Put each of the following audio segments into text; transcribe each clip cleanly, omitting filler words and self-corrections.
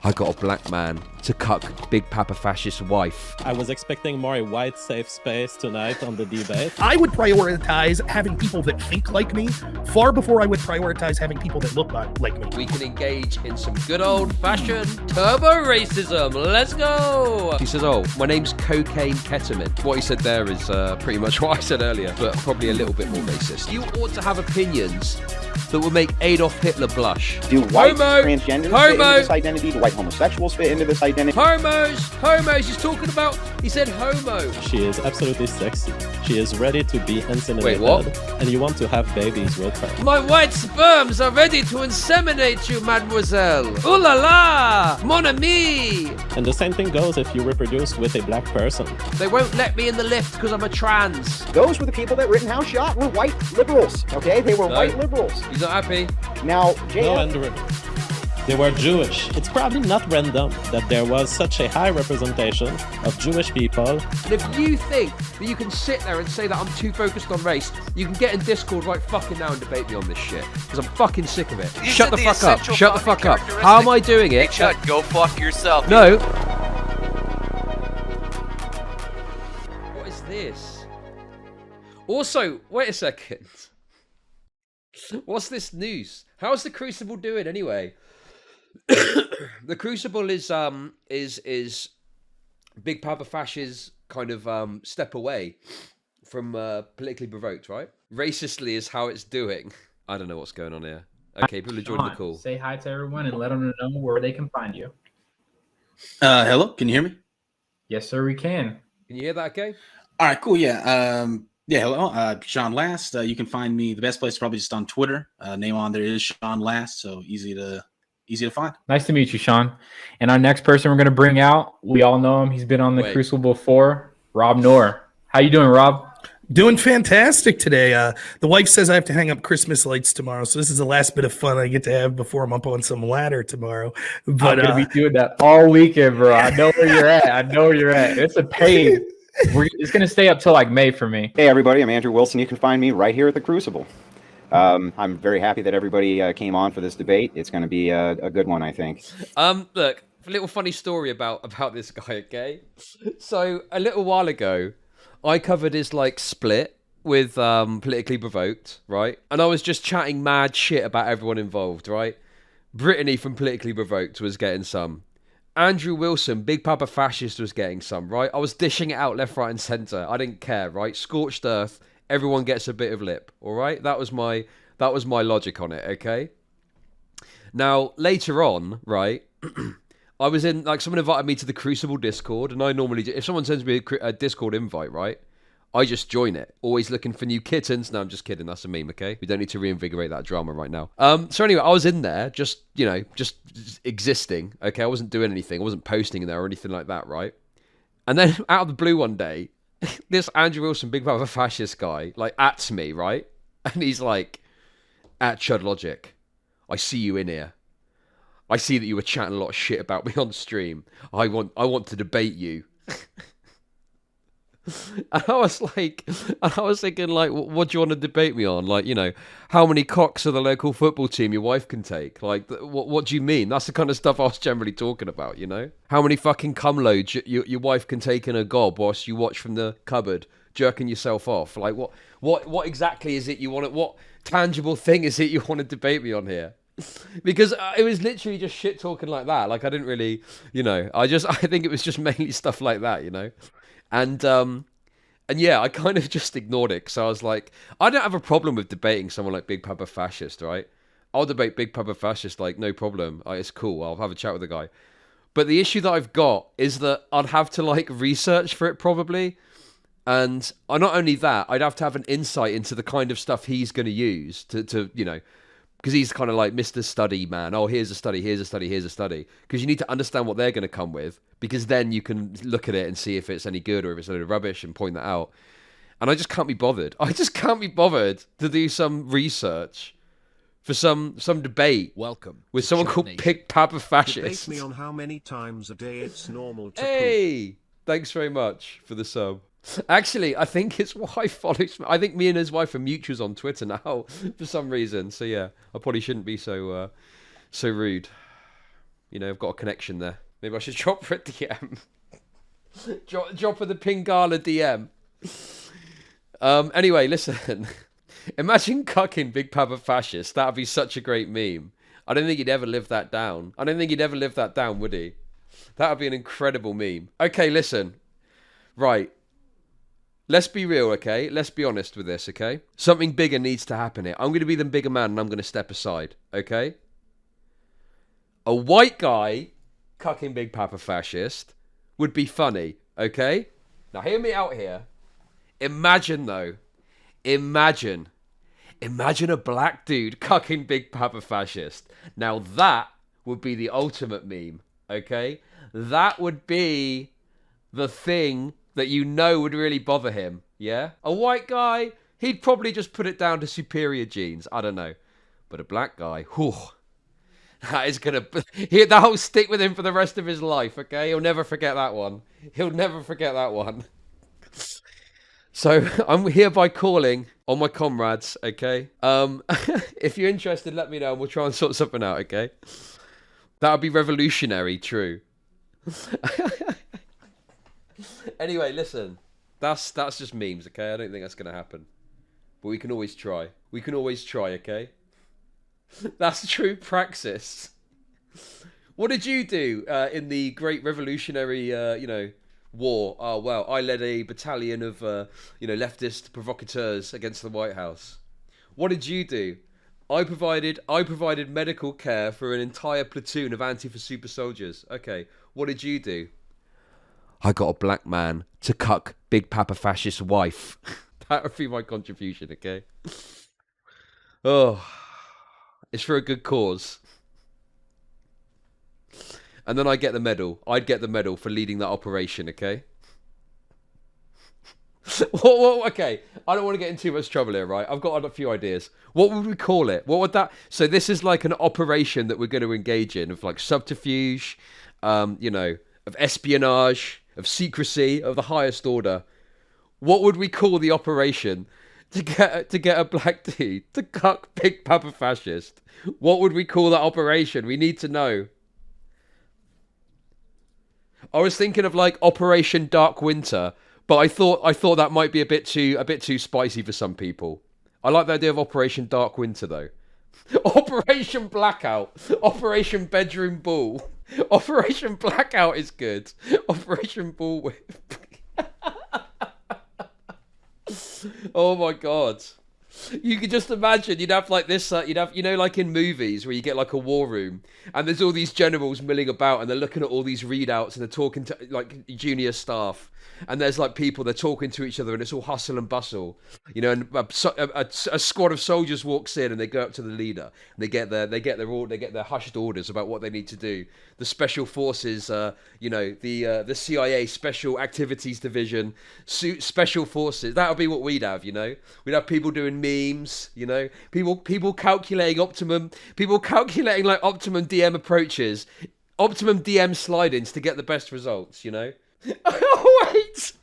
I got a black man to cuck Big Papa Fascist's wife. I was expecting more a white safe space tonight on the debate. I would prioritize having people that think like me far before I would prioritize having people that look like me. We can engage in some good old-fashioned turbo racism. Let's go! He says, oh, my name's Cocaine Ketamine. What he said there is pretty much what I said earlier, but probably a little bit more racist. You ought to have opinions that will make Adolf Hitler blush. Do white transgenders fit into this identity? Do white homosexuals fit into this identity? Homos, he's talking about, he said homo. She is absolutely sexy. She is ready to be inseminated. Wait, what? And you want to have babies with her. My white sperms are ready to inseminate you, mademoiselle. Ooh la la, mon ami. And the same thing goes if you reproduce with a black person. They won't let me in the lift because I'm a trans. Those were the people that Rittenhouse shot were white liberals, okay? They were white liberals. He's not happy. Now, No, and they were Jewish. It's probably not random that there was such a high representation of Jewish people. And if you think that you can sit there and say that I'm too focused on race, you can get in Discord right fucking now and debate me on this shit. Because I'm fucking sick of it. Shut the fuck up. Shut the fuck up. How am I doing it? Hey, Chud, go fuck yourself. No. What is this? Also, wait a second. What's this news? How's the Crucible doing anyway? The Crucible is Big Papa Fash's kind of step away from politically provoked, right? Racistly is how it's doing. I don't know what's going on here. Okay, people are joining the call. Say hi to everyone and let them know where they can find you. Hello, can you hear me? Yes, sir, we can. Can you hear that? Okay. All right, cool. Yeah. Hello, Sean Last. You can find me. The best place is probably just on Twitter. Name on there is Sean Last, so easy to find. Nice to meet you, Sean. And our next person we're going to bring out, we all know him. He's been on the Crucible before. Rob Noerr. How you doing, Rob? Doing fantastic today. The wife says I have to hang up Christmas lights tomorrow, so this is the last bit of fun I get to have before I'm up on some ladder tomorrow. But I'm going to be doing that all weekend, bro. I know where you're at. It's a pain. It's going to stay up till like May for me. Hey, everybody. I'm Andrew Wilson. You can find me right here at the Crucible. I'm very happy that everybody came on for this debate. It's going to be a good one, I think. Look, a little funny story about this guy, okay? So, a little while ago, I covered his, split with Politically Provoked, right? And I was just chatting mad shit about everyone involved, right? Brittany from Politically Provoked was getting some. Andrew Wilson, Big Papa Fascist, was getting some, right? I was dishing it out left, right, and centre. I didn't care, right? Scorched earth. Everyone gets a bit of lip, all right? That was my logic on it, okay? Now, later on, right, I was in, someone invited me to the Crucible Discord, and I normally, if someone sends me a Discord invite, right, I just join it. Always looking for new kittens. No, I'm just kidding. That's a meme, okay? We don't need to reinvigorate that drama right now. So anyway, I was in there just existing, okay? I wasn't doing anything. I wasn't posting in there or anything like that, right? And then out of the blue one day, this Andrew Wilson, Big Brother Fascist guy, ats me, right? And he's like, at ChudLogic, I see you in here. I see that you were chatting a lot of shit about me on stream. I want to debate you. And I was thinking, what do you want to debate me on? How many cocks of the local football team your wife can take? What do you mean? That's the kind of stuff I was generally talking about, you know? How many fucking cum loads your wife can take in a gob whilst you watch from the cupboard, jerking yourself off? What exactly is it you want? What tangible thing is it you want to debate me on here? Because it was literally just shit talking like that. I didn't really, I think it was just mainly stuff like that, you know? And yeah, I kind of just ignored it. So I was like, I don't have a problem with debating someone like Big Papa Fascist, right? I'll debate Big Papa Fascist, no problem. It's cool. I'll have a chat with the guy. But the issue that I've got is that I'd have to research for it probably. And not only that, I'd have to have an insight into the kind of stuff he's going to use to because he's kind of like Mr. Study man. Oh, here's a study, here's a study, here's a study. Because you need to understand what they're going to come with, because then you can look at it and see if it's any good or if it's a load of rubbish and point that out. And I just can't be bothered. I just can't be bothered to do some research for some debate. Welcome with someone called Big Papa Fascist. Debate me on how many times a day it's normal to Hey, thanks very much for the sub. Actually, I think his wife follows me. I think me and his wife are mutuals on Twitter now for some reason. So yeah, I probably shouldn't be so rude. You know, I've got a connection there. Maybe I should drop her a DM. drop her the Pingala DM. Anyway, listen. Imagine cucking Big Papa Fascist. That would be such a great meme. I don't think he'd ever live that down. I don't think he'd ever live that down, would he? That would be an incredible meme. Okay, listen. Right. Let's be real, okay? Let's be honest with this, okay? Something bigger needs to happen here. I'm going to be the bigger man and I'm going to step aside, okay? A white guy cucking Big Papa Fascist would be funny, okay? Now, hear me out here. Imagine, though. Imagine a black dude cucking Big Papa Fascist. Now, that would be the ultimate meme, okay? That would be the thing that you know would really bother him, yeah? A white guy, he'd probably just put it down to superior genes. I don't know. But a black guy, whew, that'll stick with him for the rest of his life, okay? He'll never forget that one. He'll never forget that one. So, I'm hereby calling on my comrades, okay? If you're interested, let me know and we'll try and sort something out, okay? That would be revolutionary, true. Anyway, listen. That's just memes, okay? I don't think that's going to happen. But we can always try. We can always try, okay? That's true praxis. What did you do in the great revolutionary, war? Oh, well, I led a battalion of, leftist provocateurs against the White House. What did you do? I provided medical care for an entire platoon of Antifa super soldiers. Okay, what did you do? I got a black man to cuck Big Papa Fascist's wife. That would be my contribution, okay? Oh, it's for a good cause. And then I get the medal. I'd get the medal for leading that operation, okay? Okay, I don't want to get in too much trouble here, right? I've got a few ideas. What would we call it? What would that... So this is like an operation that we're going to engage in of like subterfuge, of espionage, of secrecy, of the highest order. What would we call the operation to get a black dude to cuck Big Papa Fascist? What would we call that operation? We need to know. I was thinking of like Operation Dark Winter, but I thought that might be a bit too spicy for some people. I like the idea of Operation Dark Winter though. Operation Blackout, Operation Bedroom Ball, Operation Blackout is good. Operation Bullwhip. Oh my god. You could just imagine, you'd have like this, like in movies where you get like a war room and there's all these generals milling about and they're looking at all these readouts and they're talking to like junior staff and there's like people, they're talking to each other and it's all hustle and bustle, and a squad of soldiers walks in and they go up to the leader and they get their hushed orders about what they need to do. The special forces, the CIA Special Activities Division, special forces. That would be what we'd have, We'd have people doing memes, people calculating optimum DM approaches, optimum DM slide-ins to get the best results, Oh, wait!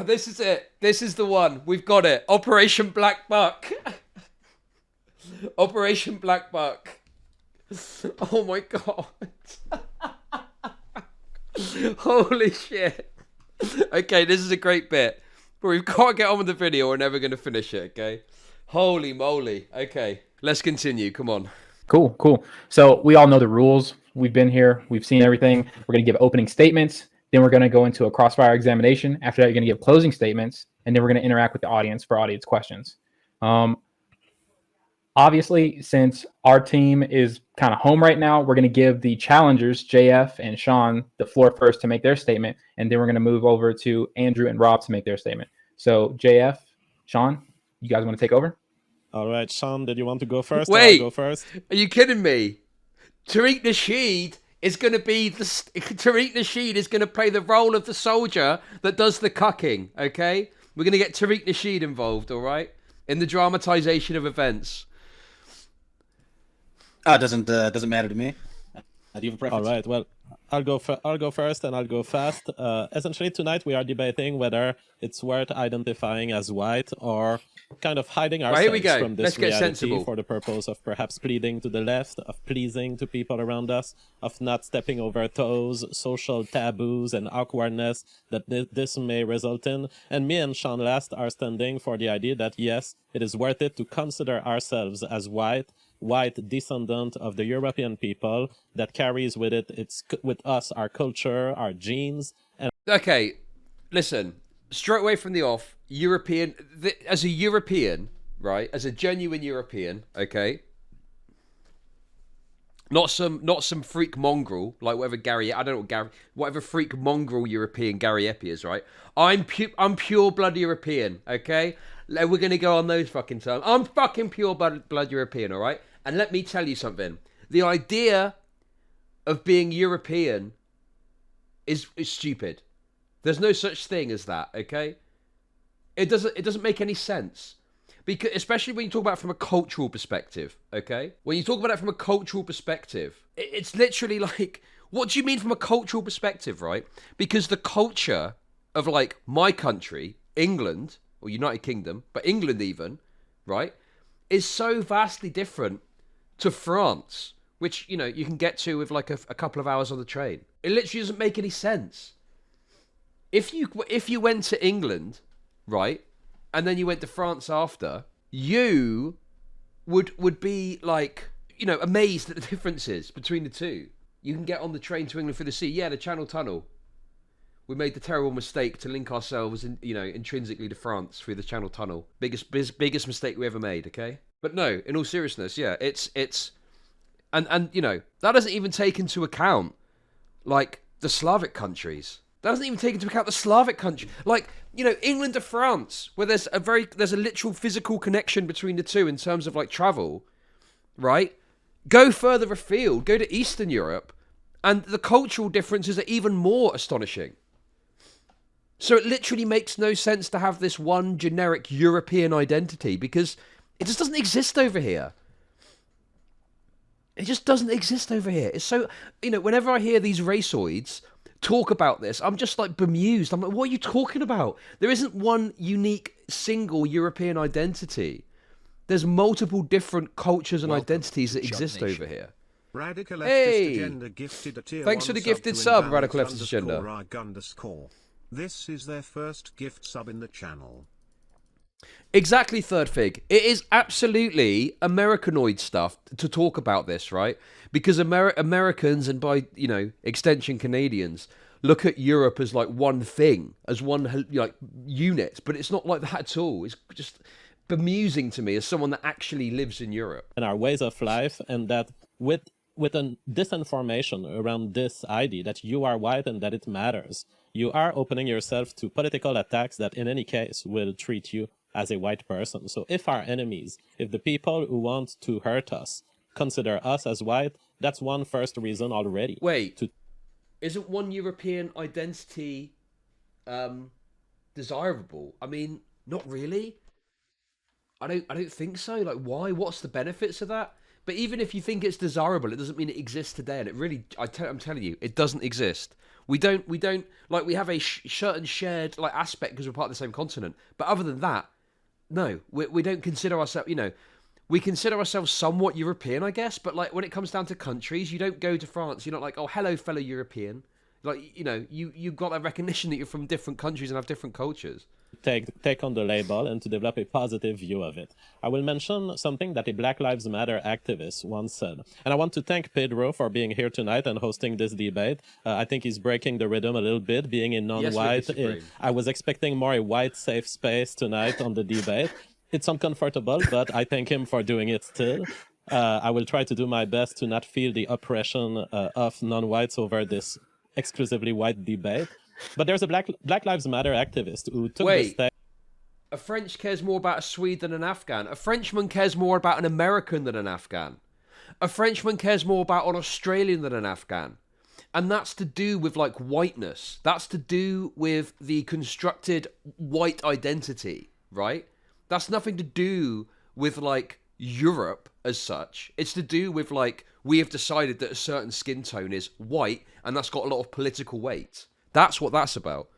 This is it. This is the one. We've got it. Operation Black Buck. Operation Black Buck. Oh my god. Holy shit. Okay, this is a great bit. But we've got to get on with the video. We're never going to finish it, okay? Holy moly. Okay, let's continue. Come on. Cool. So we all know the rules. We've been here. We've seen everything. We're going to give opening statements. Then we're going to go into a crossfire examination. After that, you're going to give closing statements. And then we're going to interact with the audience for audience questions. Obviously, since our team is kind of home right now, we're going to give the challengers, JF and Sean, the floor first to make their statement. And then we're going to move over to Andrew and Rob to make their statement. So JF, Sean, you guys want to take over? All right, Sean, did you want to go first? Wait, or I'll go first? Are you kidding me? Tariq Nasheed is going to play the role of the soldier that does the cucking, okay? We're going to get Tariq Nasheed involved, all right? In the dramatization of events. It doesn't matter to me. Do you have a preference? All right, well, I'll go first, and I'll go fast. Essentially, tonight we are debating whether it's worth identifying as white or kind of hiding Right, here we ourselves go. from this Let's get reality sensible. for the purpose of perhaps pleading to the left, of pleasing to people around us, of not stepping over toes, social taboos, and awkwardness that this may result in. And me and Sean Last are standing for the idea that yes, it is worth it to consider ourselves as white descendant of the European people that carries with us our culture, our genes, and Okay, listen, straight away from the off, as a European, right, as a genuine European, okay, not some freak mongrel like whatever freak mongrel European Gary Epi is, right? I'm pure blood European, okay? We're gonna go on those fucking terms. I'm fucking pure blood European, all right? And let me tell you something. The idea of being European is stupid. There's no such thing as that, okay? It doesn't make any sense. Because especially when you talk about it from a cultural perspective, okay? When you talk about it from a cultural perspective, it's literally like, what do you mean from a cultural perspective, right? Because the culture of like my country, England, or United Kingdom, but England even, right, is so vastly different to France, which, you know, you can get to with like a couple of hours on the train. It literally doesn't make any sense. If you went to England, right, and then you went to France after, you would be like, you know, amazed at the differences between the two. You can get on the train to England through the sea. Yeah, the Channel Tunnel. We made the terrible mistake to link ourselves, intrinsically to France through the Channel Tunnel. Biggest mistake we ever made. Okay, but no, in all seriousness, yeah, it's and you know, that doesn't even take into account like the Slavic countries. That doesn't even take into account the Slavic country. Like, you know, England to France, where there's a literal physical connection between the two in terms of like travel, right? Go further afield, go to Eastern Europe, and the cultural differences are even more astonishing. So it literally makes no sense to have this one generic European identity because it just doesn't exist over here. It just doesn't exist over here. It's so, you know, whenever I hear these raceoids talk about this, I'm just like bemused. I'm like, what are you talking about? There isn't one unique single European identity. There's multiple different cultures and identities that exist over here. Radical Hey! Agenda gifted a tier Thanks for 1 the gifted to sub, invalid Radical Leftist Agenda. _rag_. This is their first gift sub in the channel. Exactly, Third Fig. It is absolutely Americanoid stuff to talk about this, right? Because Americans, and by, you know, extension Canadians, look at Europe as like one thing, as one like unit, but it's not like that at all. It's just bemusing to me as someone that actually lives in Europe. our ways of life, and that with a disinformation around this idea that you are white and that it matters, you are opening yourself to political attacks that in any case will treat you as a white person. So if our enemies, if the people who want to hurt us consider us as white, that's one first reason already. Wait, isn't one European identity desirable? I mean, not really. I don't think so. Like, why? What's the benefits of that? But even if you think it's desirable, it doesn't mean it exists today. And it really, I'm telling you, it doesn't exist. We don't like, we have a certain shared like aspect because we're part of the same continent. But other than that, no, we don't consider ourselves, you know, we consider ourselves somewhat European, I guess. But like when it comes down to countries, you don't go to France. You're not like, oh, hello, fellow European. Like, you know, you've got that recognition that you're from different countries and have different cultures. Take on the label and to develop a positive view of it. I will mention something that a Black Lives Matter activist once said. And I want to thank Pedro for being here tonight and hosting this debate. I think he's breaking the rhythm a little bit, being a non-white. Yes, I was expecting more a white safe space tonight on the debate. It's uncomfortable, but I thank him for doing it still. I will try to do my best to not feel the oppression of non-whites over this exclusively white debate. But there's a Black Lives Matter activist who took the step. A French cares more about a Swede than an Afghan. A Frenchman cares more about an American than an Afghan. A Frenchman cares more about an Australian than an Afghan. And that's to do with like whiteness. That's to do with the constructed white identity, right? That's nothing to do with like Europe as such. It's to do with like we have decided that a certain skin tone is white, and that's got a lot of political weight. That's what that's about.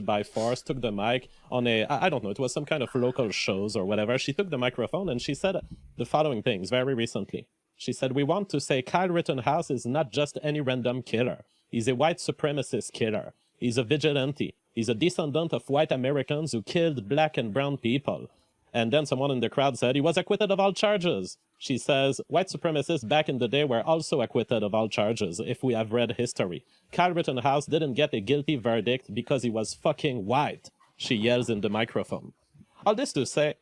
By force, took the mic on I don't know, it was some kind of local shows or whatever. She took the microphone and she said the following things very recently. She said, "We want to say Kyle Rittenhouse is not just any random killer. He's a white supremacist killer. He's a vigilante. He's a descendant of white Americans who killed black and brown people." And then someone in the crowd said he was acquitted of all charges. She says, white supremacists back in the day were also acquitted of all charges, if we have read history. Kyle Rittenhouse didn't get a guilty verdict because he was fucking white, she yells in the microphone. All this to say,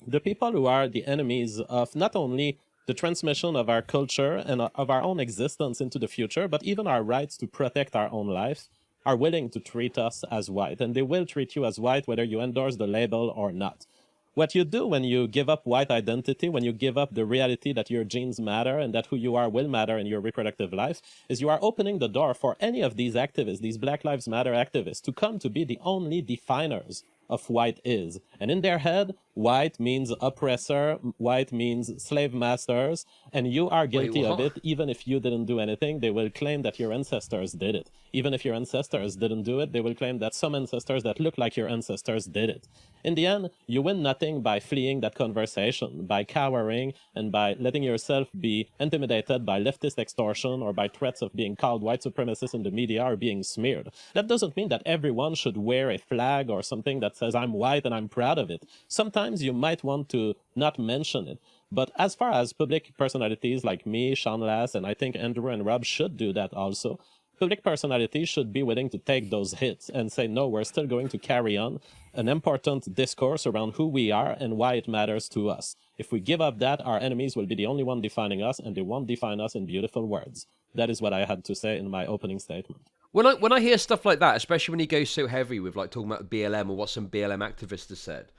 the people who are the enemies of not only the transmission of our culture and of our own existence into the future, but even our rights to protect our own life, are willing to treat us as white. And they will treat you as white whether you endorse the label or not. What you do when you give up white identity, when you give up the reality that your genes matter and that who you are will matter in your reproductive life, is you are opening the door for any of these activists, these Black Lives Matter activists, to come to be the only definers of white is. And in their head, white means oppressor, white means slave masters, and you are guilty of it. Even if you didn't do anything, they will claim that your ancestors did it. Even if your ancestors didn't do it, they will claim that some ancestors that look like your ancestors did it. In the end, you win nothing by fleeing that conversation, by cowering, and by letting yourself be intimidated by leftist extortion or by threats of being called white supremacist in the media or being smeared. That doesn't mean that everyone should wear a flag or something that says, "I'm white and I'm proud of it." Sometimes you might want to not mention it. But as far as public personalities like me, Sean Lass, and I think Andrew and Rob should do that also, public personalities should be willing to take those hits and say, no, we're still going to carry on an important discourse around who we are and why it matters to us. If we give up that, our enemies will be the only one defining us, and they won't define us in beautiful words. That is what I had to say in my opening statement. When I hear stuff like that, especially when he goes so heavy with like talking about BLM or what some BLM activist has said,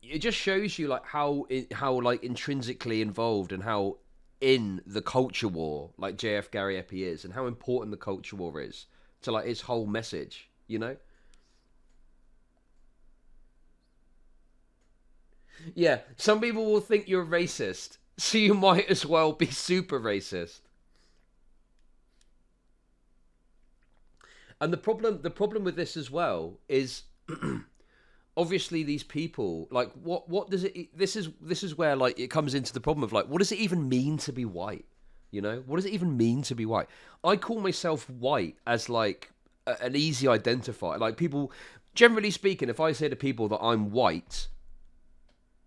it just shows you like how like intrinsically involved and how in the culture war like JF Gary Epi is, and how important the culture war is to like his whole message, you know? Yeah, some people will think you're racist, so you might as well be super racist. And the problem with this as well is obviously these people, like, what does it, this is where like it comes into the problem of like, what does it even mean to be white? You know, what does it even mean to be white? I call myself white as like an easy identifier. Like, people, generally speaking, if I say to people that I'm white,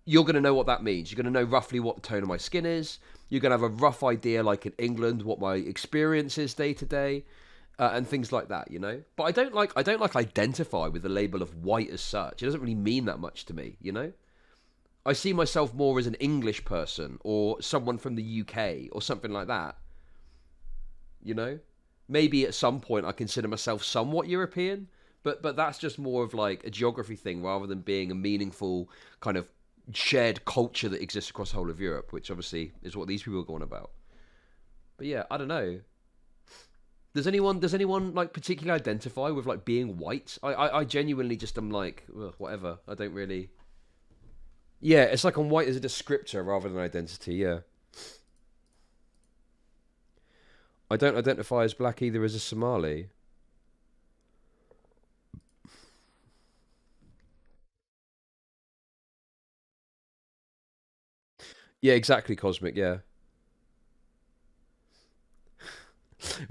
you're going to know what that means. You're going to know roughly what the tone of my skin is. You're going to have a rough idea, like in England, what my experience is day to day. And things like that, you know. But I don't like identify with the label of white as such. It doesn't really mean that much to me, you know. I see myself more as an English person or someone from the UK or something like that. You know, maybe at some point I consider myself somewhat European, but that's just more of like a geography thing rather than being a meaningful kind of shared culture that exists across the whole of Europe, which obviously is what these people are going about. But yeah, I don't know. Does anyone like particularly identify with like being white? I genuinely just am like, ugh, whatever. I don't really. Yeah, it's like I'm white as a descriptor rather than identity. Yeah. I don't identify as black either as a Somali. Yeah, exactly, Cosmic. Yeah.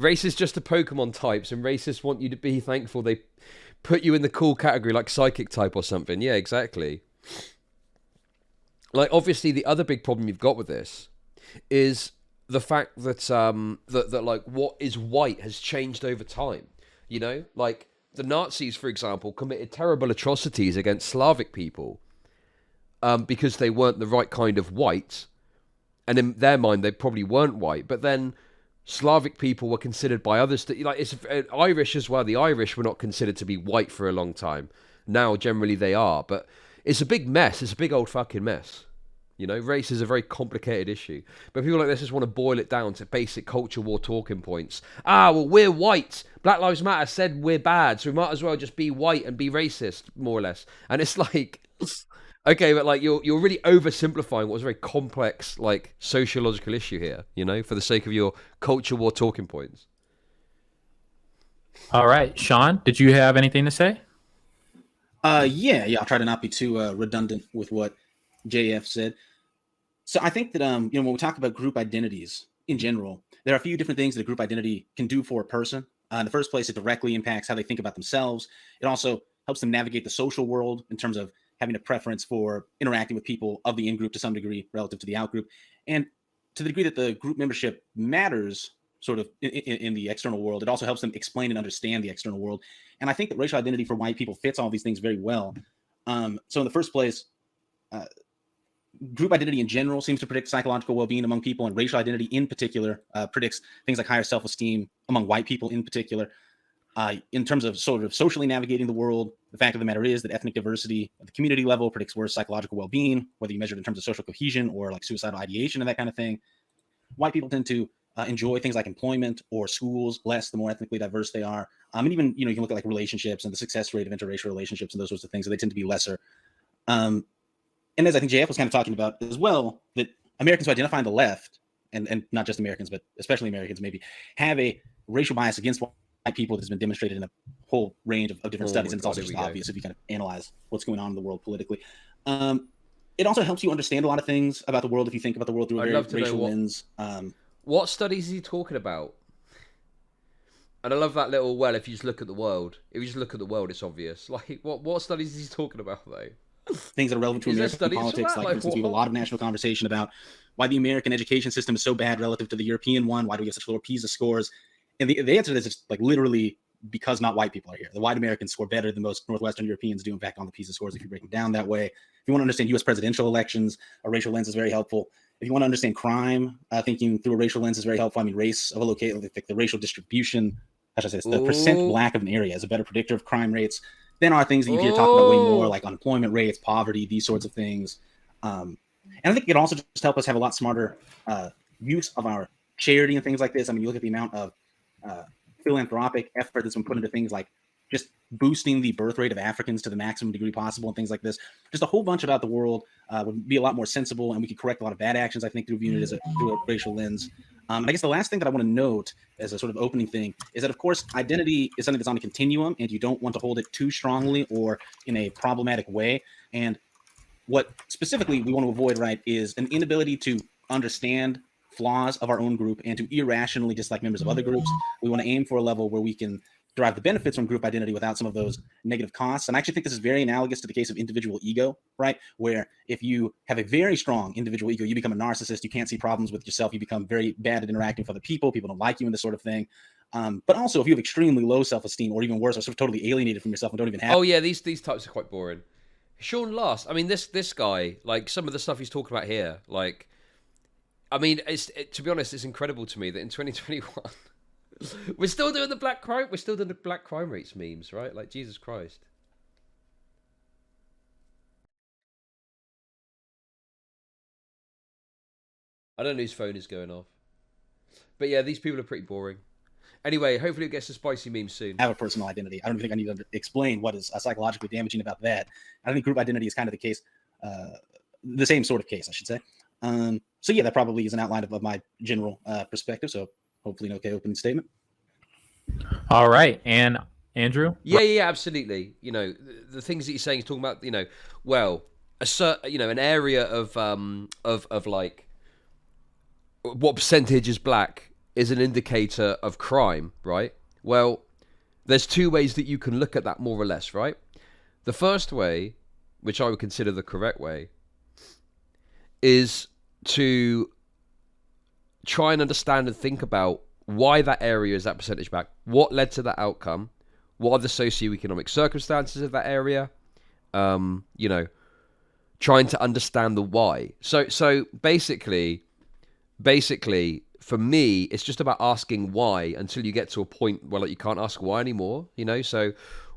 Racists just are Pokemon types, and racists want you to be thankful they put you in the cool category like psychic type or something. Yeah, exactly. Like, obviously, the other big problem you've got with this is the fact that that like what is white has changed over time. You know, like the Nazis, for example, committed terrible atrocities against Slavic people because they weren't the right kind of white, and in their mind they probably weren't white. But then Slavic people were considered by others to, like, it's Irish as well. The Irish were not considered to be white for a long time. Now generally they are, but it's a big mess. It's a big old fucking mess. You know, race is a very complicated issue. But people like this just want to boil it down to basic culture war talking points. Ah, well, we're white. Black Lives Matter said we're bad, so we might as well just be white and be racist, more or less. And it's like, Okay, but like you're really oversimplifying what's a very complex like sociological issue here, you know, for the sake of your culture war talking points. All right, Sean, did you have anything to say? Yeah. I'll try to not be too redundant with what JF said. So I think that when we talk about group identities in general, there are a few different things that a group identity can do for a person. In the first place, it directly impacts how they think about themselves. It also helps them navigate the social world in terms of having a preference for interacting with people of the in-group to some degree relative to the out-group. And to the degree that the group membership matters sort of in the external world, it also helps them explain and understand the external world. And I think that racial identity for white people fits all these things very well. So in the first place, group identity in general seems to predict psychological well-being among people, and racial identity in particular predicts things like higher self-esteem among white people in particular. In terms of sort of socially navigating the world, the fact of the matter is that ethnic diversity at the community level predicts worse psychological well-being, whether you measure it in terms of social cohesion or like suicidal ideation and that kind of thing. White people tend to enjoy things like employment or schools less the more ethnically diverse they are. And even, you can look at like relationships and the success rate of interracial relationships and those sorts of things, so they tend to be lesser. And as I think JF was kind of talking about as well, that Americans who identify on the left, and not just Americans, but especially Americans maybe, have a racial bias against white people that has been demonstrated in a whole range of different studies, and it's also just obvious if you kind of analyze what's going on in the world politically. It also helps you understand a lot of things about the world if you think about the world through a very racial lens. What studies is he talking about? And I love that little, well, if you just look at the world. If you just look at the world, it's obvious. Like, what studies is he talking about, though? Things that are relevant to American politics. Like, for instance, we have a lot of national conversation about why the American education system is so bad relative to the European one. Why do we have such low PISA scores? And the answer to this is like literally because not white people are here. The white Americans score better than most Northwestern Europeans do, in fact, on the PISA scores, if you break them down that way. If you want to understand U.S. presidential elections, a racial lens is very helpful. If you want to understand crime, thinking through a racial lens is very helpful. I mean, race of a location, like the racial distribution, how should I say this? The percent black of an area is a better predictor of crime rates than are things that you hear talk about way more, like unemployment rates, poverty, these sorts of things. And I think it can also just help us have a lot smarter use of our charity and things like this. I mean, you look at the amount of philanthropic effort that's been put into things like just boosting the birth rate of Africans to the maximum degree possible and things like this. Just a whole bunch about the world would be a lot more sensible, and we could correct a lot of bad actions, I think, through viewing it through a racial lens. And I guess the last thing that I want to note as a sort of opening thing is that, of course, identity is something that's on a continuum, and you don't want to hold it too strongly or in a problematic way. And what specifically we want to avoid, right, is an inability to understand flaws of our own group and to irrationally dislike members of other groups. We want to aim for a level where we can derive the benefits from group identity without some of those negative costs. And I actually think this is very analogous to the case of individual ego, right? Where if you have a very strong individual ego, you become a narcissist, you can't see problems with yourself, you become very bad at interacting with other people don't like you and this sort of thing. But also if you have extremely low self-esteem, or even worse, or sort of totally alienated from yourself and don't even have... Oh yeah, these types are quite boring. Sean Last, I mean, this guy, like some of the stuff he's talking about here, like, I mean, to be honest, it's incredible to me that in 2021... we're still doing the black crime rates memes, right? Like, Jesus Christ. I don't know whose phone is going off. But yeah, these people are pretty boring. Anyway, hopefully it gets to spicy memes soon. Have a personal identity. I don't think I need to explain what is psychologically damaging about that. I think group identity is kind of the case, the same sort of case, I should say. So yeah, that probably is an outline of my general perspective. So hopefully an okay opening statement. All right. And Andrew? Yeah, absolutely. You know, the things that you're saying, he's talking about, you know, well, an area of like what percentage is black is an indicator of crime, right? Well, there's two ways that you can look at that more or less, right? The first way, which I would consider the correct way, is to try and understand and think about why that area is that percentage back, what led to that outcome, what are the socioeconomic circumstances of that area, you know, trying to understand the why. So basically, for me, it's just about asking why until you get to a point where like you can't ask why anymore, you know? So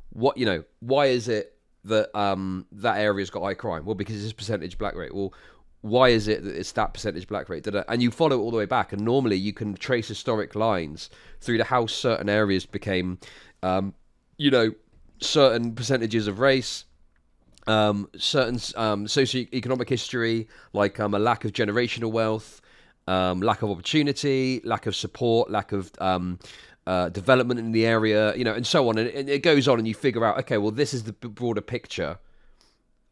what, you know, why is it that that area's got high crime? Well, because it's percentage black rate. Well, why is it that it's that percentage black rate? And you follow it all the way back. And normally you can trace historic lines through to how certain areas became, you know, certain percentages of race, certain socioeconomic history, like a lack of generational wealth, lack of opportunity, lack of support, lack of development in the area, you know, and so on. And it goes on, and you figure out, okay, well, this is the broader picture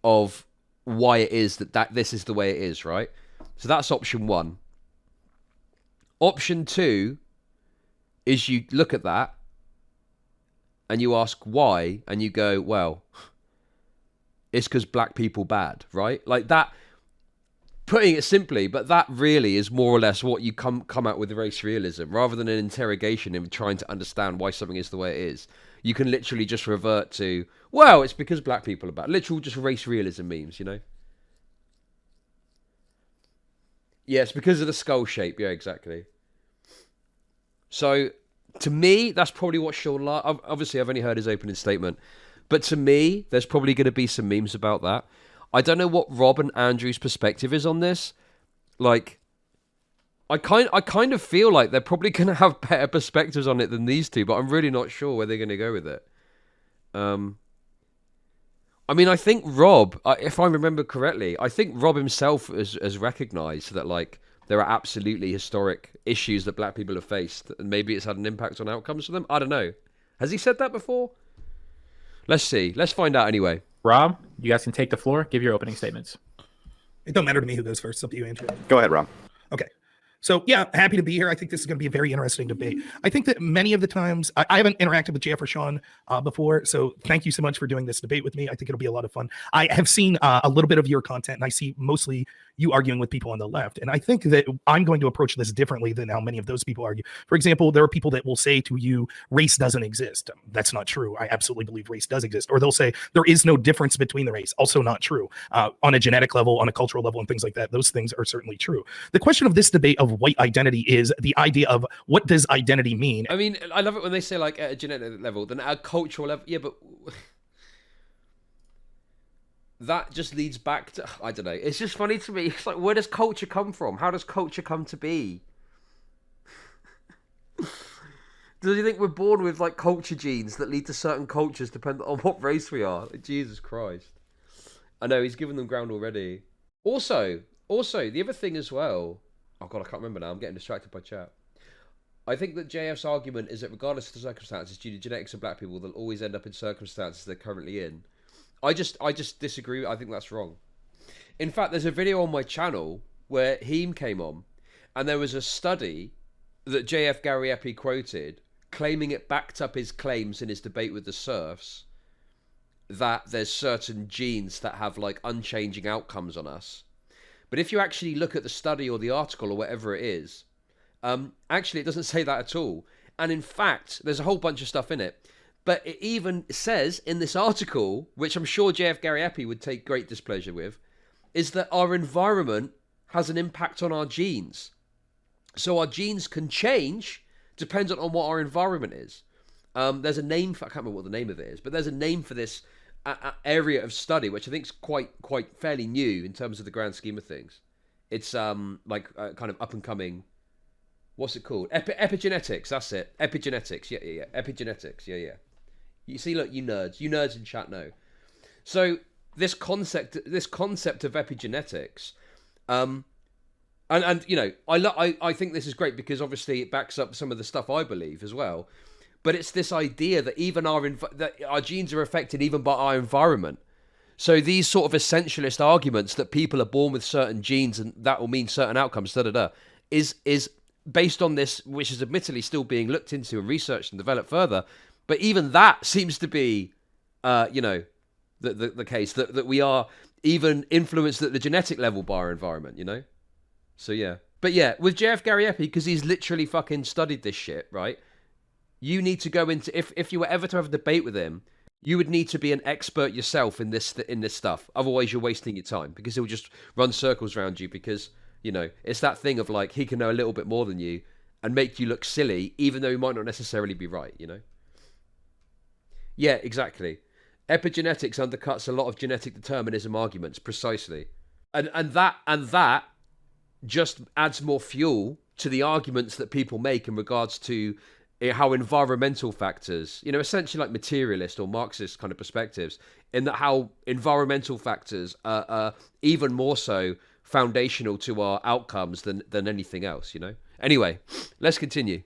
of why it is that this is the way it is, right? So that's option one. Option two is you look at that and you ask why, and you go, well, it's because black people bad, right? Like that, putting it simply, but that really is more or less what you come out with race realism, rather than an interrogation and trying to understand why something is the way it is. You can literally just revert to, well, it's because black people are bad. Literal just race realism memes, you know? Yeah, it's because of the skull shape. Yeah, exactly. So, to me, that's probably what Sean... Obviously, I've only heard his opening statement. But to me, there's probably going to be some memes about that. I don't know what Rob and Andrew's perspective is on this. Like, I kind of feel like they're probably going to have better perspectives on it than these two, but I'm really not sure where they're going to go with it. I mean, I think Rob, if I remember correctly, I think Rob himself has recognised that, like, there are absolutely historic issues that black people have faced, and maybe it's had an impact on outcomes for them. I don't know. Has he said that before? Let's see. Let's find out anyway. Rob, you guys can take the floor. Give your opening statements. It don't matter to me who goes first. It's up to you, Andrew. Go ahead, Rob. Okay. So, yeah, happy to be here. I think this is going to be a very interesting debate. I think that many of the times, I haven't interacted with Jeff or Sean before, so thank you so much for doing this debate with me. I think it'll be a lot of fun. I have seen a little bit of your content, and I see mostly you arguing with people on the left. And I think that I'm going to approach this differently than how many of those people argue. For example, there are people that will say to you, race doesn't exist. That's not true. I absolutely believe race does exist. Or they'll say there is no difference between the race. Also not true. On a genetic level, on a cultural level, and things like that, those things are certainly true. The question of this debate of white identity is the idea of what does identity mean? I mean, I love it when they say, like, at a genetic level, then at a cultural level. Yeah, but that just leads back to, I don't know. It's just funny to me. It's like, where does culture come from? How does culture come to be? Do you think we're born with, like, culture genes that lead to certain cultures depending on what race we are? Like, Jesus Christ. I know, he's given them ground already. Also, the other thing as well, oh God, I can't remember now. I'm getting distracted by chat. I think that JF's argument is that regardless of the circumstances, due to genetics of black people, they'll always end up in circumstances they're currently in. I just disagree. I think that's wrong. In fact, there's a video on my channel where Heem came on, and there was a study that JF Gariepi quoted, claiming it backed up his claims in his debate with the serfs, that there's certain genes that have, like, unchanging outcomes on us. But if you actually look at the study or the article or whatever it is, actually it doesn't say that at all. And in fact, there's a whole bunch of stuff in it. But it even says in this article, which I'm sure JF Gariepi would take great displeasure with, is that our environment has an impact on our genes. So our genes can change dependent on what our environment is. There's a name for, I can't remember what the name of it is, but there's a name for this area of study, which I think is quite fairly new in terms of the grand scheme of things. It's like kind of up and coming. What's it called? Epigenetics. That's it. Epigenetics. Yeah. Epigenetics. Yeah. You see, look, you nerds in chat know. So this concept of epigenetics, and you know, I think this is great because obviously it backs up some of the stuff I believe as well. But it's this idea that even that our genes are affected even by our environment. So these sort of essentialist arguments that people are born with certain genes and that will mean certain outcomes, is based on this, which is admittedly still being looked into and researched and developed further. But even that seems to be, you know, the case that we are even influenced at the genetic level by our environment, you know? So yeah. But yeah, with JF Gariepi, because he's literally fucking studied this shit, right? You need to go into, if you were ever to have a debate with him, you would need to be an expert yourself in this stuff. Otherwise, you're wasting your time because he'll just run circles around you because, you know, it's that thing of like, he can know a little bit more than you and make you look silly, even though he might not necessarily be right, you know? Yeah, exactly. Epigenetics undercuts a lot of genetic determinism arguments, precisely. And that just adds more fuel to the arguments that people make in regards to how environmental factors, essentially like materialist or Marxist kind of perspectives, in that how environmental factors are even more so foundational to our outcomes than anything else, Anyway, let's continue.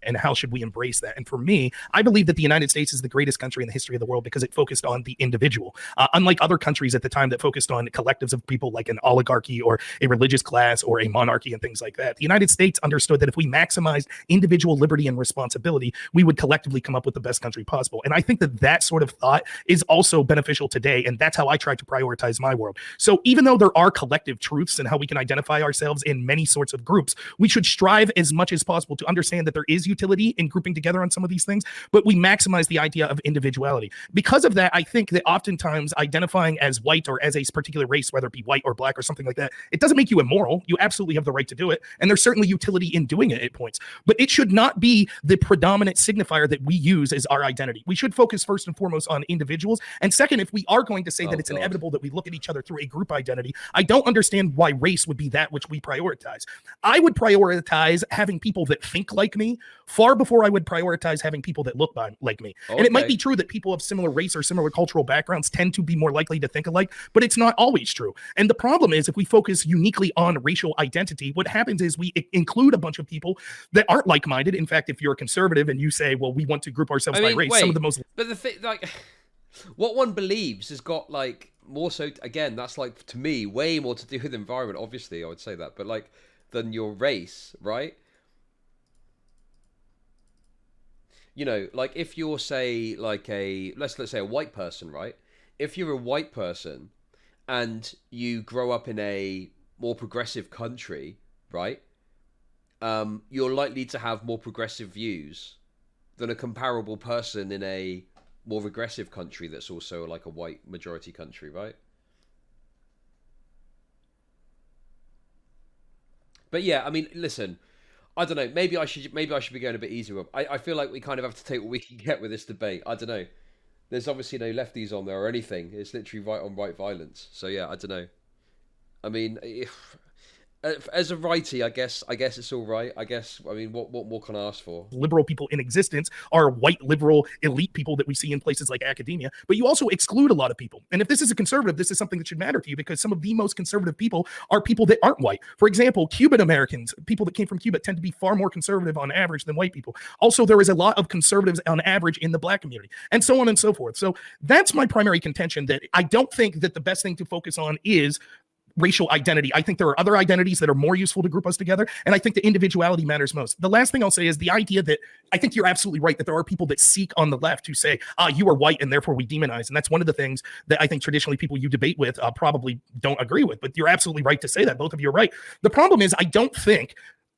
And how should we embrace that? And for me, I believe that the United States is the greatest country in the history of the world because it focused on the individual. Unlike other countries at the time that focused on collectives of people like an oligarchy or a religious class or a monarchy and things like that, the United States understood that if we maximized individual liberty and responsibility, we would collectively come up with the best country possible. And I think that that sort of thought is also beneficial today. And that's how I try to prioritize my world. So even though there are collective truths and how we can identify ourselves in many sorts of groups, we should strive as much as possible to understand that there is utility in grouping together on some of these things, but we maximize the idea of individuality. Because of that, I think that oftentimes identifying as white or as a particular race, whether it be white or black or something like that, it doesn't make you immoral. You absolutely have the right to do it. And there's certainly utility in doing it at points, but it should not be the predominant signifier that we use as our identity. We should focus first and foremost on individuals. And second, if we are going to say that it's inevitable that we look at each other through a group identity, I don't understand why race would be that which we prioritize. I would prioritize having people that think like me far before I would prioritize having people that look like me. Okay. And it might be true that people of similar race or similar cultural backgrounds tend to be more likely to think alike, but it's not always true. And the problem is if we focus uniquely on racial identity, what happens is we include a bunch of people that aren't like-minded. In fact, if you're a conservative and you say, well, we want to group ourselves by race, some of the most... But the thing, like, what one believes has got, like, more so, again, that's, like, to me, way more to do with environment, obviously, I would say that, but, like, than your race, right? Like if you're, say, like let's say a white person, right? If you're a white person and you grow up in a more progressive country, right? You're likely to have more progressive views than a comparable person in a more regressive country that's also like a white majority country, right? But yeah, I mean, listen, I don't know. Maybe I should be going a bit easier. I feel like we kind of have to take what we can get with this debate. I don't know. There's obviously no lefties on there or anything. It's literally right on right violence. So yeah, I don't know. I mean, as a righty, I guess it's all right. I mean, what more can I ask for? Liberal people in existence are white liberal elite people that we see in places like academia, but you also exclude a lot of people. And if this is a conservative, this is something that should matter to you because some of the most conservative people are people that aren't white. For example, Cuban Americans, people that came from Cuba, tend to be far more conservative on average than white people. Also, there is a lot of conservatives on average in the black community, and so on and so forth. So that's my primary contention, that I don't think that the best thing to focus on is racial identity. I think there are other identities that are more useful to group us together, and I think the individuality matters most. The last thing I'll say is the idea that I think you're absolutely right that there are people that seek on the left who say, you are white and therefore we demonize, and that's one of the things that I think traditionally people you debate with probably don't agree with, but you're absolutely right to say that. Both of you are right. The problem is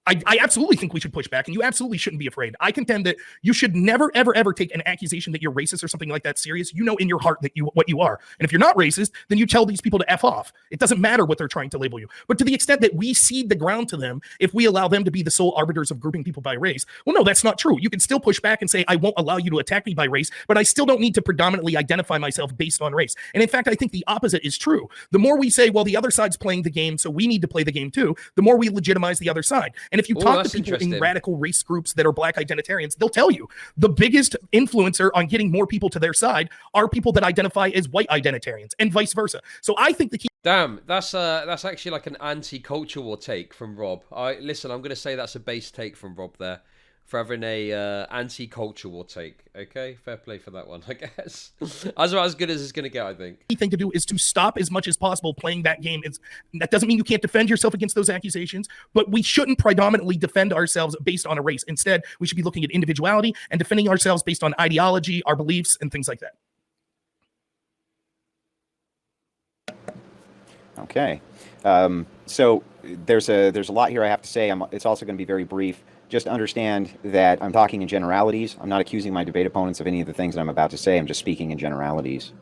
I absolutely think we should push back, and you absolutely shouldn't be afraid. I contend that you should never, ever, ever take an accusation that you're racist or something like that serious. You know in your heart that what you are. And if you're not racist, then you tell these people to F off. It doesn't matter what they're trying to label you. But to the extent that we cede the ground to them, if we allow them to be the sole arbiters of grouping people by race, well, no, that's not true. You can still push back and say, I won't allow you to attack me by race, but I still don't need to predominantly identify myself based on race. And in fact, I think the opposite is true. The more we say, well, the other side's playing the game, so we need to play the game too, the more we legitimize the other side. And if you talk to people in radical race groups that are black identitarians, they'll tell you the biggest influencer on getting more people to their side are people that identify as white identitarians and vice versa. So I think the key... Damn, that's actually like an anti-culture war take from Rob. Listen, I'm going to say that's a base take from Rob there. For having a anti-culture war take. Okay, fair play for that one, I guess. That's about as good as it's going to get, I think. The key thing to do is to stop as much as possible playing that game. That doesn't mean you can't defend yourself against those accusations, but we shouldn't predominantly defend ourselves based on a race. Instead, we should be looking at individuality and defending ourselves based on ideology, our beliefs, and things like that. Okay. So there's a lot here I have to say. It's also going to be very brief. Just understand that I'm talking in generalities. I'm not accusing my debate opponents of any of the things that I'm about to say. I'm just speaking in generalities.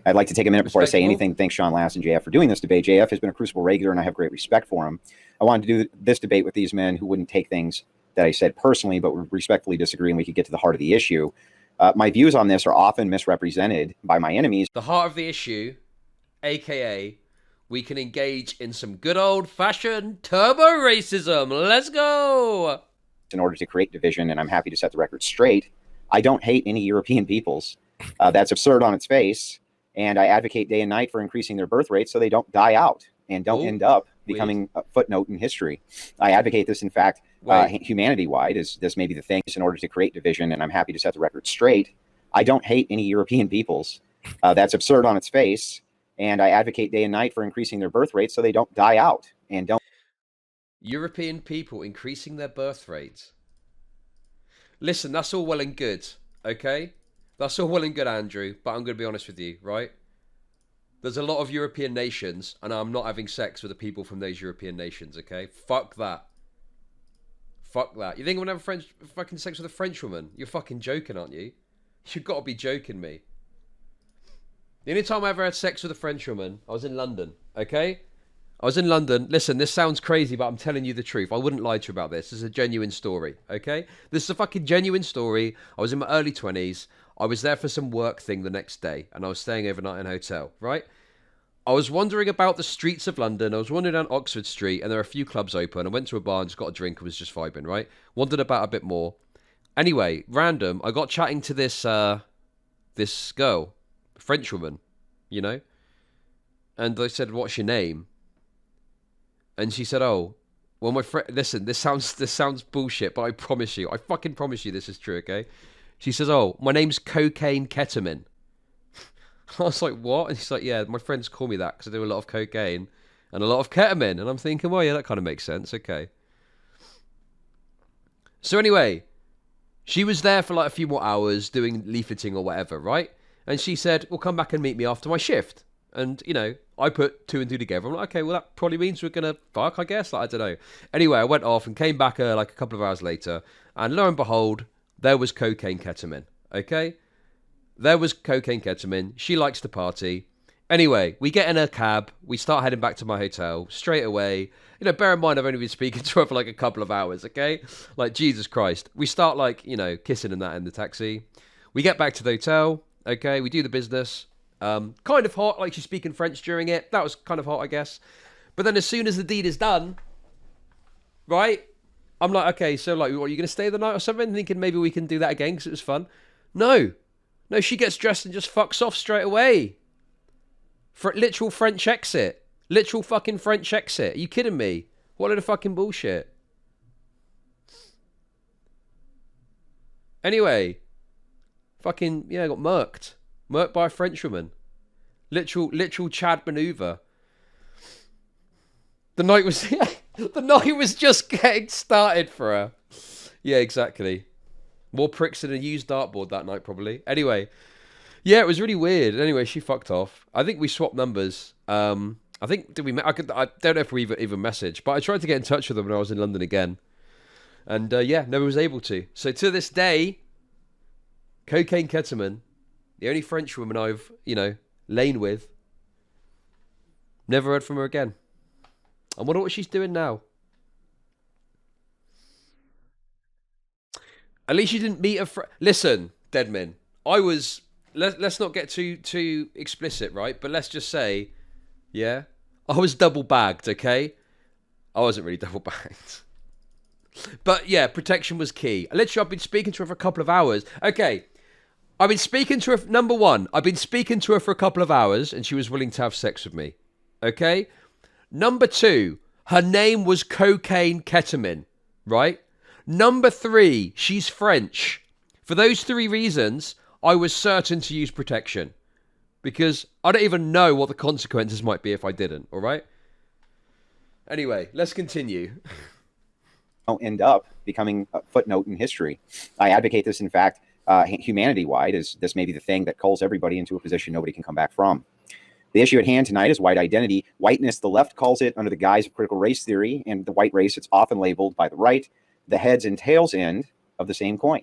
I'd like to take a minute before I say anything. Thanks, Sean Last and JF, for doing this debate. JF has been a Crucible regular, and I have great respect for him. I wanted to do this debate with these men who wouldn't take things that I said personally, but would respectfully disagree, and we could get to the heart of the issue. My views on this are often misrepresented by my enemies. The heart of the issue, a.k.a. we can engage in some good old-fashioned turbo racism. Let's go! in order to create division, and I'm happy to set the record straight. I don't hate any European peoples. That's absurd on its face, and I advocate day and night for increasing their birth rates so they don't die out and don't end up becoming a footnote in history. I advocate this, in fact, humanity-wide, as this may be the thing, in order to create division, and I'm happy to set the record straight. I don't hate any European peoples. That's absurd on its face, and I advocate day and night for increasing their birth rates so they don't die out and don't. European people increasing their birth rates. Listen, that's all well and good, okay? That's all well and good, Andrew, but I'm going to be honest with you, right? There's a lot of European nations, and I'm not having sex with the people from those European nations, okay? Fuck that. Fuck that. You think I'm going to have fucking sex with a French woman? You're fucking joking, aren't you? You've got to be joking me. The only time I ever had sex with a French woman, I was in London, okay? I was in London. Listen, this sounds crazy, but I'm telling you the truth. I wouldn't lie to you about this. This is a genuine story, okay? This is a fucking genuine story. I was in my early 20s. I was there for some work thing the next day, and I was staying overnight in a hotel, right? I was wandering about the streets of London. I was wandering down Oxford Street, and there were a few clubs open. I went to a bar and just got a drink and was just vibing, right? Wandered about a bit more. Anyway, random, I got chatting to this this girl, French woman, you know? And I said, what's your name? And she said, oh, well, my friend, listen, this sounds bullshit, but I promise you, I fucking promise you this is true, okay? She says, oh, my name's Cocaine Ketamine. I was like, what? And she's like, yeah, my friends call me that because I do a lot of cocaine and a lot of ketamine. And I'm thinking, well, yeah, that kind of makes sense. Okay. So anyway, she was there for like a few more hours doing leafleting or whatever, right? And she said, well, come back and meet me after my shift. And, you know, I put 2 and 2 together. I'm like, okay, well, that probably means we're going to fuck, I guess. Like, I don't know. Anyway, I went off and came back like a couple of hours later. And lo and behold, there was Cocaine Ketamine. Okay? There was Cocaine Ketamine. She likes to party. Anyway, we get in a cab. We start heading back to my hotel straight away. You know, bear in mind, I've only been speaking to her for like a couple of hours, okay? Like, Jesus Christ. We start like, you know, kissing and that in the taxi. We get back to the hotel. Okay, we do the business. Kind of hot, like she's speaking French during it. That was kind of hot, I guess. But then as soon as the deed is done, right? I'm like, okay, so like, what, are you going to stay the night or something? Thinking maybe we can do that again because it was fun. No, she gets dressed and just fucks off straight away. For literal French exit. Literal fucking French exit. Are you kidding me? What a load of fucking bullshit. Anyway, fucking, yeah, got murked. Murked by a Frenchwoman. Literal Chad maneuver. The night was just getting started for her. Yeah, exactly. More pricks than a used dartboard that night, probably. Anyway, yeah, it was really weird. Anyway, she fucked off. I think we swapped numbers. I think I don't know if we even messaged, but I tried to get in touch with them when I was in London again, and yeah, never was able to. So to this day, Cocaine Ketamine, the only French woman I've, you know, lain with, never heard from her again. I wonder what she's doing now. At least you didn't meet a Listen, Deadman, I was... Let's not get too explicit, right? But let's just say, yeah, I was double bagged, okay? I wasn't really double bagged. But yeah, protection was key. Literally, I've been speaking to her for a couple of hours. Okay, I've been speaking to her... Number one, I've been speaking to her for a couple of hours and she was willing to have sex with me. Okay? Number two, her name was Cocaine Ketamine, right? Number three, she's French. For those 3 reasons, I was certain to use protection. Because I don't even know what the consequences might be if I didn't, all right? Anyway, let's continue. Don't end up becoming a footnote in history. I advocate this, in fact, humanity-wide, as this may be the thing that calls everybody into a position nobody can come back from. The issue at hand tonight is white identity. Whiteness, the left calls it under the guise of critical race theory, and the white race, it's often labeled by the right the heads and tails end of the same coin.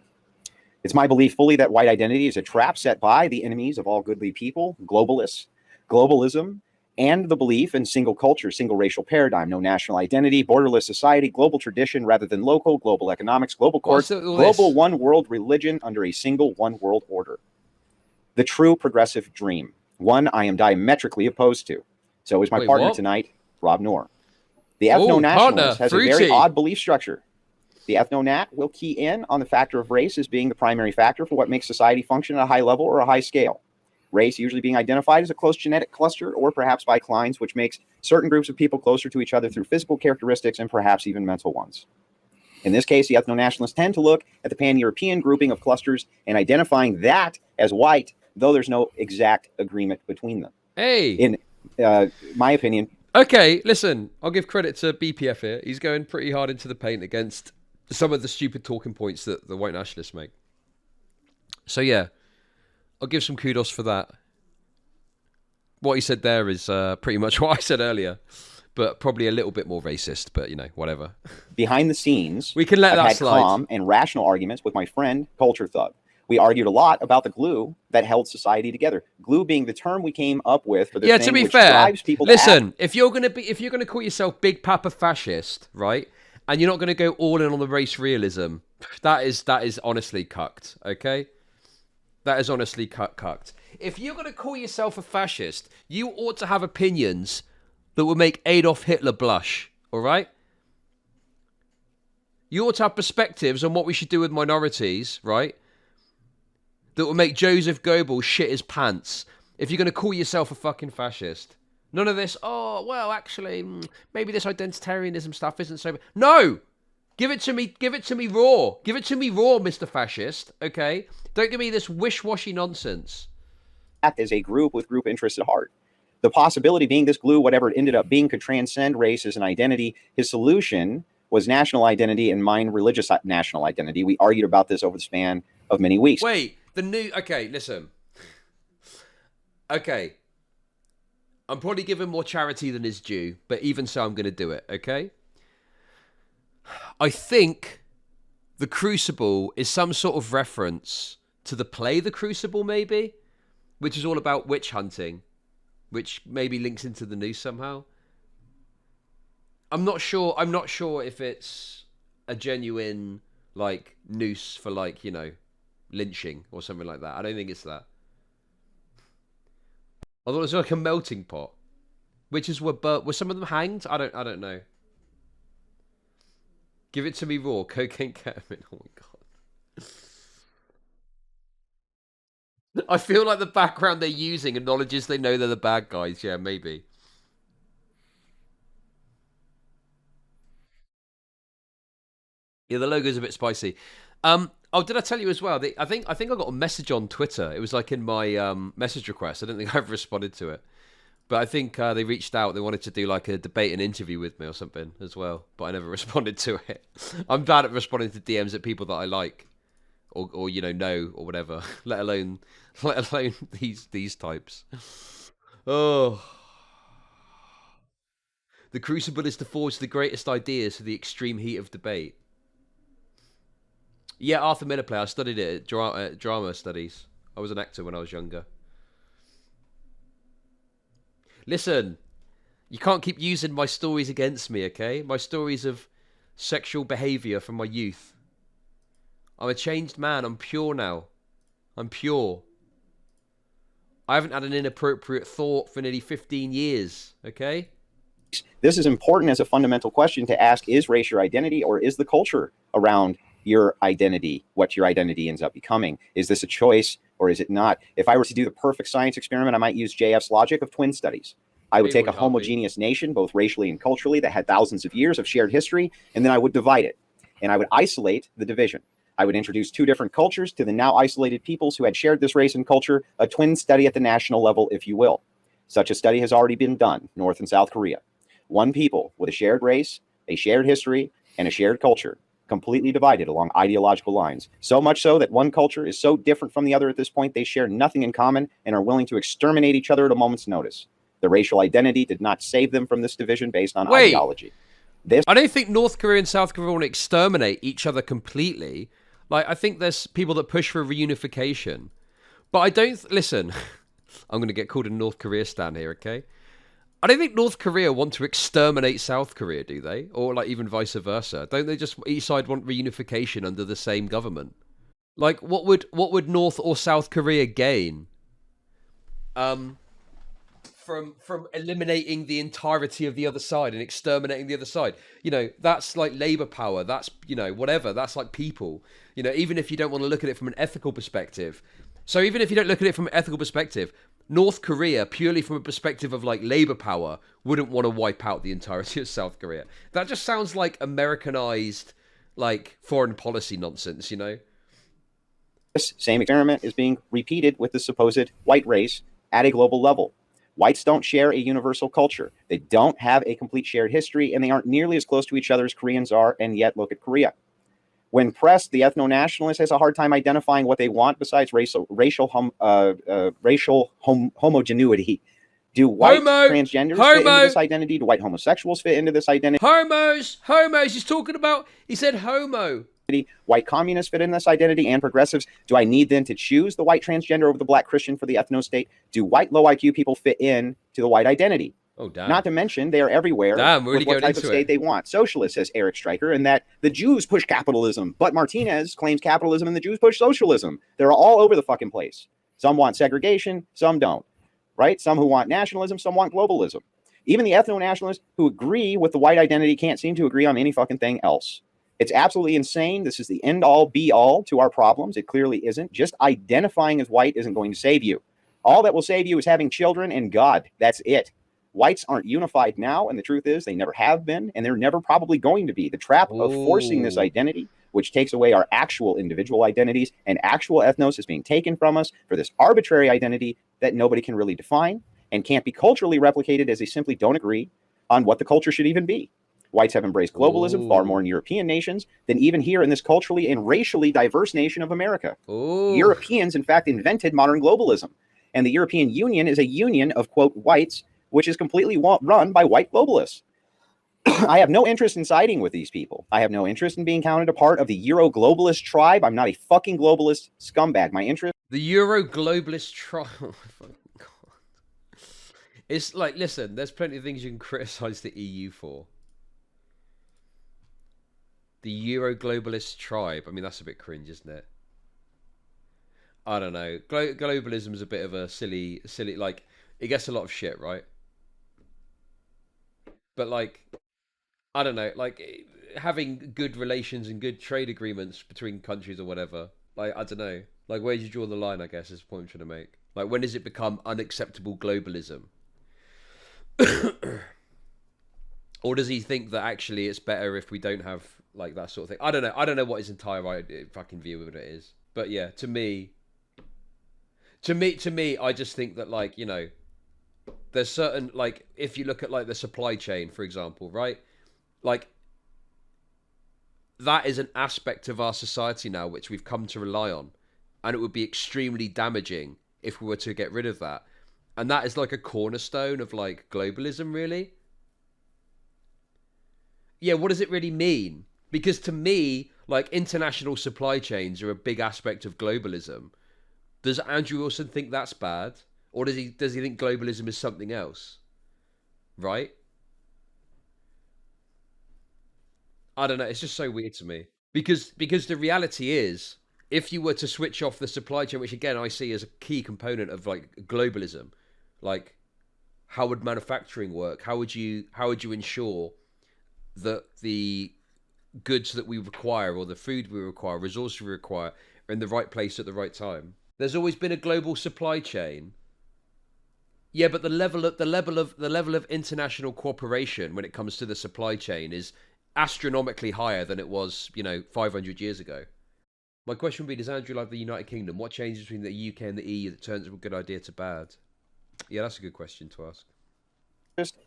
It's my belief fully that white identity is a trap set by the enemies of all goodly people, globalists, globalism, and the belief in single culture, single racial paradigm, no national identity, borderless society, global tradition rather than local, global economics, global courts, global one world religion under a single one world order. The true progressive dream, one I am diametrically opposed to. So is my partner tonight, Rob Noerr. The ethno-nationalist has a very odd belief structure. The ethno-nat will key in on the factor of race as being the primary factor for what makes society function at a high level or a high scale. Race usually being identified as a close genetic cluster or perhaps by Kleins, which makes certain groups of people closer to each other through physical characteristics and perhaps even mental ones. In this case, the ethno-nationalists tend to look at the pan-European grouping of clusters and identifying that as white, though there's no exact agreement between them. Hey! In my opinion... Okay, listen, I'll give credit to BPF here. He's going pretty hard into the paint against some of the stupid talking points that the white nationalists make. So yeah, I'll give some kudos for that. What he said there is pretty much what I said earlier. But probably a little bit more racist, but, you know, whatever. Behind the scenes, we can let that had slide. Calm and rational arguments with my friend, Culture Thug. We argued a lot about the glue that held society together. Glue being the term we came up with for the thing to be which fair, drives people to listen, act. if you're gonna call yourself Big Papa Fascist, right, and you're not gonna go all in on the race realism, that is honestly cucked, okay? That is honestly cucked. If you're gonna call yourself a fascist, you ought to have opinions that will make Adolf Hitler blush, all right? You ought to have perspectives on what we should do with minorities, right? That will make Joseph Goebbels shit his pants if you're going to call yourself a fucking fascist. None of this, oh, well, actually, maybe this identitarianism stuff isn't so... No! Give it to me raw. Give it to me raw, Mr. Fascist, okay? Don't give me this wish-washy nonsense. Act as a group with group interests at heart. The possibility being this glue, whatever it ended up being, could transcend race as an identity. His solution was national identity and mine religious national identity. We argued about this over the span of many weeks. Wait, okay, listen. Okay. I'm probably giving more charity than is due, but even so, I'm going to do it, okay? I think the Crucible is some sort of reference to the play The Crucible, maybe? Which is all about witch hunting. Which maybe links into the news somehow. I'm not sure if it's a genuine, like, noose for, like, you know, lynching or something like that. I don't think it's that. I thought it was like a melting pot. Witches were some of them hanged? I don't know. Give it to me raw. Cocaine, ketamine. Oh my god. I feel like the background they're using acknowledges they know they're the bad guys. Yeah, maybe. Yeah, the logo's a bit spicy. Oh, did I tell you as well? I think I got a message on Twitter. It was like in my message request. I don't think I've responded to it. But I think they reached out. They wanted to do like a debate and interview with me or something as well. But I never responded to it. I'm bad at responding to DMs at people that I like. Or you know or whatever, let alone these types. Oh, the Crucible is to forge the greatest ideas for the extreme heat of debate. Yeah, Arthur Miller play. I studied it at drama studies. I was an actor when I was younger. Listen, you can't keep using my stories against me, okay? My stories of sexual behaviour from my youth. I'm a changed man. I'm pure now. I'm pure. I haven't had an inappropriate thought for nearly 15 years, okay? This is important as a fundamental question to ask, is race your identity, or is the culture around your identity what your identity ends up becoming? Is this a choice or is it not? If I were to do the perfect science experiment, I might use JF's logic of twin studies. I would take a homogeneous nation, both racially and culturally, that had thousands of years of shared history, and then I would divide it. And I would isolate the division. I would introduce two different cultures to the now isolated peoples who had shared this race and culture, a twin study at the national level, if you will. Such a study has already been done, North and South Korea. One people with a shared race, a shared history, and a shared culture, completely divided along ideological lines. So much so that one culture is so different from the other at this point, they share nothing in common and are willing to exterminate each other at a moment's notice. The racial identity did not save them from this division based on ideology. I don't think North Korea and South Korea want to exterminate each other completely. Like, I think there's people that push for reunification. But I don't... Listen, I'm going to get called a North Korea stan here, okay? I don't think North Korea want to exterminate South Korea, do they? Or, like, even vice versa. Don't they just... Each side want reunification under the same government? Like, what would North or South Korea gain? From from eliminating the entirety of the other side and exterminating the other side. You know, that's like labor power. That's, you know, whatever. That's like people. You know, even if you don't want to look at it from an ethical perspective. So even if you don't look at it from an ethical perspective, North Korea, purely from a perspective of like labor power, wouldn't want to wipe out the entirety of South Korea. That just sounds like Americanized, like foreign policy nonsense, you know? This same experiment is being repeated with the supposed white race at a global level. Whites don't share a universal culture. They don't have a complete shared history, and they aren't nearly as close to each other as Koreans are, and yet look at Korea. When pressed, the ethno-nationalist has a hard time identifying what they want besides racial homogeneity. Do white transgenders fit into this identity? Do white homosexuals fit into this identity? Homos! He's talking about, he said homo. White communists fit in this identity, and progressives. Do I need then to choose the white transgender over the black Christian for the ethno-state? Do white low IQ people fit in to the white identity? Oh, damn. Not to mention they are everywhere with what type of state they want. Socialist, says Eric Stryker, and that the Jews push capitalism. But Martinez claims capitalism and the Jews push socialism. They're all over the fucking place. Some want segregation, some don't. Right? Some who want nationalism, some want globalism. Even the ethno-nationalists who agree with the white identity can't seem to agree on any fucking thing else. It's absolutely insane. This is the end-all, be-all to our problems. It clearly isn't. Just identifying as white isn't going to save you. All that will save you is having children and God. That's it. Whites aren't unified now, and the truth is they never have been, and they're never probably going to be. The trap of forcing this identity, which takes away our actual individual identities, and actual ethnos is being taken from us for this arbitrary identity that nobody can really define and can't be culturally replicated, as they simply don't agree on what the culture should even be. Whites have embraced globalism far more in European nations than even here in this culturally and racially diverse nation of America. Europeans, in fact, invented modern globalism. And the European Union is a union of, quote, whites, which is completely run by white globalists. I have no interest in siding with these people. I have no interest in being counted a part of the Euro-globalist tribe. I'm not a fucking globalist scumbag. My interest... The Euro-globalist tribe... Oh, my God. It's like, listen, there's plenty of things you can criticize the EU for. The Euro-globalist tribe. I mean, that's a bit cringe, isn't it? I don't know. Globalism is a bit of a silly, like, it gets a lot of shit, right? But, like, I don't know, like, having good relations and good trade agreements between countries or whatever, like, I don't know. Like, where do you draw the line, I guess, is the point I'm trying to make. Like, when does it become unacceptable globalism? Or does he think that actually it's better if we don't have, like, that sort of thing? I don't know. I don't know what his entire fucking view of it is. But yeah, to me, I just think that, like, you know, there's certain, like, if you look at, like, the supply chain, for example, right? Like, that is an aspect of our society now which we've come to rely on. And it would be extremely damaging if we were to get rid of that. And that is like a cornerstone of, like, globalism, really. Yeah, what does it really mean? Because to me, like, international supply chains are a big aspect of globalism. Does Andrew Wilson think that's bad? Or does he think globalism is something else? Right? I don't know, it's just so weird to me. Because the reality is, if you were to switch off the supply chain, which again I see as a key component of, like, globalism, like, how would manufacturing work? How would you ensure that the goods that we require, or the food we require, resources we require, are in the right place at the right time? There's always been a global supply chain. Yeah, but the level of international cooperation when it comes to the supply chain is astronomically higher than it was, you know, 500 years ago. My question would be, does Andrew like the United Kingdom? What changes between the UK and the EU that turns a good idea to bad? Yeah, that's a good question to ask.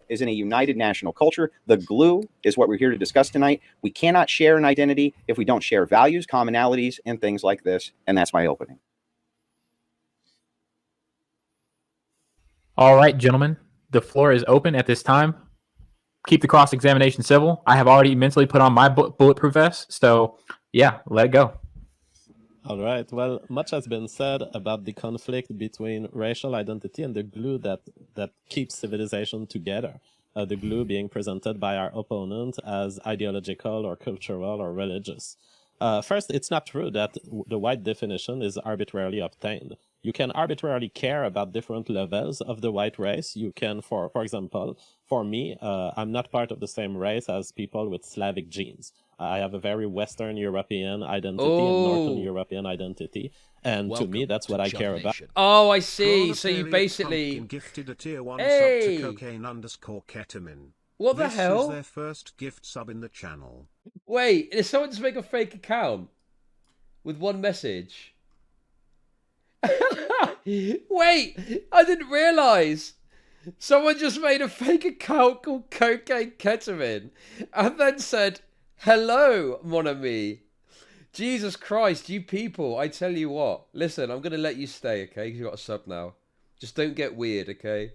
Is in a united national culture. The glue is what we're here to discuss tonight. We cannot share an identity if we don't share values, commonalities, and things like this. And that's my opening. All right, gentlemen, the floor is open at this time. Keep the cross-examination civil. I have already mentally put on my bulletproof vest, so yeah, let it go. All right. Well, much has been said about the conflict between racial identity and the glue that keeps civilization together. The glue being presented by our opponent as ideological or cultural or religious. First, it's not true that the white definition is arbitrarily obtained. You can arbitrarily care about different levels of the white race. You can, for example, for me, I'm not part of the same race as people with Slavic genes. I have a very Western European identity and Northern European identity. And to me, that's what I care about. Oh, I see. So you basically gifted a tier 1 Hey! sub to cocaine_ketamine. What the This hell? is their first gift sub in the channel. Wait, did someone just make a fake account with one message? Wait, I didn't realize. Someone just made a fake account called Cocaine Ketamine and then said, "Hello, mon ami." Jesus Christ, you people, I tell you what. Listen, I'm going to let you stay, okay? Because you've got a sub now. Just don't get weird, okay?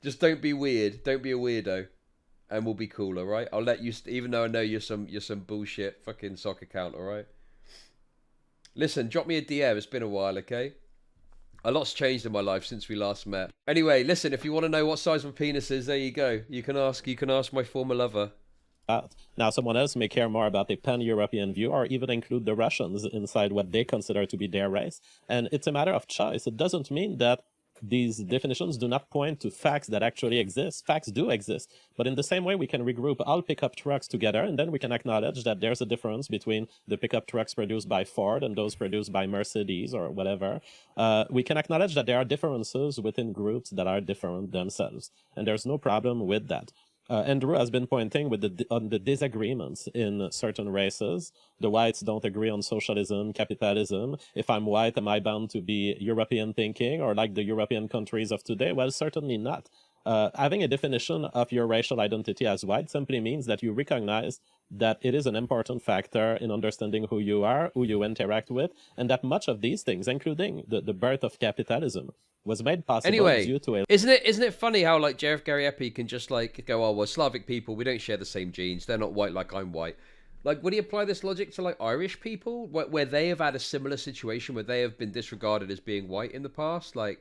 Just don't be weird. Don't be a weirdo. And we'll be cool, alright? I'll let you, even though I know you're some bullshit fucking sock account, alright? Listen, drop me a DM. It's been a while, okay? A lot's changed in my life since we last met. Anyway, listen, if you want to know what size my penis is, there you go. You can ask my former lover. Now, someone else may care more about a pan-European view or even include the Russians inside what they consider to be their race. And it's a matter of choice. It doesn't mean that these definitions do not point to facts that actually exist. Facts do exist. But in the same way, we can regroup all pickup trucks together, and then we can acknowledge that there's a difference between the pickup trucks produced by Ford and those produced by Mercedes or whatever. We can acknowledge that there are differences within groups that are different themselves. And there's no problem with that. Andrew has been pointing on the disagreements in certain races. The whites don't agree on socialism, capitalism. If I'm white, am I bound to be European thinking or like the European countries of today? Well, certainly not. Having a definition of your racial identity as white simply means that you recognize that it is an important factor in understanding who you are, who you interact with, and that much of these things, including the birth of capitalism, was made possible due to a... Isn't it funny how like JF Gariepi can just like go, oh well, Slavic people, we don't share the same genes, they're not white like I'm white. Like, would he apply this logic to like Irish people, where they have had a similar situation where they have been disregarded as being white in the past? Like,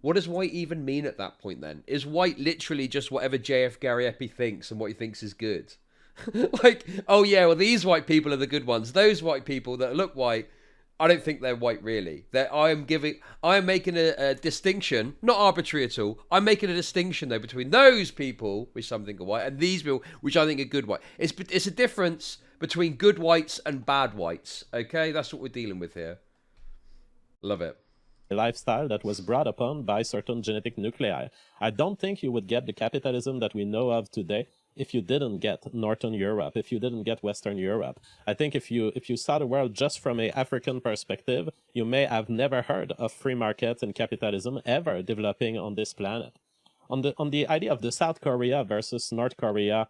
what does white even mean at that point then? Is white literally just whatever JF Gariepi thinks and what he thinks is good? Like, oh yeah, well these white people are the good ones. Those white people that look white, I don't think they're white really. I am making a distinction, not arbitrary at all. I'm making a distinction though between those people, which some think are white, and these people, which I think are good white. It's a difference between good whites and bad whites. Okay, that's what we're dealing with here. Love it. A lifestyle that was brought upon by certain genetic nuclei. I don't think you would get the capitalism that we know of today if you didn't get Northern Europe, if you didn't get Western Europe. I think if you saw the world just from an African perspective, you may have never heard of free markets and capitalism ever developing on this planet. On the idea of the South Korea versus North Korea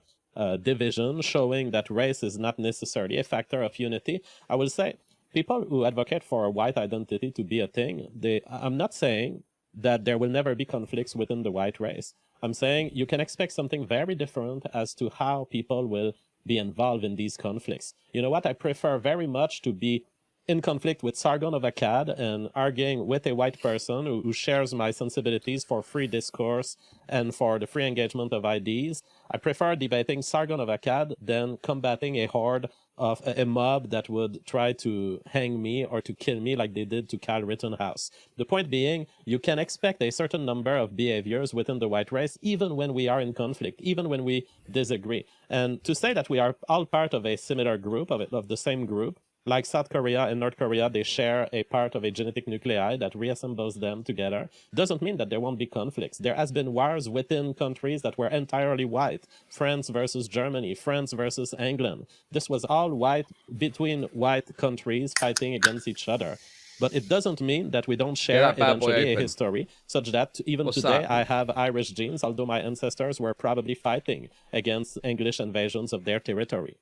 division, showing that race is not necessarily a factor of unity, I will say people who advocate for a white identity to be a thing, I'm not saying that there will never be conflicts within the white race. I'm saying you can expect something very different as to how people will be involved in these conflicts. You know what? I prefer very much to be in conflict with Sargon of Akkad and arguing with a white person who shares my sensibilities for free discourse and for the free engagement of ideas. I prefer debating Sargon of Akkad than combating a horde of a mob that would try to hang me or to kill me like they did to Kyle Rittenhouse. The point being, you can expect a certain number of behaviors within the white race, even when we are in conflict, even when we disagree. And to say that we are all part of a similar group, of the same group, like South Korea and North Korea, they share a part of a genetic nuclei that reassembles them together, doesn't mean that there won't be conflicts. There has been wars within countries that were entirely white. France versus Germany, France versus England. This was all white, between white countries fighting against each other. But it doesn't mean that we don't share eventually a history, such that even today I have Irish genes, although my ancestors were probably fighting against English invasions of their territory.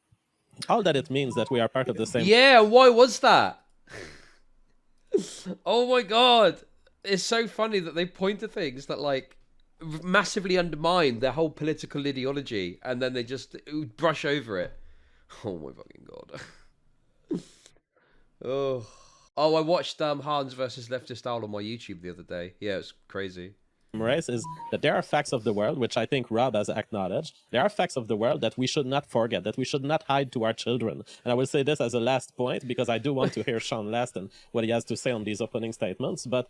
All that it means that we are part of the same... Yeah, why was that? Oh my god. It's so funny that they point to things that, like, massively undermine their whole political ideology, and then they just brush over it. Oh my fucking god. Oh, I watched Hans versus Leftist Owl on my YouTube the other day. Yeah, it's crazy. race is that there are facts of the world, which I think Rob has acknowledged. There are facts of the world that we should not forget, that we should not hide to our children. And I will say this as a last point, because I do want to hear Sean last and what he has to say on these opening statements. But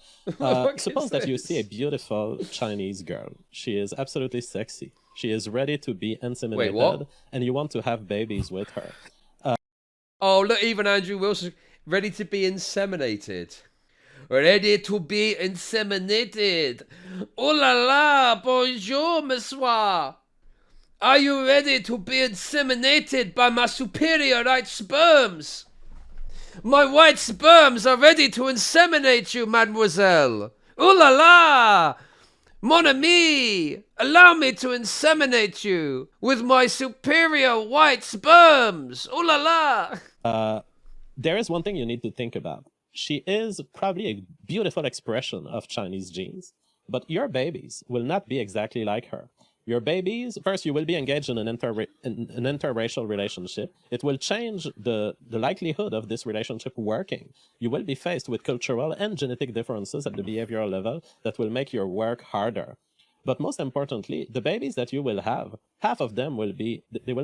suppose that you see a beautiful Chinese girl. She is absolutely sexy. She is ready to be inseminated. Wait, what? And you want to have babies with her. Oh, look, even Andrew Wilson, ready to be inseminated. Ready to be inseminated. Oh la la, bonjour, monsieur. Are you ready to be inseminated by my superior white sperms? My white sperms are ready to inseminate you, mademoiselle. Oh la la. Mon ami, allow me to inseminate you with my superior white sperms. Oh la la. There is one thing you need to think about. She is probably a beautiful expression of Chinese genes, but your babies will not be exactly like her. Your babies, first, you will be engaged in an interracial relationship. It will change the likelihood of this relationship working. You will be faced with cultural and genetic differences at the behavioral level that will make your work harder. But most importantly, the babies that you will have, half of them will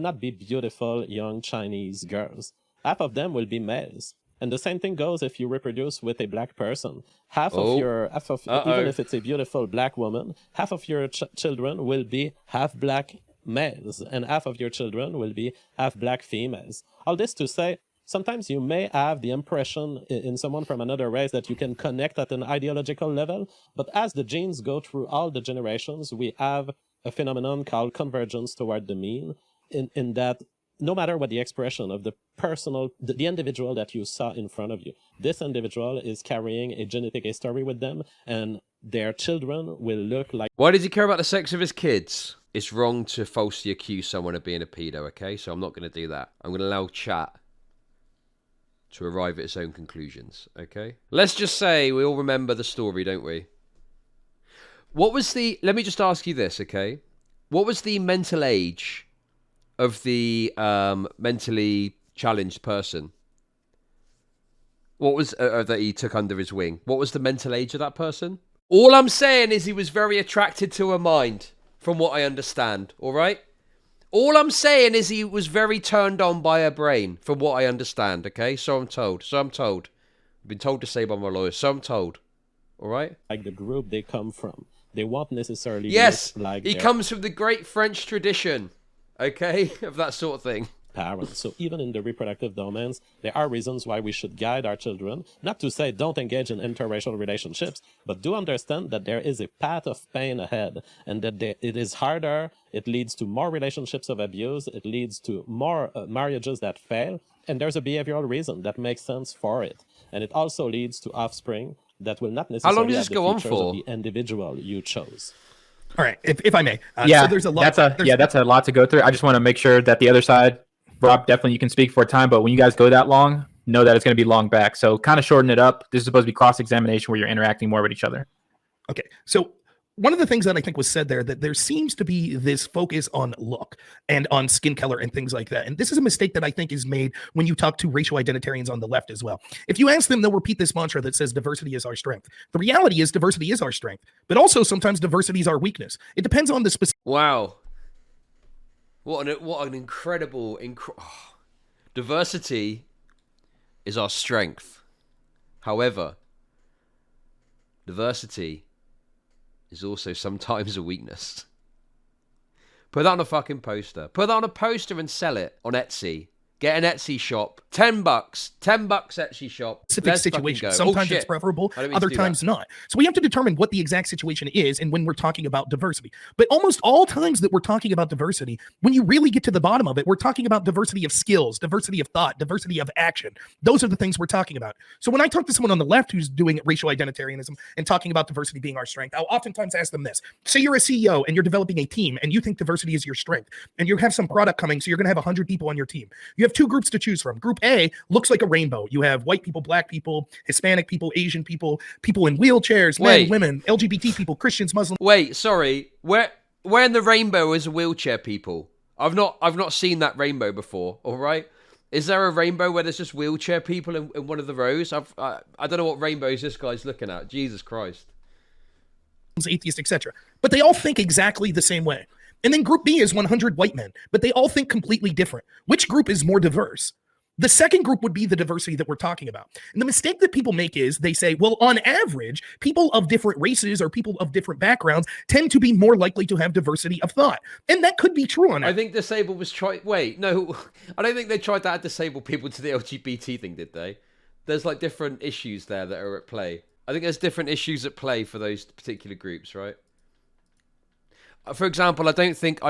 not be beautiful young Chinese girls. Half of them will be males. And the same thing goes if you reproduce with a black person. Even if it's a beautiful black woman, half of your children will be half black males, and half of your children will be half black females. All this to say, sometimes you may have the impression in someone from another race that you can connect at an ideological level, but as the genes go through all the generations, we have a phenomenon called convergence toward the mean, in that no matter what the expression of the individual that you saw in front of you, this individual is carrying a genetic history with them, and their children will look like... Why does he care about the sex of his kids? It's wrong to falsely accuse someone of being a pedo, okay? So I'm not going to do that. I'm going to allow chat to arrive at its own conclusions, okay? Let's just say we all remember the story, don't we? What was the... Let me just ask you this, okay? What was the mental age of the mentally challenged person? What was that he took under his wing? What was the mental age of that person? All I'm saying is he was very attracted to her mind, from what I understand, all right? All I'm saying is he was very turned on by her brain, from what I understand, okay? So I'm told. I've been told to say by my lawyers. So I'm told, all right? Like the group they come from. They won't necessarily yes, look like he comes from the great French tradition, okay, of that sort of thing. Parents. So even in the reproductive domains, there are reasons why we should guide our children, not to say don't engage in interracial relationships, but do understand that there is a path of pain ahead, and that it is harder, it leads to more relationships of abuse, it leads to more marriages that fail, and there's a behavioral reason that makes sense for it. And it also leads to offspring that will not necessarily How long does this have go the on features for? of the individual you chose. All right, if I may. Yeah, so there's a lot. That's a lot to go through. I just want to make sure that the other side, Rob, definitely you can speak for a time, but when you guys go that long, know that it's going to be long back. So kind of shorten it up. This is supposed to be cross-examination where you're interacting more with each other. Okay, so one of the things that I think was said there, that there seems to be this focus on look and on skin color and things like that. And this is a mistake that I think is made when you talk to racial identitarians on the left as well. If you ask them, they'll repeat this mantra that says diversity is our strength. The reality is diversity is our strength, but also sometimes diversity is our weakness. It depends on the specific. Wow. What an incredible... Diversity is our strength. However, diversity is also sometimes a weakness. Put that on a fucking poster. Put that on a poster and sell it on Etsy. Get an Etsy shop. $10. $10 Etsy shop. Specific situation. Sometimes it's preferable, other times not. So we have to determine what the exact situation is and when we're talking about diversity. But almost all times that we're talking about diversity, when you really get to the bottom of it, we're talking about diversity of skills, diversity of thought, diversity of action. Those are the things we're talking about. So when I talk to someone on the left who's doing racial identitarianism and talking about diversity being our strength, I'll oftentimes ask them this. Say you're a CEO and you're developing a team and you think diversity is your strength, and you have some product coming, so you're going to have 100 people on your team. You have two groups to choose from. Group A looks like a rainbow. You have white people, black people, Hispanic people, Asian people, people in wheelchairs, men, women, LGBT people, Christians, Muslims. Wait, sorry. Where in the rainbow is wheelchair people? I've not seen that rainbow before. All right. Is there a rainbow where there's just wheelchair people in one of the rows? I don't know what rainbows this guy's looking at. Jesus Christ. atheists, etc. But they all think exactly the same way. And then group B is 100 white men, but they all think completely different. Which group is more diverse? The second group would be the diversity that we're talking about. And the mistake that people make is they say, well, on average, people of different races or people of different backgrounds tend to be more likely to have diversity of thought. And that could be true on average. I think disabled was wait, no, I don't think they tried to add disabled people to the LGBT thing, did they? There's like different issues there that are at play. I think there's different issues at play for those particular groups, right? For example, I don't think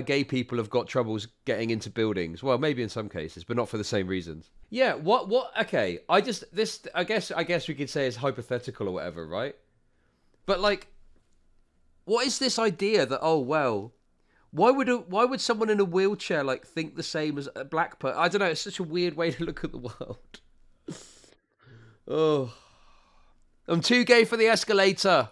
gay people have got troubles getting into buildings. Well, maybe in some cases, but not for the same reasons. Yeah. What? Okay. I guess we could say it's hypothetical or whatever, right? But like, what is this idea that why would someone in a wheelchair like think the same as a black person? I don't know. It's such a weird way to look at the world. Oh, I'm too gay for the escalator.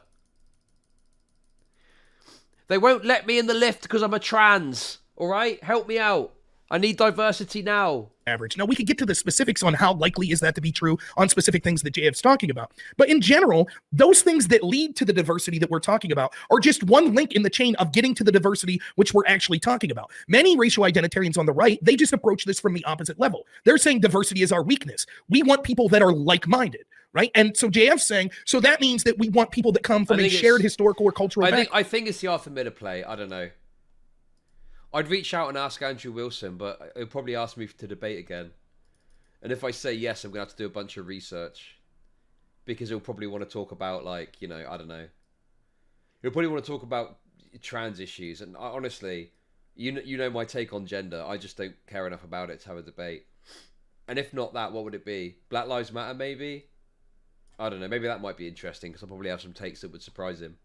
They won't let me in the lift because I'm a trans. All right? Help me out. I need diversity now. Average. Now, we could get to the specifics on how likely is that to be true on specific things that JF's talking about. But in general, those things that lead to the diversity that we're talking about are just one link in the chain of getting to the diversity which we're actually talking about. Many racial identitarians on the right, they just approach this from the opposite level. They're saying diversity is our weakness. We want people that are like-minded. Right. And so JF's saying, so that means that we want people that come from a shared historical or cultural background. I think it's the Arthur Miller play. I don't know. I'd reach out and ask Andrew Wilson, but he'll probably ask me to debate again. And if I say yes, I'm going to have to do a bunch of research. Because he'll probably want to talk about, like, you know, I don't know. He'll probably want to talk about trans issues. And honestly, you know my take on gender. I just don't care enough about it to have a debate. And if not that, what would it be? Black Lives Matter, maybe? I don't know. Maybe that might be interesting because I'll probably have some takes that would surprise him.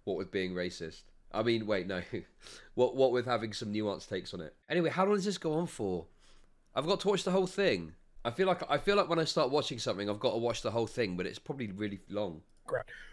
What with being racist? I mean, wait, no. What with having some nuanced takes on it? Anyway, how long does this go on for? I've got to watch the whole thing. I feel like when I start watching something, I've got to watch the whole thing, but it's probably really long.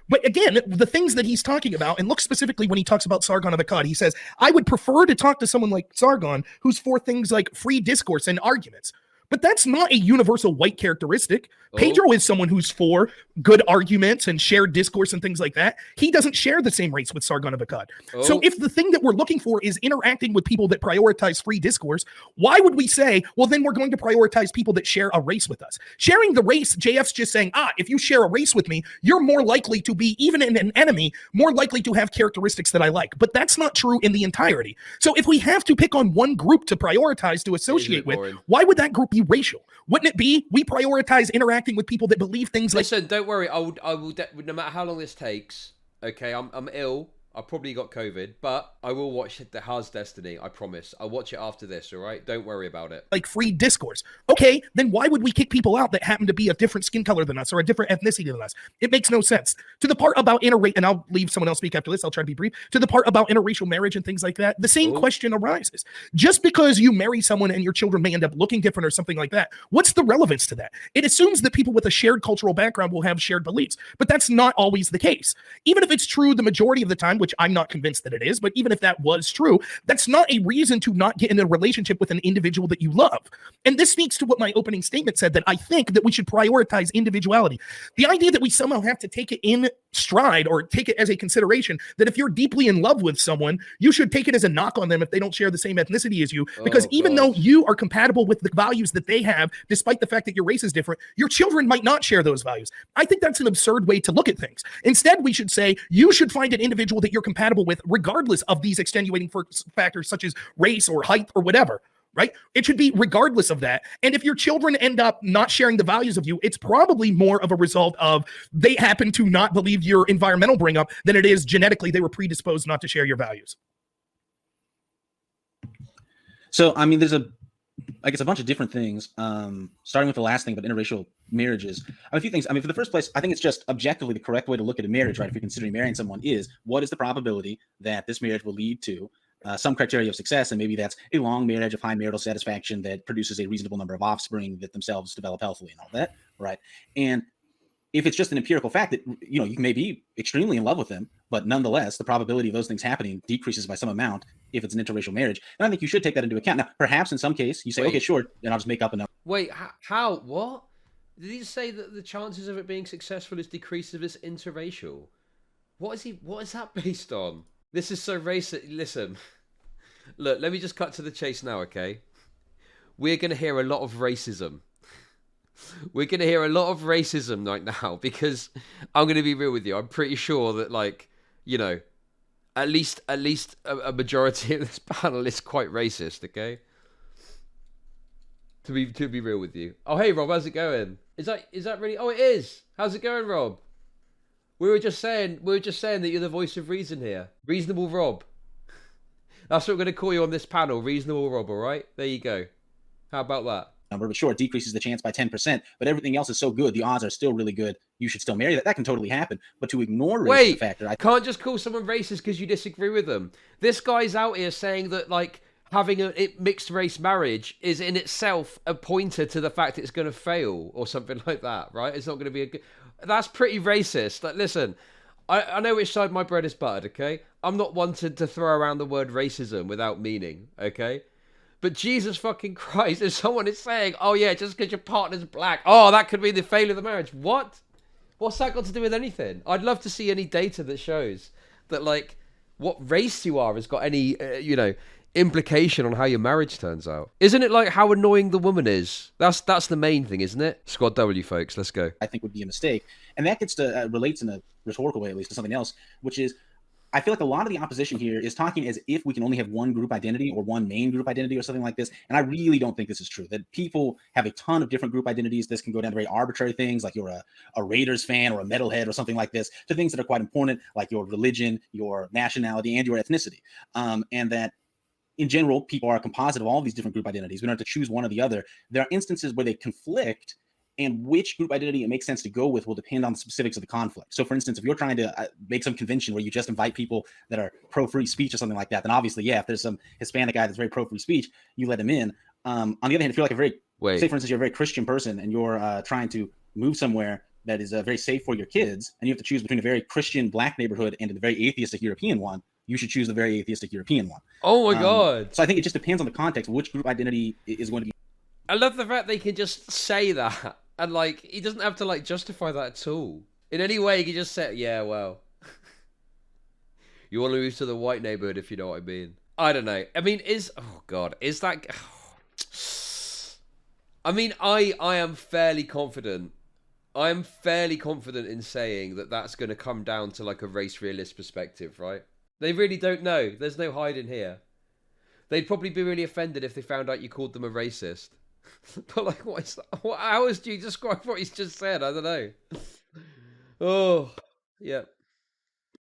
But again, the things that he's talking about, and look specifically when he talks about Sargon of Akkad, he says, I would prefer to talk to someone like Sargon who's for things like free discourse and arguments. But that's not a universal white characteristic. Pedro is someone who's for good arguments and shared discourse and things like that. He doesn't share the same race with Sargon of Akkad. So if the thing that we're looking for is interacting with people that prioritize free discourse, why would we say, well, then we're going to prioritize people that share a race with us? Sharing the race, JF's just saying, if you share a race with me, you're more likely to be, even in an enemy, more likely to have characteristics that I like. But that's not true in the entirety. So if we have to pick on one group to prioritize, to associate with, why would that group be racial? Wouldn't it be we prioritize interacting with people that believe things like... Listen, don't worry. I will no matter how long this takes. Okay, I'm ill. I probably got COVID, but I will watch The Hard's Destiny. I promise. I'll watch it after this. All right, don't worry about it. Like free discourse. Okay, then why would we kick people out that happen to be a different skin color than us or a different ethnicity than us? It makes no sense. To the part about interracial, and I'll leave someone else speak after this. I'll try to be brief. To the part about interracial marriage and things like that, the same question arises. Just because you marry someone and your children may end up looking different or something like that, what's the relevance to that? It assumes that people with a shared cultural background will have shared beliefs, but that's not always the case. Even if it's true the majority of the time, which I'm not convinced that it is, but even if that was true, that's not a reason to not get in a relationship with an individual that you love. And this speaks to what my opening statement said, that I think that we should prioritize individuality. The idea that we somehow have to take it in stride or take it as a consideration that if you're deeply in love with someone, you should take it as a knock on them if they don't share the same ethnicity as you, because even though you are compatible with the values that they have, despite the fact that your race is different, your children might not share those values. I think that's an absurd way to look at things. Instead, we should say you should find an individual that you're compatible with regardless of these extenuating factors such as race or height or whatever. Right? It should be regardless of that. And if your children end up not sharing the values of you, it's probably more of a result of they happen to not believe your environmental bring up than it is genetically they were predisposed not to share your values. So, I mean, there's a bunch of different things, starting with the last thing about interracial marriages. A few things. I mean, for the first place, I think it's just objectively the correct way to look at a marriage, right? If you're considering marrying someone, is what is the probability that this marriage will lead to some criteria of success, and maybe that's a long marriage of high marital satisfaction that produces a reasonable number of offspring that themselves develop healthily and all that, right? And if it's just an empirical fact that, you know, you may be extremely in love with them, but nonetheless, the probability of those things happening decreases by some amount if it's an interracial marriage. And I think you should take that into account. Now, perhaps in some case, you say, okay, sure, and I'll just make up a number. Wait, how? What? Did he say that the chances of it being successful is decreased if it's interracial? What is that based on? This is so racist. Listen, look, let me just cut to the chase now, okay? We're going to hear a lot of racism. We're going to hear a lot of racism right now, because I'm going to be real with you. I'm pretty sure that, like, you know, at least a majority of this panel is quite racist, okay? To be real with you. Oh, hey Rob, how's it going? Is that really? Oh, it is. How's it going, Rob? We were just saying that you're the voice of reason here. Reasonable Rob. That's what we're going to call you on this panel, Reasonable Rob, all right? There you go. How about that? Number, but sure, it decreases the chance by 10%, but everything else is so good, the odds are still really good. You should still marry that. That can totally happen. But to ignore race as a factor, I can't just call someone racist because you disagree with them. This guy's out here saying that, like, having a mixed race marriage is in itself a pointer to the fact it's going to fail or something like that, right? It's not going to be a good... That's pretty racist. Like, listen, I know which side my bread is buttered, okay? I'm not wanted to throw around the word racism without meaning, okay? But Jesus fucking Christ, if someone is saying, oh yeah, just because your partner's black, oh, that could be the failure of the marriage. What? What's that got to do with anything? I'd love to see any data that shows that, like, what race you are has got any, implication on how your marriage turns out. Isn't it like how annoying the woman is? That's the main thing, isn't it? Squad W, folks, let's go. I think would be a mistake. And that gets to, relates in a rhetorical way, at least, to something else, which is, I feel like a lot of the opposition here is talking as if we can only have one group identity or one main group identity or something like this. And I really don't think this is true, that people have a ton of different group identities. This can go down to very arbitrary things, like you're a Raiders fan or a metalhead or something like this, to things that are quite important, like your religion, your nationality, and your ethnicity. And that in general, people are a composite of all of these different group identities. We don't have to choose one or the other. There are instances where they conflict, and which group identity it makes sense to go with will depend on the specifics of the conflict. So, for instance, if you're trying to make some convention where you just invite people that are pro-free speech or something like that, then obviously, yeah, if there's some Hispanic guy that's very pro-free speech, you let him in. On the other hand, if you're like a very, say, for instance, you're a very Christian person and you're trying to move somewhere that is very safe for your kids, and you have to choose between a very Christian black neighborhood and a very atheistic European one, you should choose the very atheistic European one. Oh my God. So I think it just depends on the context, which group identity is going to be. I love the fact they can just say that. And, like, he doesn't have to, like, justify that at all. In any way, he can just say, yeah, well, you want to move to the white neighborhood, if you know what I mean. I don't know. I mean, oh, God, is that... I mean, I am fairly confident. I am fairly confident in saying that that's going to come down to, like, a race realist perspective, right? They really don't know. There's no hiding here. They'd probably be really offended if they found out you called them a racist. But, like, what is that? How else do you describe what he's just said? I don't know. Oh, yeah.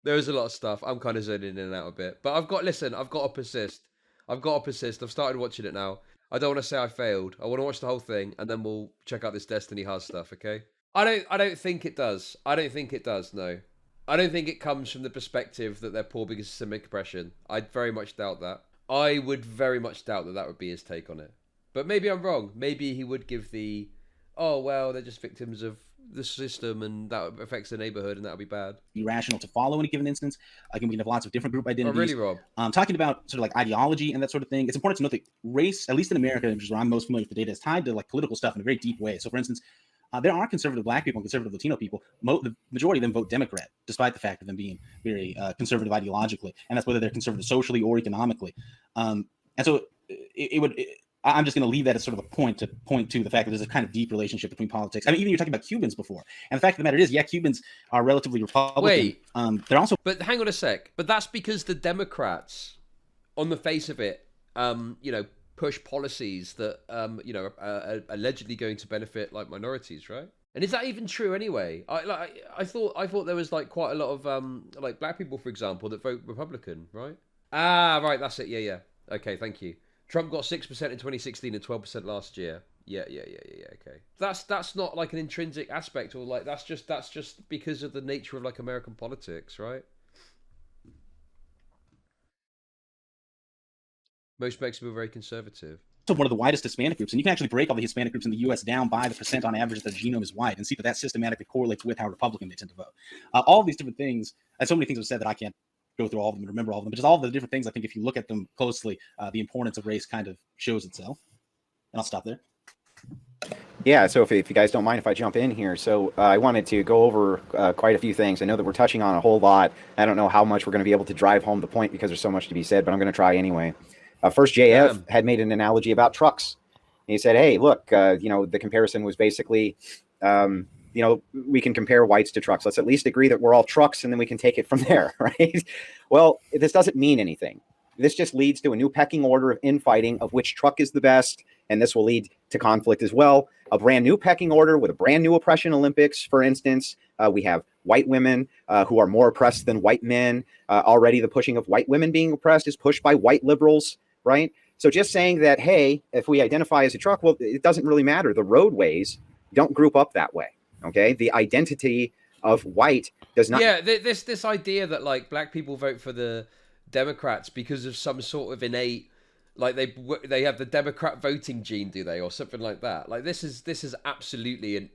There is a lot of stuff. I'm kind of zoning in and out a bit. But I've got to persist. I've started watching it now. I don't want to say I failed. I want to watch the whole thing, and then we'll check out this Destiny Huz stuff, okay? I don't think it does. No. I don't think it comes from the perspective that they're poor because of systemic oppression. I very much doubt that. I would very much doubt that would be his take on it. But maybe I'm wrong. Maybe he would give the, oh, well, they're just victims of the system and that affects the neighborhood and that'll be bad. Irrational to follow in a given instance. Again, we can have lots of different group identities. Oh, really, Rob? Talking about sort of like ideology and that sort of thing, it's important to note that race, at least in America, which is where I'm most familiar with the data, is tied to like political stuff in a very deep way. So, for instance, there are conservative black people and conservative Latino people. The majority of them vote Democrat, despite the fact of them being very conservative ideologically. And that's whether they're conservative socially or economically. And so I'm just going to leave that as sort of a point to the fact that there's a kind of deep relationship between politics. I mean, even you're talking about Cubans before. And the fact of the matter is, yeah, Cubans are relatively Republican. Wait. They're also... But hang on a sec. But that's because the Democrats, on the face of it, push policies that, are allegedly going to benefit, like, minorities, right? And is that even true anyway? I thought there was, like, quite a lot of, like, black people, for example, that vote Republican, right? Ah, right, that's it. Yeah. Okay, thank you. Trump got 6% in 2016 and 12% last year. Yeah. Okay, that's not like an intrinsic aspect, or like that's just because of the nature of like American politics, right? Most Mexicans are very conservative. So one of the widest Hispanic groups, and you can actually break all the Hispanic groups in the U.S. down by the percent on average that their genome is white, and see that systematically correlates with how Republican they tend to vote. All of these different things, and so many things have said that I can't go through all of them and remember all of them, but just all the different things. I think if you look at them closely, the importance of race kind of shows itself. And I'll stop there. Yeah, so if you guys don't mind if I jump in here. So I wanted to go over quite a few things. I know that we're touching on a whole lot. I don't know how much we're going to be able to drive home the point because there's so much to be said, but I'm going to try anyway. First, JF had made an analogy about trucks. He said, hey, look, the comparison was basically, we can compare whites to trucks. Let's at least agree that we're all trucks, and then we can take it from there, right? Well, this doesn't mean anything. This just leads to a new pecking order of infighting of which truck is the best, and this will lead to conflict as well. A brand new pecking order with a brand new oppression Olympics, for instance. We have white women who are more oppressed than white men. Already the pushing of white women being oppressed is pushed by white liberals, right? So just saying that, hey, if we identify as a truck, well, it doesn't really matter. The roadways don't group up that way, okay? The identity of white does not... Yeah, this idea that, like, black people vote for the Democrats because of some sort of innate, like, they have the Democrat voting gene, do they, or something like that? Like, this is absolutely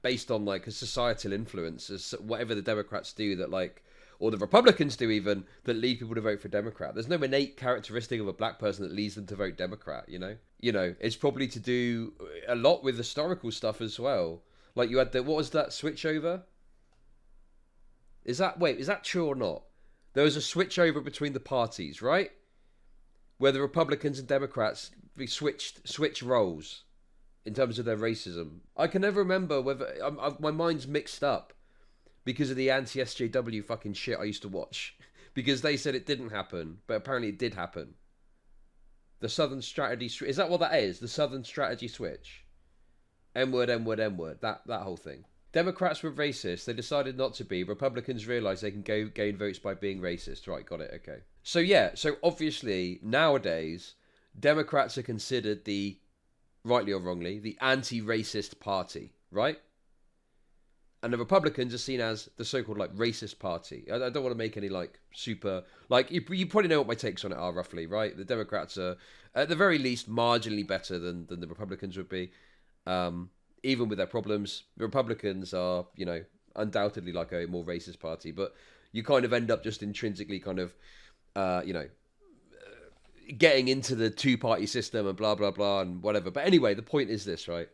based on, like, a societal influence, as whatever the Democrats do that, like, or the Republicans do even, that lead people to vote for Democrat. There's no innate characteristic of a black person that leads them to vote Democrat, you know? It's probably to do a lot with historical stuff as well. Like, you had what was that switchover? Is that true or not? There was a switchover between the parties, right? Where the Republicans and Democrats switched roles in terms of their racism. I can never remember whether my mind's mixed up because of the anti-SJW fucking shit I used to watch. Because they said it didn't happen, but apparently it did happen. The Southern strategy is that what that is? The Southern strategy switch. N-word, N-word, N-word. That whole thing. Democrats were racist. They decided not to be. Republicans realised they can gain votes by being racist. Right, got it. Okay. So yeah, so obviously nowadays Democrats are considered rightly or wrongly, the anti-racist party, right? And the Republicans are seen as the so-called like racist party. I don't want to make any like super like you probably know what my takes on it are roughly, right? The Democrats are at the very least marginally better than the Republicans would be. Even with their problems, the Republicans are, undoubtedly like a more racist party, but you kind of end up just intrinsically kind of, getting into the two-party system and blah, blah, blah, and whatever. But anyway, the point is this, right?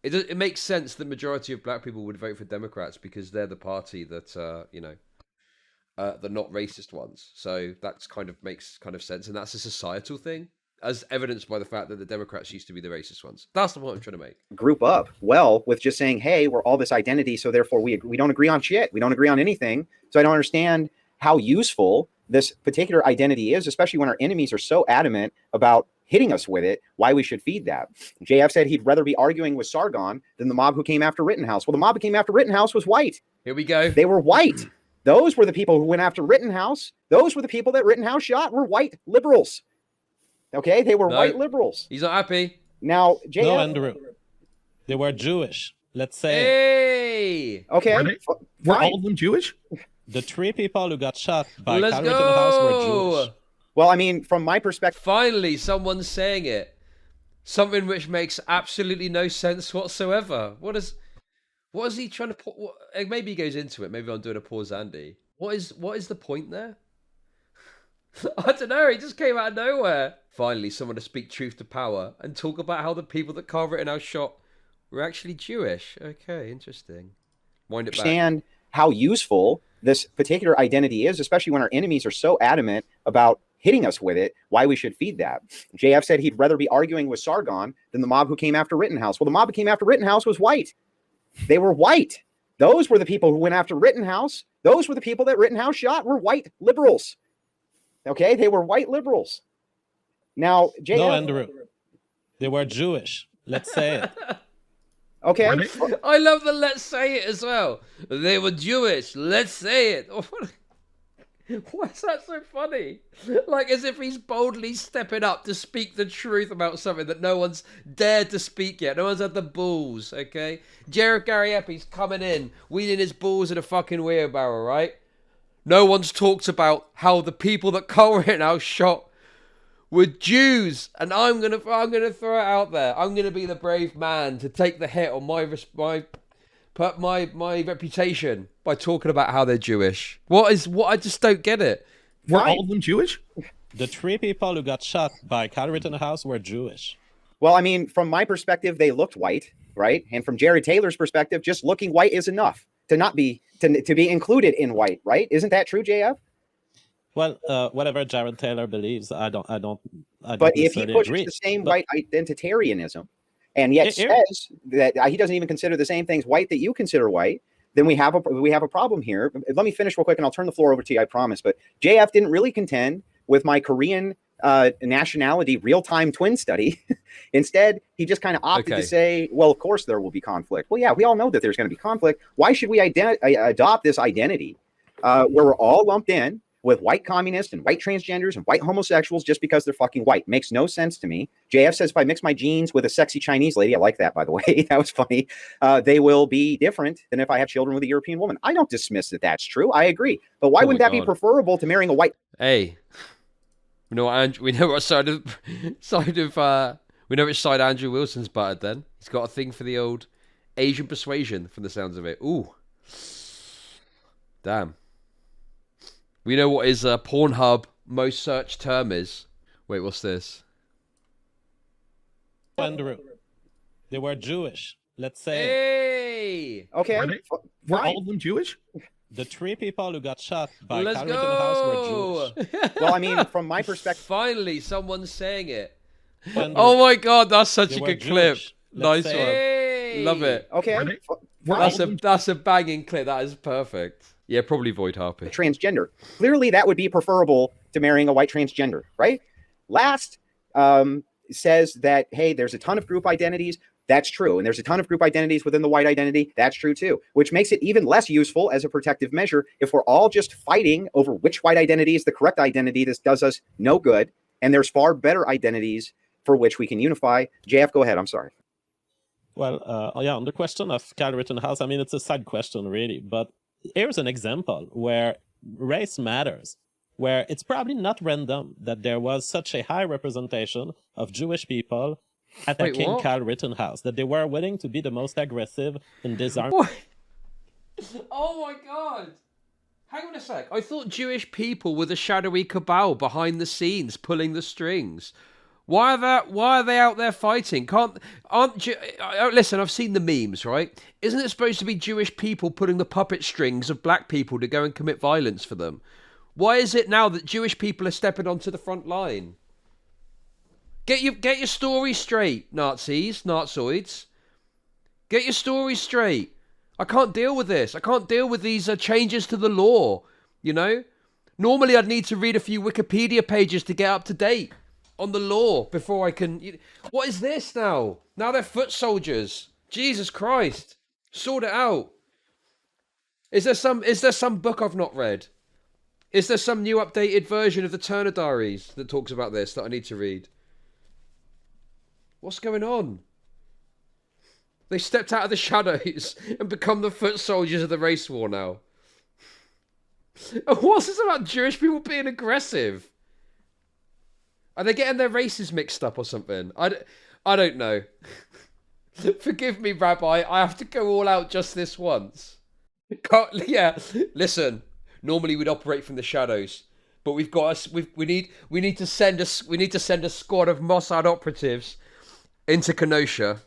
It makes sense the majority of black people would vote for Democrats because they're the party that, the not racist ones. So that's makes sense. And that's a societal thing, as evidenced by the fact that the Democrats used to be the racist ones. That's the point I'm trying to make. Group up well with just saying, hey, we're all this identity, so therefore we don't agree on shit. We don't agree on anything. So I don't understand how useful this particular identity is, especially when our enemies are so adamant about hitting us with it, why we should feed that. JF said he'd rather be arguing with Sargon than the mob who came after Rittenhouse. Well, the mob who came after Rittenhouse was white. Here we go. They were white. Those were the people who went after Rittenhouse. Those were the people that Rittenhouse shot were white liberals. Okay, they were white liberals. He's not happy. Now, JF... No, Andrew. They were Jewish. Let's say. Hey! Okay. Were all of them Jewish? The 3 people who got shot by Let's Cal Rittenhouse were Jewish. Well, I mean, from my perspective... Finally, someone's saying it. Something which makes absolutely no sense whatsoever. What is he trying to put? Maybe he goes into it. Maybe I'm doing a pause, Andy. What is the point there? I don't know. He just came out of nowhere. Finally, someone to speak truth to power and talk about how the people that Carl Rittenhouse shot were actually Jewish. Okay, interesting. Wind it back. Understand how useful this particular identity is, especially when our enemies are so adamant about hitting us with it, why we should feed that. JF said he'd rather be arguing with Sargon than the mob who came after Rittenhouse. Well, the mob who came after Rittenhouse was white. They were white. Those were the people who went after Rittenhouse. Those were the people that Rittenhouse shot were white liberals. Okay, they were white liberals. Now, JF... No, Andrew. They were Jewish. Let's say it. Okay. I love the let's say it as well. They were Jewish. Let's say it. Why is that so funny? Like as if he's boldly stepping up to speak the truth about something that no one's dared to speak yet. No one's had the balls, okay? Jared Gariepi's coming in, wheeling his balls in a fucking wheelbarrow, right? No one's talked about how the people that Carl Rittenhouse shot were Jews, and I'm gonna throw it out there. I'm gonna be the brave man to take the hit on my reputation by talking about how they're Jewish. What I just don't get it. Were all of them Jewish? The 3 people who got shot by Cal Rittenhouse were Jewish. Well, I mean, from my perspective, they looked white, right? And from Jared Taylor's perspective, just looking white is enough to not be to be included in white, right? Isn't that true, JF? Well, whatever Jared Taylor believes, I don't But if he necessarily pushes agree. the same But white identitarianism and yet here- says that he doesn't even consider the same things white that you consider white, then we have a problem here. Let me finish real quick, and I'll turn the floor over to you, I promise. But JF didn't really contend with my Korean nationality real-time twin study. Instead, he just kind of opted to say, well, of course there will be conflict. Well, yeah, we all know that there's going to be conflict. Why should we adopt this identity where we're all lumped in with white communists and white transgenders and white homosexuals just because they're fucking white? Makes no sense to me. JF says if I mix my genes with a sexy Chinese lady, I like that, by the way, that was funny, they will be different than if I have children with a European woman. I don't dismiss that that's true. I agree. But why wouldn't that be preferable to marrying a white... Hey, we know what side Andrew Wilson's butted then. He's got a thing for the old Asian persuasion from the sounds of it. Ooh. Damn. We know what his Pornhub most searched term is. Wait, what's this? Andrew, they were Jewish. Let's say. Hey! Okay. Were all of them Jewish? The 3 people who got shot by Let's Carl Rittenhouse were go! Jewish. Well, I mean, from my perspective... Finally, someone's saying it. Andrew, Oh my god, that's such they a were good clip. Jewish. Nice Let's one. say. Love it. Okay. That's a banging clip. That is perfect. Yeah, probably Void Harpy. Transgender. Clearly, that would be preferable to marrying a white transgender, right? Last says that, hey, there's a ton of group identities. That's true. And there's a ton of group identities within the white identity. That's true, too, which makes it even less useful as a protective measure if we're all just fighting over which white identity is the correct identity. This does us no good. And there's far better identities for which we can unify. JF, go ahead. I'm sorry. Well, yeah, on the question of Carl Rittenhouse, I mean, it's a side question, really. But here's an example where race matters, where it's probably not random that there was such a high representation of Jewish people attacking Carl Rittenhouse, that they were willing to be the most aggressive in disarming. What? Oh my god! Hang on a sec. I thought Jewish people were the shadowy cabal behind the scenes, pulling the strings. Why are they out there fighting? Listen, I've seen the memes, right? Isn't it supposed to be Jewish people pulling the puppet strings of black people to go and commit violence for them? Why is it now that Jewish people are stepping onto the front line? Get your story straight, Nazis, Nazoids. Get your story straight. I can't deal with this. I can't deal with these changes to the law, you know? Normally I'd need to read a few Wikipedia pages to get up to date on the law before I can... What is this now? Now they're foot soldiers. Jesus Christ. Sort it out. Is there some book I've not read? Is there some new updated version of the Turner Diaries that talks about this that I need to read? What's going on? They stepped out of the shadows and become the foot soldiers of the race war now. What's this about Jewish people being aggressive? Are they getting their races mixed up or something? I don't know. Forgive me, Rabbi. I have to go all out just this once. Yeah, listen. Normally we'd operate from the shadows, but we've got we need to send a squad of Mossad operatives into Kenosha.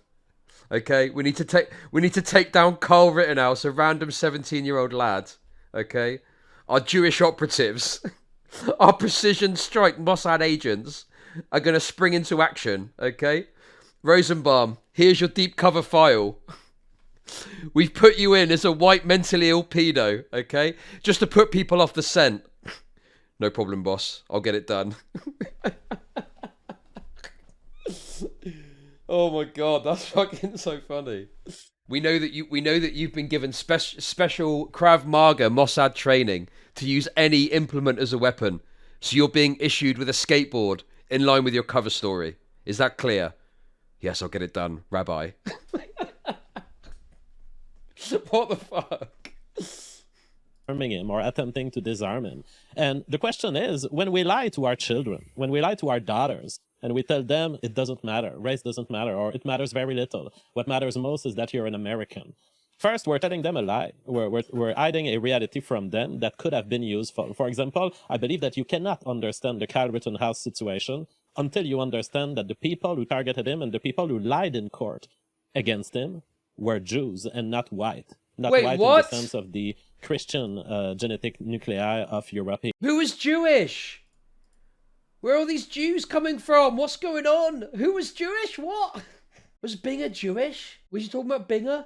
Okay, we need to take down Carl Rittenhouse, a random 17-year-old lad. Okay, our Jewish operatives, our precision strike Mossad agents are gonna spring into action. Okay, Rosenbaum, here's your deep cover file. We've put you in as a white mentally ill pedo. Okay, just to put people off the scent. No problem, boss. I'll get it done. Oh my god, that's fucking so funny. We know that you've been given special Krav Maga Mossad training to use any implement as a weapon. So you're being issued with a skateboard in line with your cover story. Is that clear? Yes, I'll get it done, Rabbi. What the fuck? Disarming him or attempting to disarm him. And the question is, when we lie to our children, when we lie to our daughters, and we tell them it doesn't matter, race doesn't matter, or it matters very little. What matters most is that you're an American. First, we're telling them a lie. We're hiding a reality from them that could have been useful. For example, I believe that you cannot understand the Carl Rittenhouse situation until you understand that the people who targeted him and the people who lied in court against him were Jews and not white. Not Wait, white what? in the sense of the Christian genetic nuclei of Europe. Who was Jewish? Where are all these Jews coming from? What's going on? Who was Jewish? What? Was Binger Jewish? Was you talking about Binger?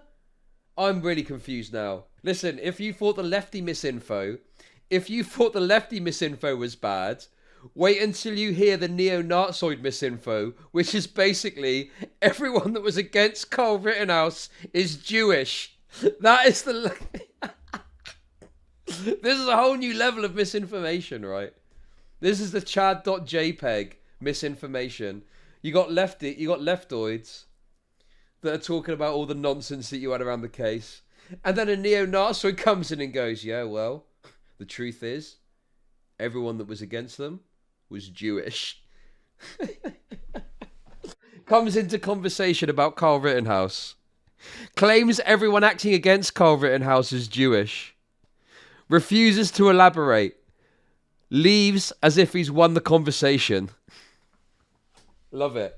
I'm really confused now. Listen, if you thought the lefty misinfo was bad, wait until you hear the neo-Nazoid misinfo, which is basically everyone that was against Karl Rittenhouse is Jewish. That is the... This is a whole new level of misinformation, right? This is the Chad.jpg misinformation. You got leftoids that are talking about all the nonsense that you had around the case. And then a neo-Nazi comes in and goes, yeah, well, the truth is, everyone that was against them was Jewish. Comes into conversation about Karl Rittenhouse. Claims everyone acting against Karl Rittenhouse is Jewish. Refuses to elaborate. Leaves as if he's won the conversation. Love it.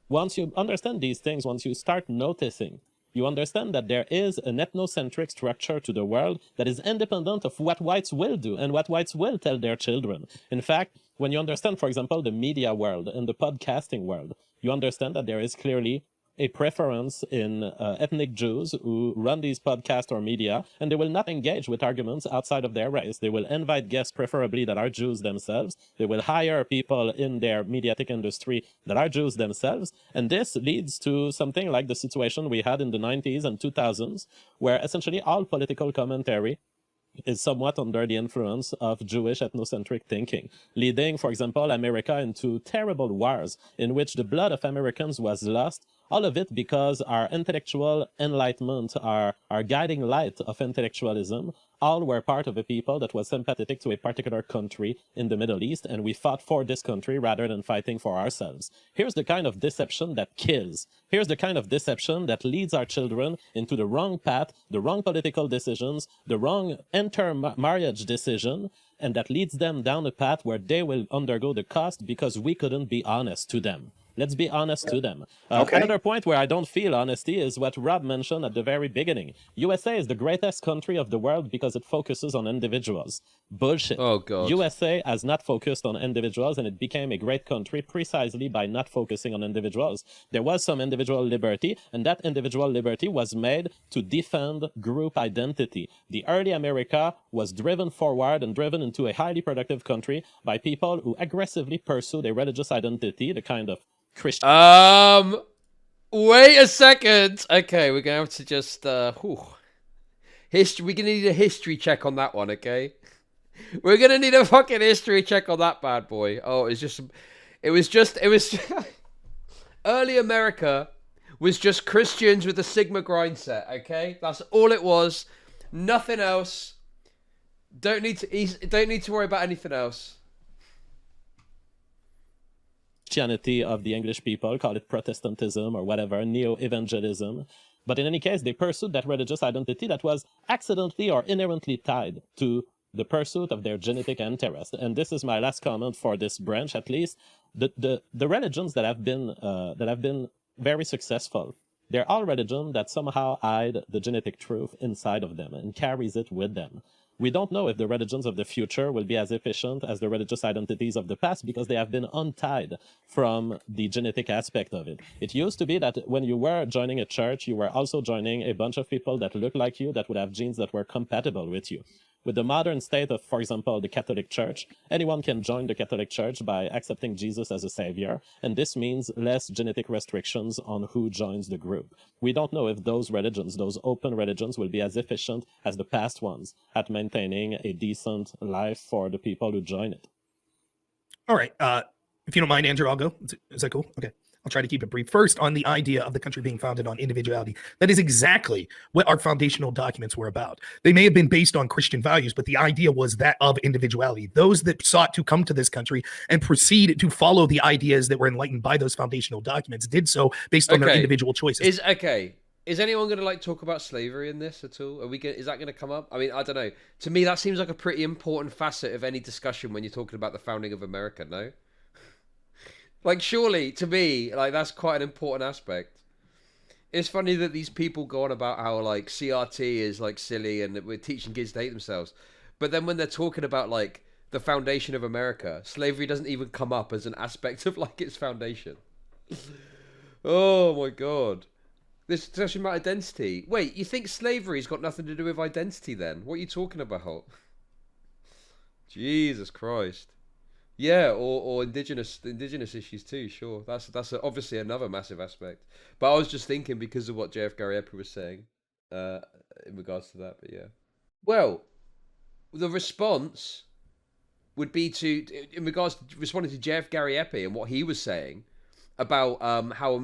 Once you understand these things, once you start noticing, you understand that there is an ethnocentric structure to the world that is independent of what whites will do and what whites will tell their children. In fact, when you understand, for example, the media world and the podcasting world, you understand that there is clearly a preference in ethnic Jews who run these podcasts or media, and they will not engage with arguments outside of their race. They will invite guests, preferably that are Jews themselves. They will hire people in their mediatic industry that are Jews themselves. And this leads to something like the situation we had in the 90s and 2000s, where essentially all political commentary is somewhat under the influence of Jewish ethnocentric thinking, leading, for example, America into terrible wars in which the blood of Americans was lost, all of it because our intellectual enlightenment, our guiding light of intellectualism, all were part of a people that was sympathetic to a particular country in the Middle East, and we fought for this country rather than fighting for ourselves. Here's the kind of deception that kills. Here's the kind of deception that leads our children into the wrong path, the wrong political decisions, the wrong intermarriage decision, and that leads them down a path where they will undergo the cost because we couldn't be honest to them. Let's be honest to them. Another point where I don't feel honesty is what Rob mentioned at the very beginning. USA is the greatest country of the world because it focuses on individuals. Bullshit. Oh, God. USA has not focused on individuals, and it became a great country precisely by not focusing on individuals. There was some individual liberty, and that individual liberty was made to defend group identity. The early America was driven forward and driven into a highly productive country by people who aggressively pursued a religious identity, the kind of Christian. Wait a second. Okay, we're gonna have to just history. We're gonna need a history check on that one. Okay, we're gonna need a fucking history check on that bad boy. Oh, it was early America was just Christians with a Sigma grind set. Okay, that's all it was. Nothing else. Don't need to worry about anything else. Christianity of the English people, call it Protestantism or whatever, neo-evangelism. But in any case, they pursued that religious identity that was accidentally or inherently tied to the pursuit of their genetic interest. And this is my last comment for this branch, at least. The religions that have been very successful, they're all religions that somehow hide the genetic truth inside of them and carries it with them. We don't know if the religions of the future will be as efficient as the religious identities of the past because they have been untied from the genetic aspect of it. It used to be that when you were joining a church, you were also joining a bunch of people that looked like you, that would have genes that were compatible with you. With the modern state of, for example, the Catholic Church, anyone can join the Catholic Church by accepting Jesus as a savior, and this means less genetic restrictions on who joins the group. We don't know if those religions, those open religions, will be as efficient as the past ones at maintaining a decent life for the people who join it. All right. If you don't mind, Andrew, I'll go. Is that cool? Okay. I'll try to keep it brief. First, on the idea of the country being founded on individuality, that is exactly what our foundational documents were about. They may have been based on Christian values, but the idea was that of individuality. Those that sought to come to this country and proceed to follow the ideas that were enlightened by those foundational documents did so based on their individual choices. Is Is anyone going to like talk about slavery in this at all? Are we is that going to come up? I mean, I don't know. To me, that seems like a pretty important facet of any discussion when you're talking about the founding of America. No, like surely to me, like that's quite an important aspect. It's funny that these people go on about how like CRT is like silly and that we're teaching kids to hate themselves, but then when they're talking about like the foundation of America, slavery doesn't even come up as an aspect of like its foundation. Oh my god. This discussion about identity. Wait, you think slavery's got nothing to do with identity then? What are you talking about? Jesus Christ. Yeah, or indigenous issues too, sure. That's obviously another massive aspect. But I was just thinking because of what JF Gary Epper was saying in regards to that, but yeah. Well, the response would be to, in regards to responding to JF Gary Epper and what he was saying about how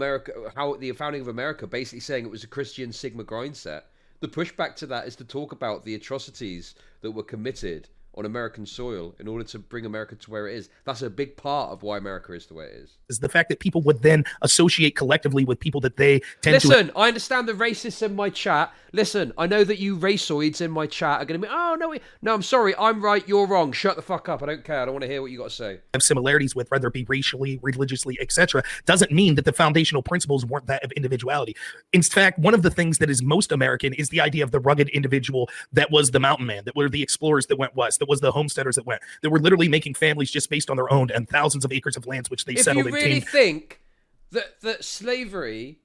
the founding of America basically saying it was a Christian Sigma grind set. The pushback to that is to talk about the atrocities that were committed on American soil in order to bring America to where it is. That's a big part of why America is the way it is the fact that people would then associate collectively with people that they tend to... Listen, I understand the racists in my chat. Listen, I know that you racoids in my chat are going to be, oh, no, I'm sorry, I'm right, you're wrong. Shut the fuck up. I don't care. I don't want to hear what you got to say. Have similarities with, whether it be racially, religiously, etc., doesn't mean that the foundational principles weren't that of individuality. In fact, one of the things that is most American is the idea of the rugged individual that was the mountain man, that were the explorers that went west, that was the homesteaders that were literally making families just based on their own and thousands of acres of lands which they settled in. If you really think that slavery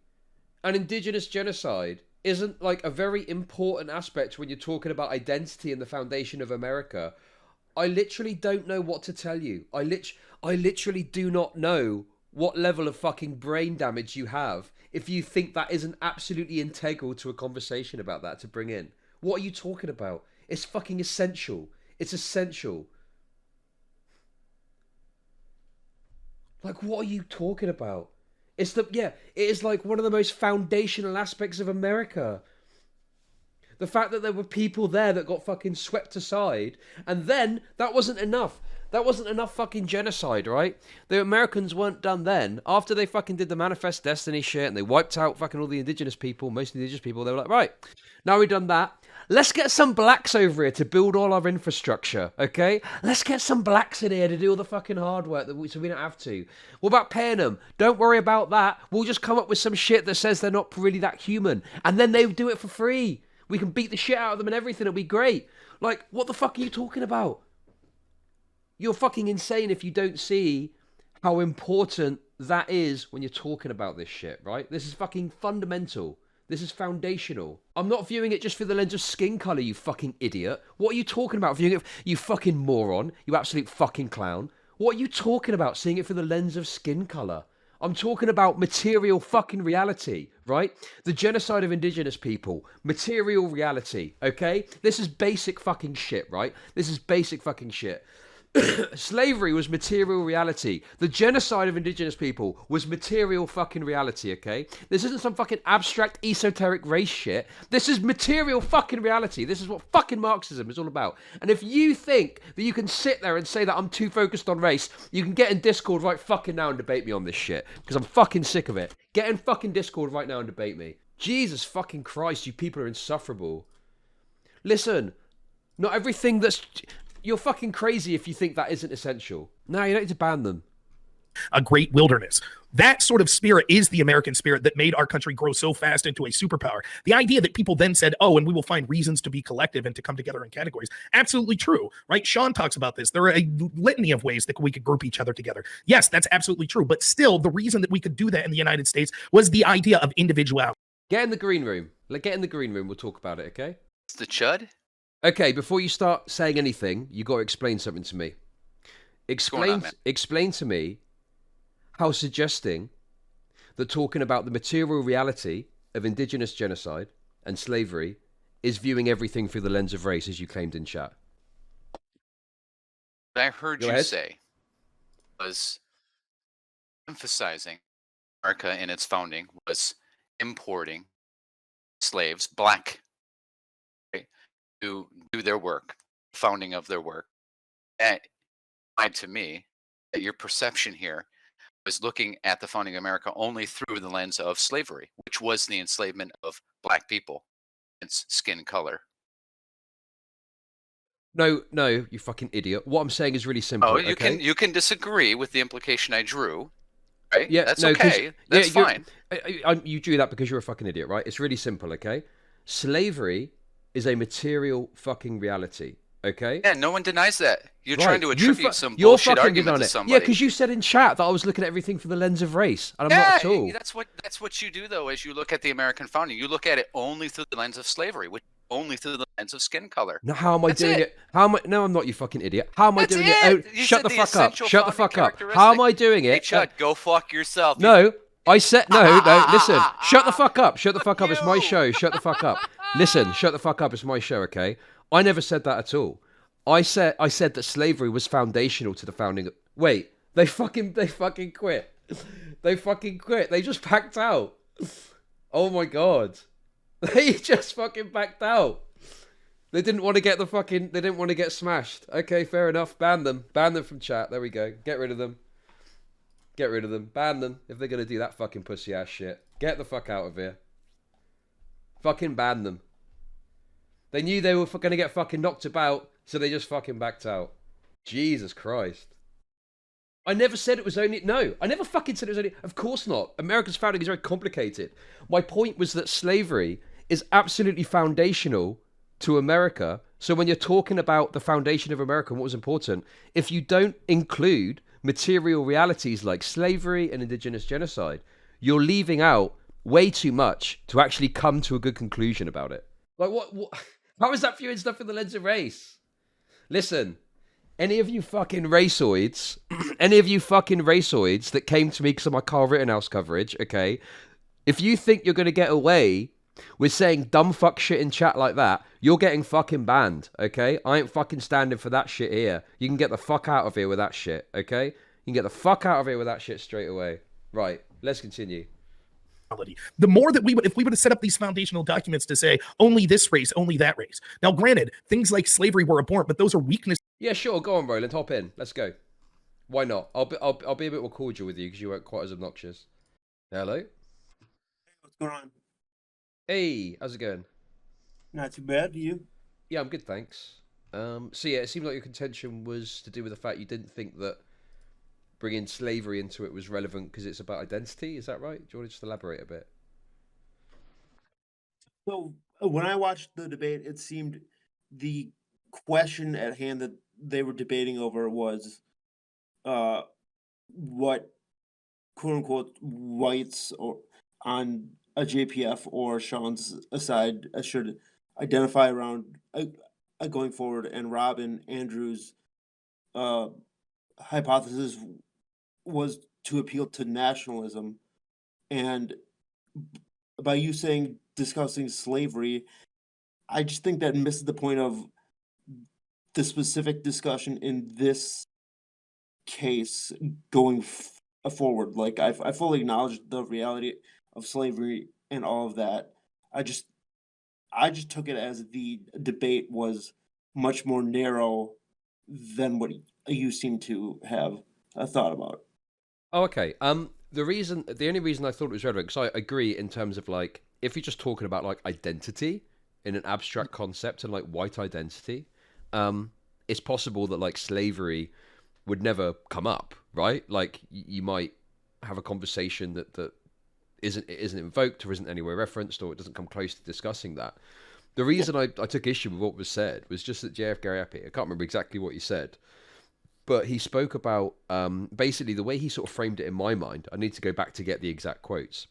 and indigenous genocide isn't like a very important aspect when you're talking about identity and the foundation of America, I literally don't know what to tell you. I literally do not know what level of fucking brain damage you have if you think that isn't absolutely integral to a conversation about that to bring in. What are you talking about? It's fucking essential. It's essential. Like, what are you talking about? It is like one of the most foundational aspects of America. The fact that there were people there that got fucking swept aside, and then that wasn't enough. That wasn't enough fucking genocide, right? The Americans weren't done then. After they fucking did the Manifest Destiny shit and they wiped out fucking all the indigenous people, most of the indigenous people, they were like, right, now we've done that. Let's get some blacks over here to build all our infrastructure, okay? Let's get some blacks in here to do all the fucking hard work so we don't have to. What about paying them? Don't worry about that. We'll just come up with some shit that says they're not really that human. And then they do it for free. We can beat the shit out of them and everything. It'll be great. Like, what the fuck are you talking about? You're fucking insane if you don't see how important that is when you're talking about this shit, right? This is fucking fundamental. This is foundational. I'm not viewing it just through the lens of skin colour, you fucking idiot. What are you talking about? Viewing it, you fucking moron. You absolute fucking clown. What are you talking about? Seeing it through the lens of skin colour. I'm talking about material fucking reality, right? The genocide of indigenous people. Material reality, okay? This is basic fucking shit, right? This is basic fucking shit. Slavery was material reality. The genocide of indigenous people was material fucking reality, okay? This isn't some fucking abstract esoteric race shit. This is material fucking reality. This is what fucking Marxism is all about. And if you think that you can sit there and say that I'm too focused on race, you can get in Discord right fucking now and debate me on this shit. Because I'm fucking sick of it. Get in fucking Discord right now and debate me. Jesus fucking Christ, you people are insufferable. Listen, not everything that's... You're fucking crazy if you think that isn't essential. No, you don't need to ban them. A great wilderness. That sort of spirit is the American spirit that made our country grow so fast into a superpower. The idea that people then said, oh, and we will find reasons to be collective and to come together in categories. Absolutely true, right? Sean talks about this. There are a litany of ways that we could group each other together. Yes, that's absolutely true. But still, the reason that we could do that in the United States was the idea of individuality. Get in the green room. Get in the green room. We'll talk about it, okay? It's the Chud? Okay, before you start saying anything, you got to explain something to me. Explain to me how suggesting that talking about the material reality of indigenous genocide and slavery is viewing everything through the lens of race, as you claimed in chat. What I heard you say was emphasizing America in its founding was importing slaves, black, to do their work, founding of their work. And to me, that your perception here was looking at the founding of America only through the lens of slavery, which was the enslavement of black people, its skin color. No, you fucking idiot. What I'm saying is really simple. Oh, you okay? can disagree with the implication I drew, right? Yeah, That's no, okay. That's fine. You drew that because you're a fucking idiot, right? It's really simple, okay? Slavery is a material fucking reality, okay? Yeah, no one denies that. You're Right. trying to attribute some you're bullshit fucking argument denying to it. somebody. Yeah, because you said in chat that I was looking at everything through the lens of race, and I'm not at all. That's what you do though. As you look at the American founding, you look at it only through the lens of slavery, which only through the lens of skin color. No, how am I That's doing it? How am I? No, I'm not. You fucking idiot. How am I That's doing it. it? Oh, You shut said the the fuck up. essential Shut the founding fuck up. How am I doing Hey, it? Chud, go fuck yourself. No, I said no. Listen, shut the fuck up. Shut the fuck up. It's my show. Shut the fuck up. Listen, shut the fuck up. It's my show. Okay. I never said that at all. I said that slavery was foundational to the founding. Wait, they fucking quit. They fucking quit. They just packed out. Oh my god. They just fucking backed out. They didn't want to get they didn't want to get smashed. Okay, fair enough. Ban them. Ban them from chat. There we go. Get rid of them. Get rid of them. Ban them if they're going to do that fucking pussy ass shit. Get the fuck out of here. Fucking ban them. They knew they were going to get fucking knocked about, so they just fucking backed out. Jesus Christ. I never said it was only... No, I never fucking said it was only... Of course not. America's founding is very complicated. My point was that slavery is absolutely foundational to America. So when you're talking about the foundation of America and what was important, if you don't include material realities like slavery and indigenous genocide, you're leaving out way too much to actually come to a good conclusion about it. Like, what how is that viewing stuff in the lens of race? Listen, any of you fucking raceoids that came to me because of my Carl Rittenhouse coverage, okay, if you think you're going to get away with saying dumb fuck shit in chat like that, you're getting fucking banned, okay? I ain't fucking standing for that shit here. You can get the fuck out of here with that shit, okay? You can get the fuck out of here with that shit straight away. Right, let's continue. The more that if we would have set up these foundational documents to say only this race, only that race. Now, granted, things like slavery were abhorrent, but those are weaknesses. Yeah, sure. Go on, Roland. Hop in. Let's go. Why not? I'll be a bit more cordial with you because you weren't quite as obnoxious. Hello. What's going on? Hey, how's it going? Not too bad. You? Yeah, I'm good, thanks. So yeah, it seemed like your contention was to do with the fact you didn't think that bringing slavery into it was relevant because it's about identity. Is that right? Do you want to just elaborate a bit? So when I watched the debate, it seemed the question at hand that they were debating over was what quote unquote whites or on a JPF or Sean's side should identify around going forward, and Rob and Andrew's hypothesis was to appeal to nationalism. And by you saying discussing slavery, I just think that misses the point of the specific discussion in this case going forward. Like, I fully acknowledge the reality of slavery and all of that. I just took it as the debate was much more narrow than what you seem to have thought about. Oh, okay. The only reason I thought it was relevant, because I agree in terms of like, if you're just talking about like identity in an abstract concept and like white identity, it's possible that like slavery would never come up, right? Like you might have a conversation that isn't invoked or isn't anywhere referenced, or it doesn't come close to discussing that. The reason I took issue with what was said was just that JF Gariapi, I can't remember exactly what he said, but he spoke about basically the way he sort of framed it in my mind. I need to go back to get the exact quotes.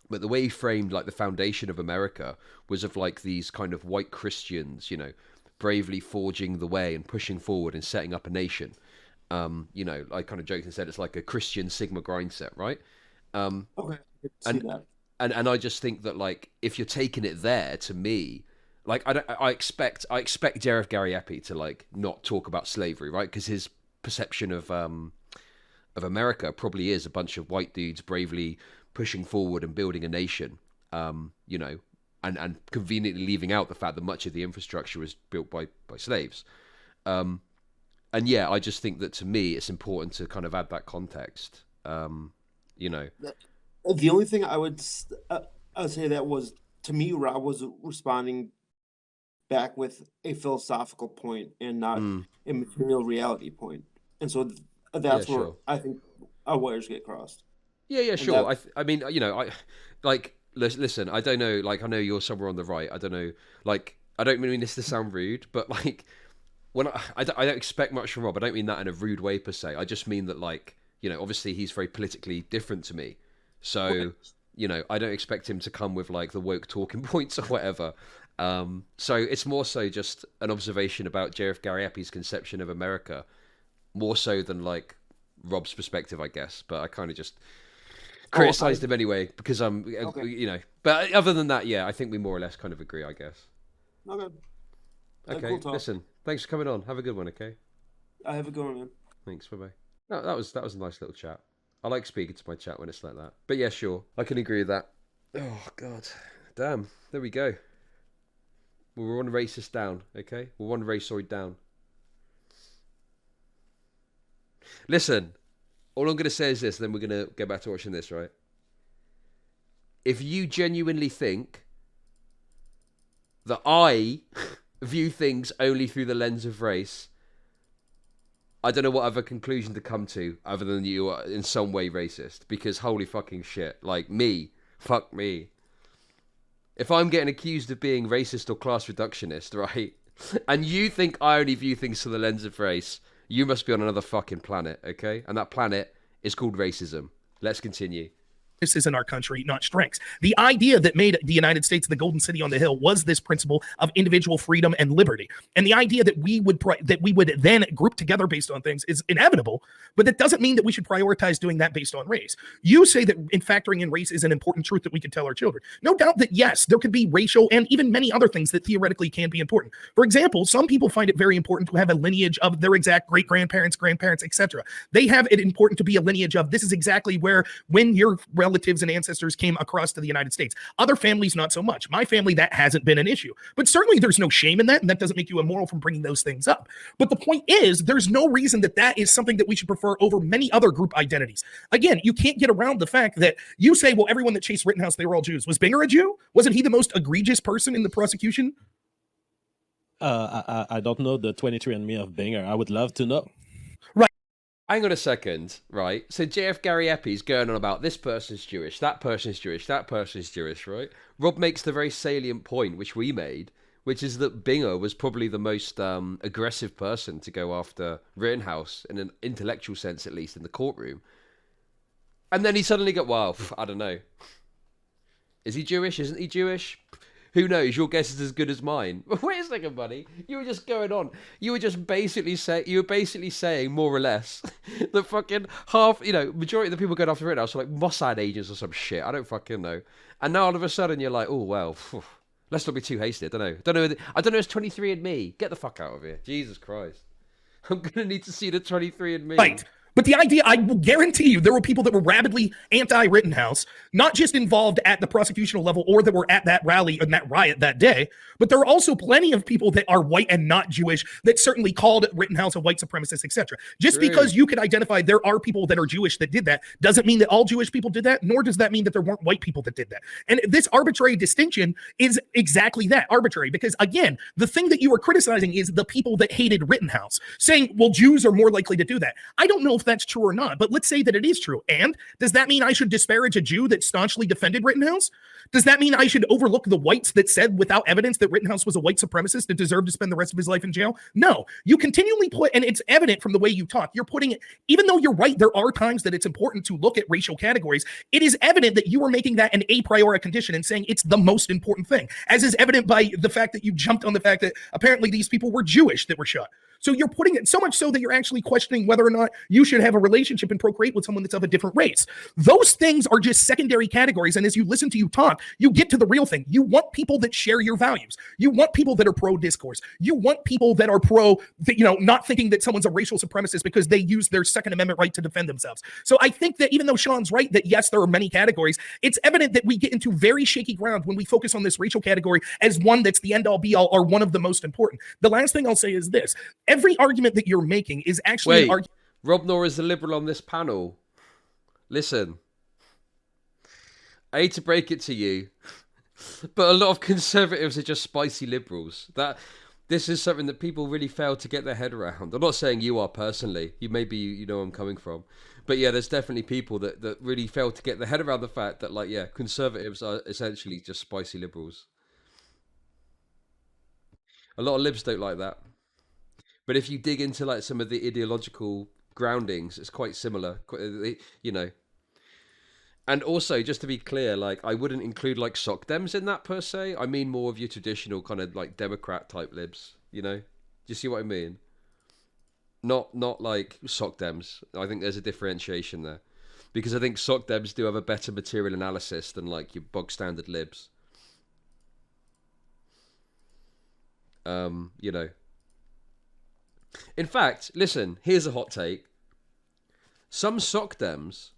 But the way he framed like the foundation of America was of like these kind of white Christians, you know, bravely forging the way and pushing forward and setting up a nation. You know, I kind of joked and said it's like a Christian Sigma grind set, right? Okay. And I just think that like if you're taking it there, to me, like I expect Jareth Gariapi to like not talk about slavery, right? Because his perception of America probably is a bunch of white dudes bravely pushing forward and building a nation, you know, and conveniently leaving out the fact that much of the infrastructure was built by slaves. And yeah, I just think that to me it's important to kind of add that context. You know, The only thing I would say that was, to me, Rob was responding back with a philosophical point and not a material reality point. And so that's where sure. I think our wires get crossed. Yeah, sure. I mean, you know, listen, I don't know, like, I know you're somewhere on the right. I don't know, like, I don't mean this to sound rude, but like, when I don't expect much from Rob. I don't mean that in a rude way per se. I just mean that, like, you know, obviously he's very politically different to me. So, you know, I don't expect him to come with like the woke talking points or whatever. So it's more so just an observation about JF Gary Eppy's conception of America, more so than like Rob's perspective, I guess. But I kind of just criticized him anyway because I'm, you know. But other than that, yeah, I think we more or less kind of agree, I guess. Okay, cool, listen. Thanks for coming on. Have a good one, okay? I have a good one, man. Thanks, bye-bye. No, that was a nice little chat. I like speaking to my chat when it's like that. But yeah, sure. I can agree with that. Oh, God. Damn. There we go. We're one racist down, okay? We're one raceoid down. Listen, all I'm going to say is this, then we're going to get back to watching this, right? If you genuinely think that I view things only through the lens of race, I don't know what other conclusion to come to other than you are in some way racist, because holy fucking shit, like me, fuck me. If I'm getting accused of being racist or class reductionist, right, and you think I only view things through the lens of race, you must be on another fucking planet, okay? And that planet is called racism. Let's continue. Weaknesses in our country, not strengths. The idea that made the United States the golden city on the hill was this principle of individual freedom and liberty. And the idea that we would then group together based on things is inevitable, but that doesn't mean that we should prioritize doing that based on race. You say that in factoring in race is an important truth that we can tell our children. No doubt that yes, there could be racial and even many other things that theoretically can be important. For example, some people find it very important to have a lineage of their exact great-grandparents, grandparents, etc. They have it important to be a lineage of this is exactly where when your relatives and ancestors came across to the United States. Other families, not so much. My family, that hasn't been an issue. But certainly there's no shame in that, and that doesn't make you immoral from bringing those things up. But the point is, there's no reason that that is something that we should prefer over many other group identities. Again, you can't get around the fact that you say, well, everyone that chased Rittenhouse, they were all Jews. Was Binger a Jew? Wasn't he the most egregious person in the prosecution? I don't know the 23andMe of Binger. I would love to know. Hang on a second, right? So JF Gary Eppy's going on about this person's Jewish, that person's Jewish, that person's Jewish, right? Rob makes the very salient point, which we made, which is that Binger was probably the most aggressive person to go after Rittenhouse, in an intellectual sense at least, in the courtroom. And then he suddenly got, well, I don't know. Is he Jewish? Isn't he Jewish? Who knows? Your guess is as good as mine. Wait a second, buddy. You were just going on. You were just basically saying more or less the fucking half, you know, majority of the people going after Rittenhouse are like Mossad agents or some shit. I don't fucking know. And now all of a sudden you're like, oh well, let's not be too hasty. I don't know. I don't know. It's 23andMe. Get the fuck out of here. Jesus Christ. I'm gonna need to see the 23andMe. Right. But the idea, I will guarantee you, there were people that were rabidly anti-Rittenhouse, not just involved at the prosecutional level or that were at that rally and that riot that day, but there are also plenty of people that are white and not Jewish that certainly called Rittenhouse a white supremacist, etc. Just because you could identify there are people that are Jewish that did that doesn't mean that all Jewish people did that, nor does that mean that there weren't white people that did that. And this arbitrary distinction is exactly that, arbitrary, because again, the thing that you are criticizing is the people that hated Rittenhouse, saying, well, Jews are more likely to do that. I don't know if that's true or not, but let's say that it is true. And does that mean I should disparage a Jew that staunchly defended Rittenhouse? Does that mean I should overlook the whites that said without evidence that Rittenhouse was a white supremacist that deserved to spend the rest of his life in jail? No, you continually put, and it's evident from the way you talk, you're putting it, even though you're right, there are times that it's important to look at racial categories. It is evident that you are making that an a priori condition and saying it's the most important thing, as is evident by the fact that you jumped on the fact that apparently these people were Jewish that were shot. So you're putting it so much so that you're actually questioning whether or not you should have a relationship and procreate with someone that's of a different race. Those things are just secondary categories. And as you listen to you talk, you get to the real thing. You want people that share your values. You want people that are pro-discourse. You want people that are not thinking that someone's a racial supremacist because they use their Second Amendment right to defend themselves. So I think that even though Sean's right that yes, there are many categories, it's evident that we get into very shaky ground when we focus on this racial category as one that's the end-all be-all or one of the most important. The last thing I'll say is this. Every argument that you're making is actually Wait, Rob Noerr is the liberal on this panel. Listen, I hate to break it to you, but a lot of conservatives are just spicy liberals. This is something that people really fail to get their head around. I'm not saying you are personally. You know where I'm coming from. But yeah, there's definitely people that really fail to get their head around the fact that, like, yeah, conservatives are essentially just spicy liberals. A lot of libs don't like that. But if you dig into like some of the ideological groundings, it's quite similar. You know, and also, just to be clear, like I wouldn't include like soc dems in that per se. I mean more of your traditional kind of like Democrat type libs. You know, do you see what I mean? Not like soc dems. I think there's a differentiation there, because I think soc dems do have a better material analysis than like your bog standard libs. You know. In fact, listen. Here's a hot take. Some soc dems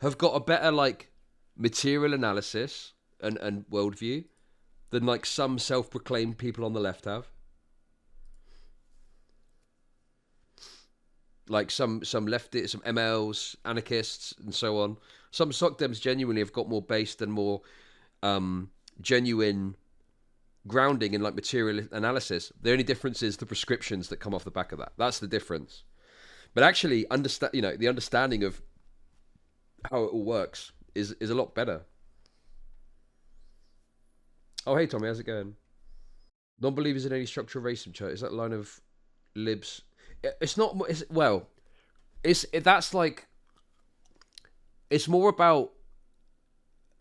have got a better like material analysis and worldview than like some self-proclaimed people on the left have. Like some leftists, some MLs, anarchists, and so on. Some soc dems genuinely have got more based and more genuine grounding in like material analysis. The only difference is the prescriptions that come off the back of that. That's the difference. But actually, the understanding of how it all works is a lot better. Oh, hey Tommy, how's it going? Non-believers in any structural racism, chart. Is that line of libs? It's not. That's like. It's more about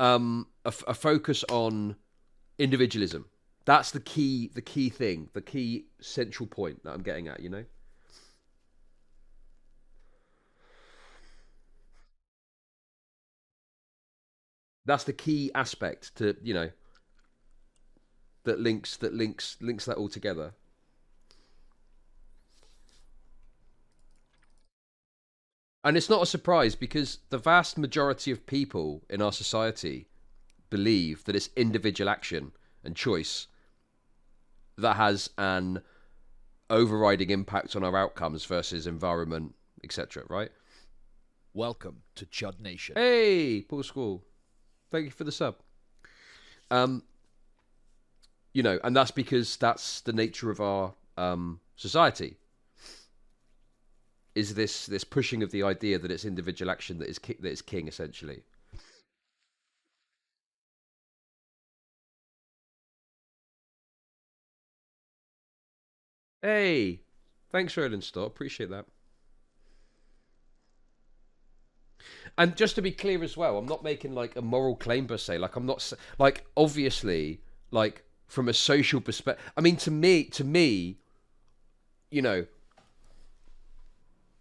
a focus on individualism. That's the key thing, the key central point that I'm getting at. You know. That's the key aspect to, you know, that links that all together. And it's not a surprise, because the vast majority of people in our society believe that it's individual action and choice that has an overriding impact on our outcomes versus environment, etc. Right? Welcome to Chud Nation. Hey, Paul School. Thank you for the sub. You know, and that's because that's the nature of our society. Is this pushing of the idea that it's individual action that is king, essentially. Hey, thanks, Roland Stott. Appreciate that. And just to be clear as well, I'm not making like a moral claim per se. Like I'm not like, obviously, like from a social perspective. I mean, to me, you know,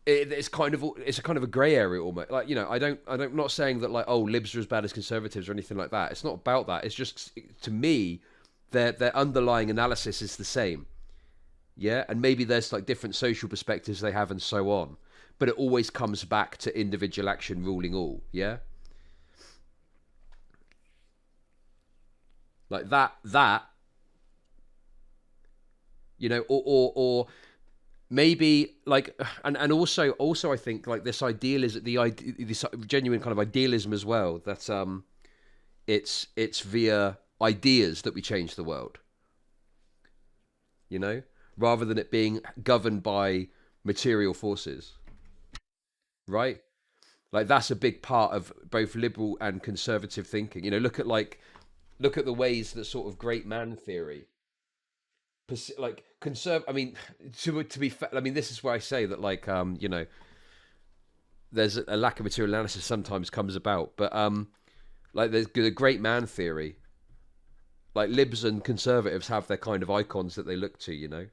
it's a kind of a grey area almost. Like, you know, I'm not saying that like, oh, libs are as bad as conservatives or anything like that. It's not about that. It's just, to me, their underlying analysis is the same. Yeah, and maybe there's like different social perspectives they have and so on, but it always comes back to individual action ruling all. Yeah, like that, you know, or maybe like, and also I think like this idealism, this genuine kind of idealism as well, that it's via ideas that we change the world, you know, rather than it being governed by material forces, right? Like that's a big part of both liberal and conservative thinking. You know, look at the ways that sort of great man theory, like I mean, to be fair, I mean, this is where I say that, like, you know, there's a lack of material analysis sometimes comes about, but like there's the great man theory. Like libs and conservatives have their kind of icons that they look to, you know.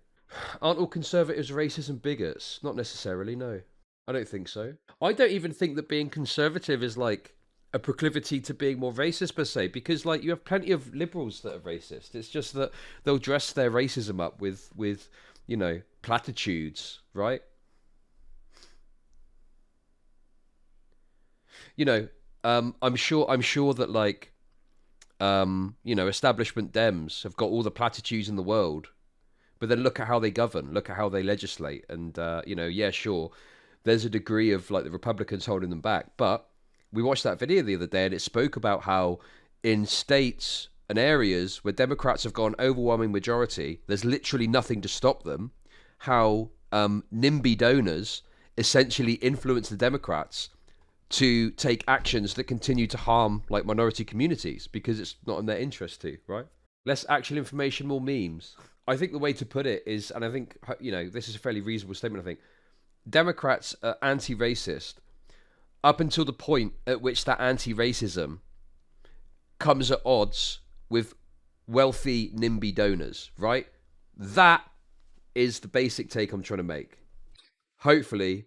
Aren't all conservatives racist and bigots? Not necessarily, no. I don't think so. I don't even think that being conservative is like a proclivity to being more racist per se, because like you have plenty of liberals that are racist. It's just that they'll dress their racism up with you know, platitudes, right? You know, I'm sure that like you know, establishment Dems have got all the platitudes in the world, but then look at how they govern, look at how they legislate, and you know, yeah, sure, there's a degree of like the Republicans holding them back, but We watched that video the other day, and it spoke about how in states and areas where Democrats have got an overwhelming majority, there's literally nothing to stop them. How NIMBY donors essentially influence the Democrats to take actions that continue to harm like minority communities because it's not in their interest to, right? Less actual information, more memes. I think the way to put it is, and I think, you know, this is a fairly reasonable statement, I think, Democrats are anti-racist up until the point at which that anti-racism comes at odds with wealthy NIMBY donors, right? That is the basic take I'm trying to make. Hopefully,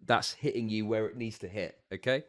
that's hitting you where it needs to hit, okay?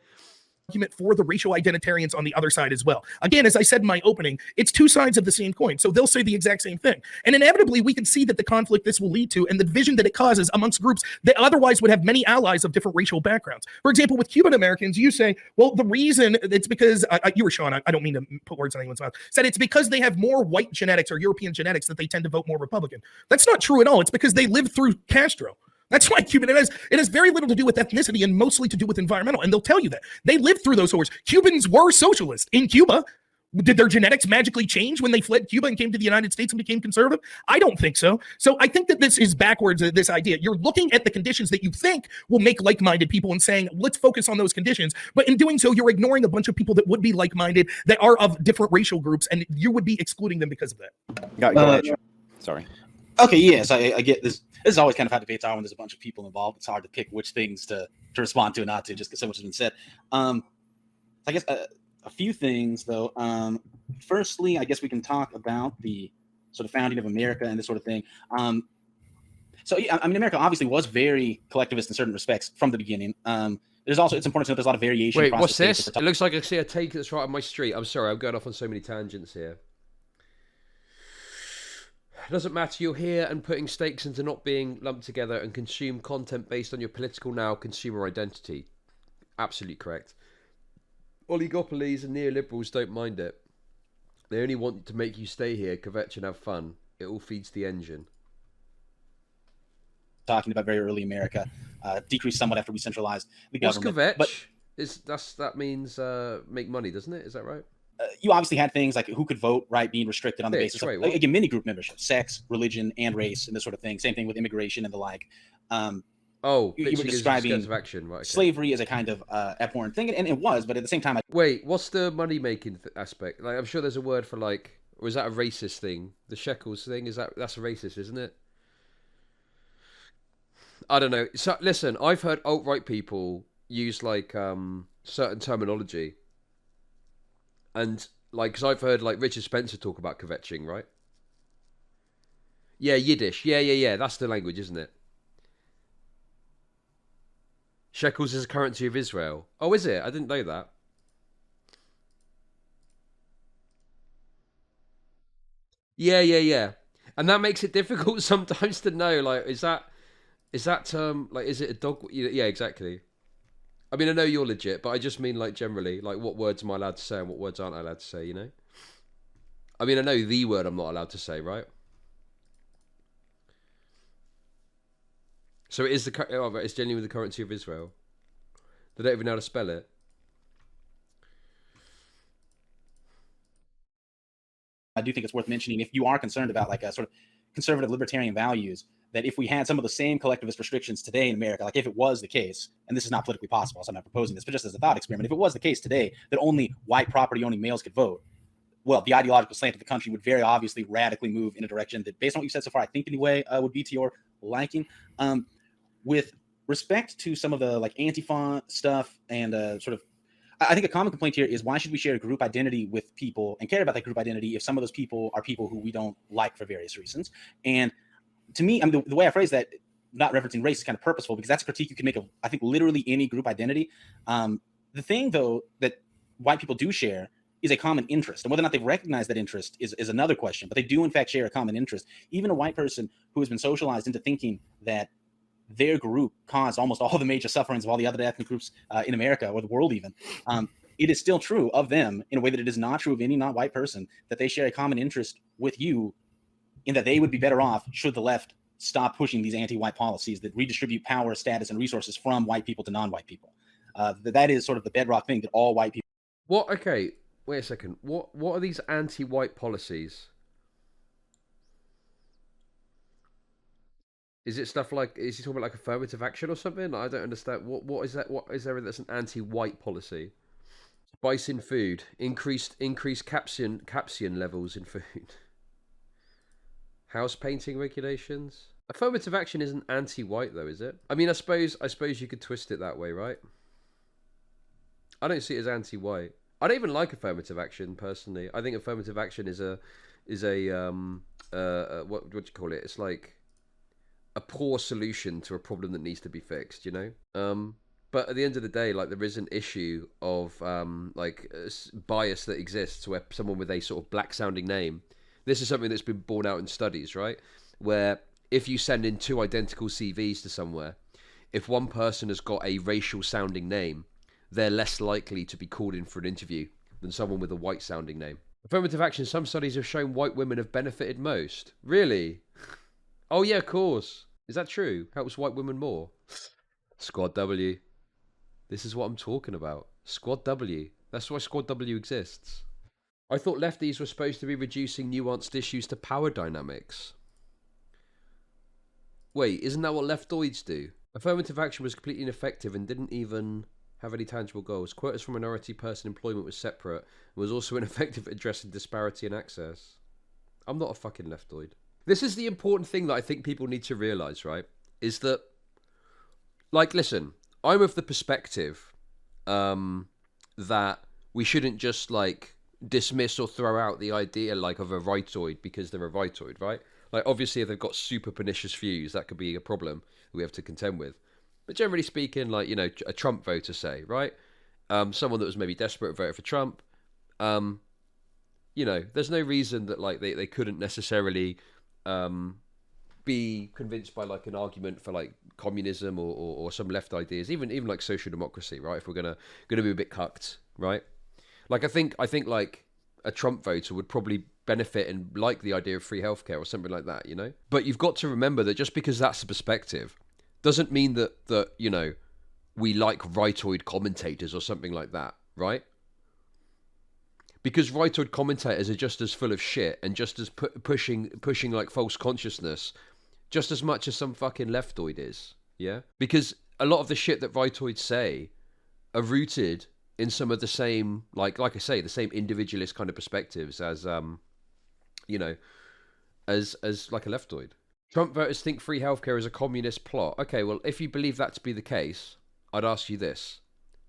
Argument for the racial identitarians on the other side as well. Again, as I said in my opening, it's two sides of the same coin. So they'll say the exact same thing. And inevitably, we can see that the conflict this will lead to and the division that it causes amongst groups that otherwise would have many allies of different racial backgrounds. For example, with Cuban Americans, you say, well, the reason it's because, you were Sean, I don't mean to put words in anyone's mouth, said it's because they have more white genetics or European genetics that they tend to vote more Republican. That's not true at all. It's because they lived through Castro. That's why Cuban, it has very little to do with ethnicity and mostly to do with environmental. And they'll tell you that. They lived through those horrors. Cubans were socialist in Cuba. Did their genetics magically change when they fled Cuba and came to the United States and became conservative? I don't think so. So I think that this is backwards, this idea. You're looking at the conditions that you think will make like-minded people and saying, let's focus on those conditions. But in doing so, you're ignoring a bunch of people that would be like-minded that are of different racial groups, and you would be excluding them because of that. Go ahead. Sorry. Okay, yes, I get this. This is always kind of how debates are when there's a bunch of people involved. It's hard to pick which things to respond to and not to, just because so much has been said. I guess a few things, though. Firstly, I guess we can talk about the sort of founding of America and this sort of thing. So, yeah, I mean, America obviously was very collectivist in certain respects from the beginning. There's also, it's important to note there's a lot of variation. Wait, what's this? It looks like I see a take that's right on my street. I'm sorry, I'm going off on so many tangents here. It doesn't matter, you're here and putting stakes into not being lumped together and consume content based on your political now consumer identity. Absolutely correct. Oligopolies and neoliberals don't mind it. They only want to make you stay here, kvetch and have fun. It all feeds the engine. Talking about very early America, decreased somewhat after we centralized the government. What's kvetch? But that means make money, doesn't it? Is that right? You obviously had things like who could vote, right, being restricted on the basis of, again, many group membership, sex, religion, and race, and this sort of thing. Same thing with immigration and the like. You were describing action, right, okay. Slavery as a kind of abhorrent thing, and it was, but at the same time... Wait, what's the money-making aspect? Like, I'm sure there's a word for, like, or is that a racist thing? The shekels thing, that's a racist, isn't it? I don't know. So, listen, I've heard alt-right people use, like, certain terminology. And, like, because I've heard, like, Richard Spencer talk about kvetching, right? Yeah, Yiddish. Yeah. That's the language, isn't it? Shekels is a currency of Israel. Oh, is it? I didn't know that. Yeah. And that makes it difficult sometimes to know, like, is that term, like, is it a dog? Yeah, exactly. I mean, I know you're legit, but I just mean, like, generally, like, what words am I allowed to say and what words aren't I allowed to say, you know? I mean, I know the word I'm not allowed to say, right? So it is it's genuinely the currency of Israel. They don't even know how to spell it. I do think it's worth mentioning, if you are concerned about, like, a sort of conservative libertarian values, that if we had some of the same collectivist restrictions today in America, like if it was the case, and this is not politically possible, so I'm not proposing this, but just as a thought experiment, if it was the case today that only white property-owning males could vote, well, the ideological slant of the country would very obviously radically move in a direction that, based on what you've said so far, I think anyway, would be to your liking. With respect to some of the, like, Antifa stuff and sort of, I think a common complaint here is, why should we share a group identity with people and care about that group identity if some of those people are people who we don't like for various reasons? And to me, I mean, the way I phrase that, not referencing race, is kind of purposeful, because that's a critique you can make of, I think, literally any group identity. The thing, though, that white people do share is a common interest. And whether or not they've recognized that interest is another question. But they do, in fact, share a common interest. Even a white person who has been socialized into thinking that their group caused almost all the major sufferings of all the other ethnic groups in America, or the world even, it is still true of them in a way that it is not true of any non-white person, that they share a common interest with you in that they would be better off should the left stop pushing these anti-white policies that redistribute power, status, and resources from white people to non-white people. That is sort of the bedrock thing that all white people. What? Okay, wait a second. What are these anti-white policies? Is it stuff like, is he talking about like affirmative action or something? I don't understand. What is that? What is there that's an anti-white policy? Spice in food, increased capsaicin levels in food. House painting regulations. Affirmative action isn't anti-white though, is it? I mean, I suppose you could twist it that way, right? I don't see it as anti-white. I don't even like affirmative action personally. I think affirmative action is a what do you call it? It's like a poor solution to a problem that needs to be fixed, you know? But at the end of the day, like, there is an issue of bias that exists where someone with a sort of black sounding name, this is something that's been borne out in studies, right? Where if you send in two identical CVs to somewhere, if one person has got a racial sounding name, they're less likely to be called in for an interview than someone with a white sounding name. Affirmative action, some studies have shown white women have benefited most. Really? Oh yeah, of course. Is that true? Helps white women more? Squad W. This is what I'm talking about. Squad W. That's why Squad W exists. I thought lefties were supposed to be reducing nuanced issues to power dynamics. Wait, isn't that what leftoids do? Affirmative action was completely ineffective and didn't even have any tangible goals. Quotas for minority person employment was separate and was also ineffective at addressing disparity in access. I'm not a fucking leftoid. This is the important thing that I think people need to realise, right? Is that, like, listen, I'm of the perspective that we shouldn't just, like, dismiss or throw out the idea, like, of a rightoid because they're a rightoid, right? Like, obviously, if they've got super pernicious views, that could be a problem we have to contend with. But generally speaking, like, you know, a Trump voter, say, right? Someone that was maybe desperate voted for Trump, you know, there's no reason that, like, they couldn't necessarily be convinced by, like, an argument for, like, communism or some left ideas, even like social democracy, right? If we're gonna be a bit cucked, right? Like, I think like a Trump voter would probably benefit and like the idea of free healthcare or something like that, you know? But you've got to remember that just because that's the perspective doesn't mean that you know, we like rightoid commentators or something like that, right? Because rightoid commentators are just as full of shit and just as pushing like false consciousness just as much as some fucking leftoid is, yeah? Because a lot of the shit that rightoids say are rooted in some of the same, like I say, the same individualist kind of perspectives as, you know, as like a leftoid. Trump voters think free healthcare is a communist plot. Okay, well, if you believe that to be the case, I'd ask you this.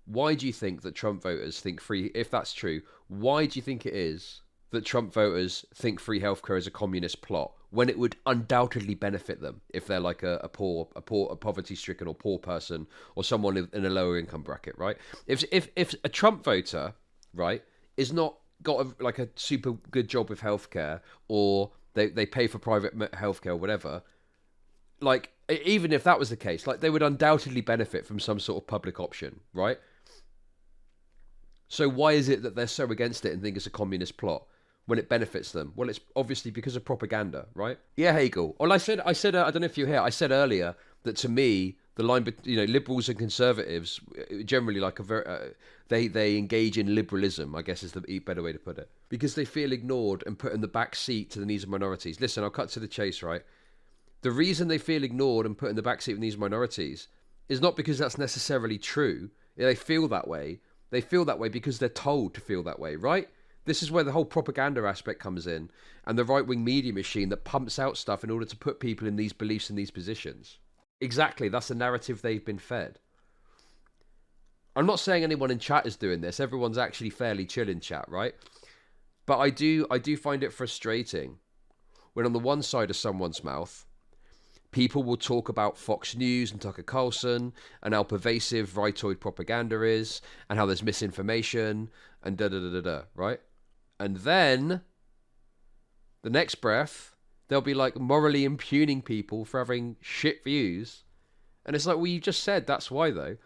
Why do you think that Trump voters think if that's true, why do you think it is that Trump voters think free healthcare is a communist plot when it would undoubtedly benefit them if they're like a poverty-stricken or poor person or someone in a lower income bracket, right? If a Trump voter, right, is not got like a super good job with healthcare or they pay for private healthcare or whatever, like, even if that was the case, like, they would undoubtedly benefit from some sort of public option, right? So why is it that they're so against it and think it's a communist plot when it benefits them? Well, it's obviously because of propaganda, right? Yeah, Hegel. Well, I said, I don't know if you're here, I said earlier that to me, the line, you know, liberals and conservatives generally like a very, they engage in liberalism, I guess is the better way to put it, because they feel ignored and put in the back seat to the needs of minorities. Listen, I'll cut to the chase, right? The reason they feel ignored and put in the back seat of these minorities is not because that's necessarily true. They feel that way. They feel that way because they're told to feel that way, right? This is where the whole propaganda aspect comes in and the right-wing media machine that pumps out stuff in order to put people in these beliefs and these positions. Exactly, that's the narrative they've been fed. I'm not saying anyone in chat is doing this. Everyone's actually fairly chill in chat, right? But I do find it frustrating when on the one side of someone's mouth, people will talk about Fox News and Tucker Carlson and how pervasive rightoid propaganda is and how there's misinformation and da-da-da-da-da, right? And then, the next breath, they'll be like morally impugning people for having shit views. And it's like, well, you just said that's why, though.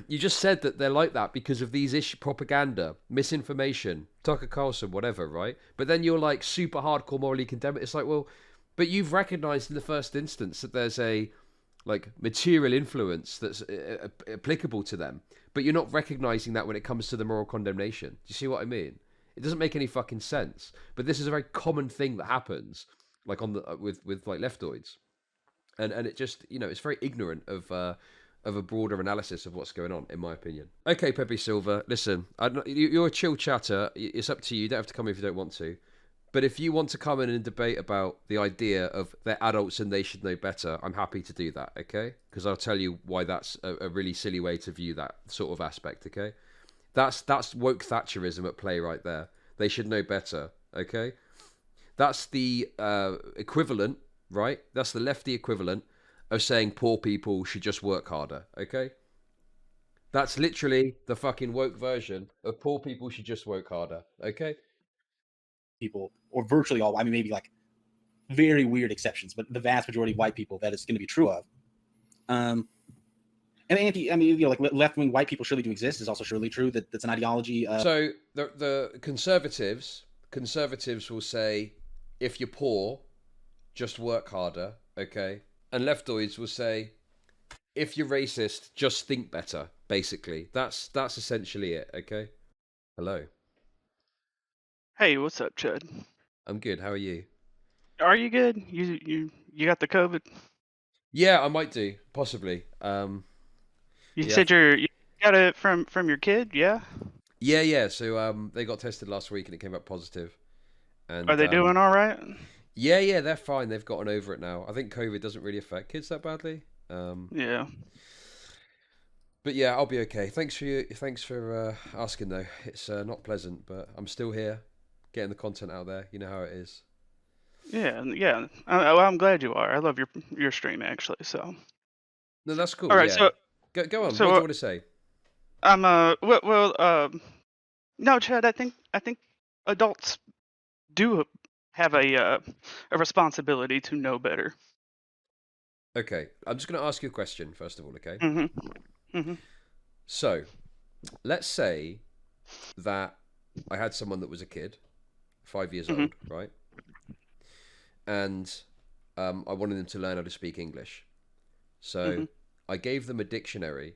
You just said that they're like that because of these propaganda, misinformation, Tucker Carlson, whatever, right? But then you're like super hardcore morally condemn it. It's like, well, but you've recognized in the first instance that there's a like material influence that's applicable to them, but you're not recognizing that when it comes to the moral condemnation. Do you see what I mean? It doesn't make any fucking sense. But this is a very common thing that happens, like on the with like leftoids, and it just, you know, it's very ignorant of a broader analysis of what's going on, in my opinion. Okay, Pepe Silva, listen, you're a chill chatter. It's up to you. You don't have to come if you don't want to. But if you want to come in and debate about the idea of they're adults and they should know better, I'm happy to do that, okay? Because I'll tell you why that's a really silly way to view that sort of aspect, okay? That's woke Thatcherism at play right there. They should know better, okay? That's the equivalent, right? That's the lefty equivalent of saying poor people should just work harder, okay? That's literally the fucking woke version of poor people should just work harder, okay? People, or virtually all, I mean, maybe like very weird exceptions, but the vast majority of white people that is going to be true of. And like left-wing white people surely do exist is also surely true. That's an ideology. So the conservatives will say, if you're poor, just work harder, okay? And leftoids will say, if you're racist, just think better. Basically, that's essentially it, okay? Hello. Hey, what's up, Chud? I'm good. How are you? Are you good? You got the COVID? Yeah, I might do, possibly. You said you got it from your kid, yeah? Yeah. So they got tested last week and it came back positive. And are they doing all right? Yeah, they're fine. They've gotten over it now. I think COVID doesn't really affect kids that badly. Yeah. But yeah, I'll be okay. Thanks for asking though. It's not pleasant, but I'm still here, getting the content out there. You know how it is. Yeah. I'm glad you are. I love your stream actually. So. No, that's cool. All right. Yeah. So go on. What do you want to say? No, Chad. I think adults do have a responsibility to know better. Okay, I'm just going to ask you a question first of all. Okay. Mm-hmm. So, let's say that I had someone that was a kid, 5 years old, right? And I wanted them to learn how to speak English. So I gave them a dictionary,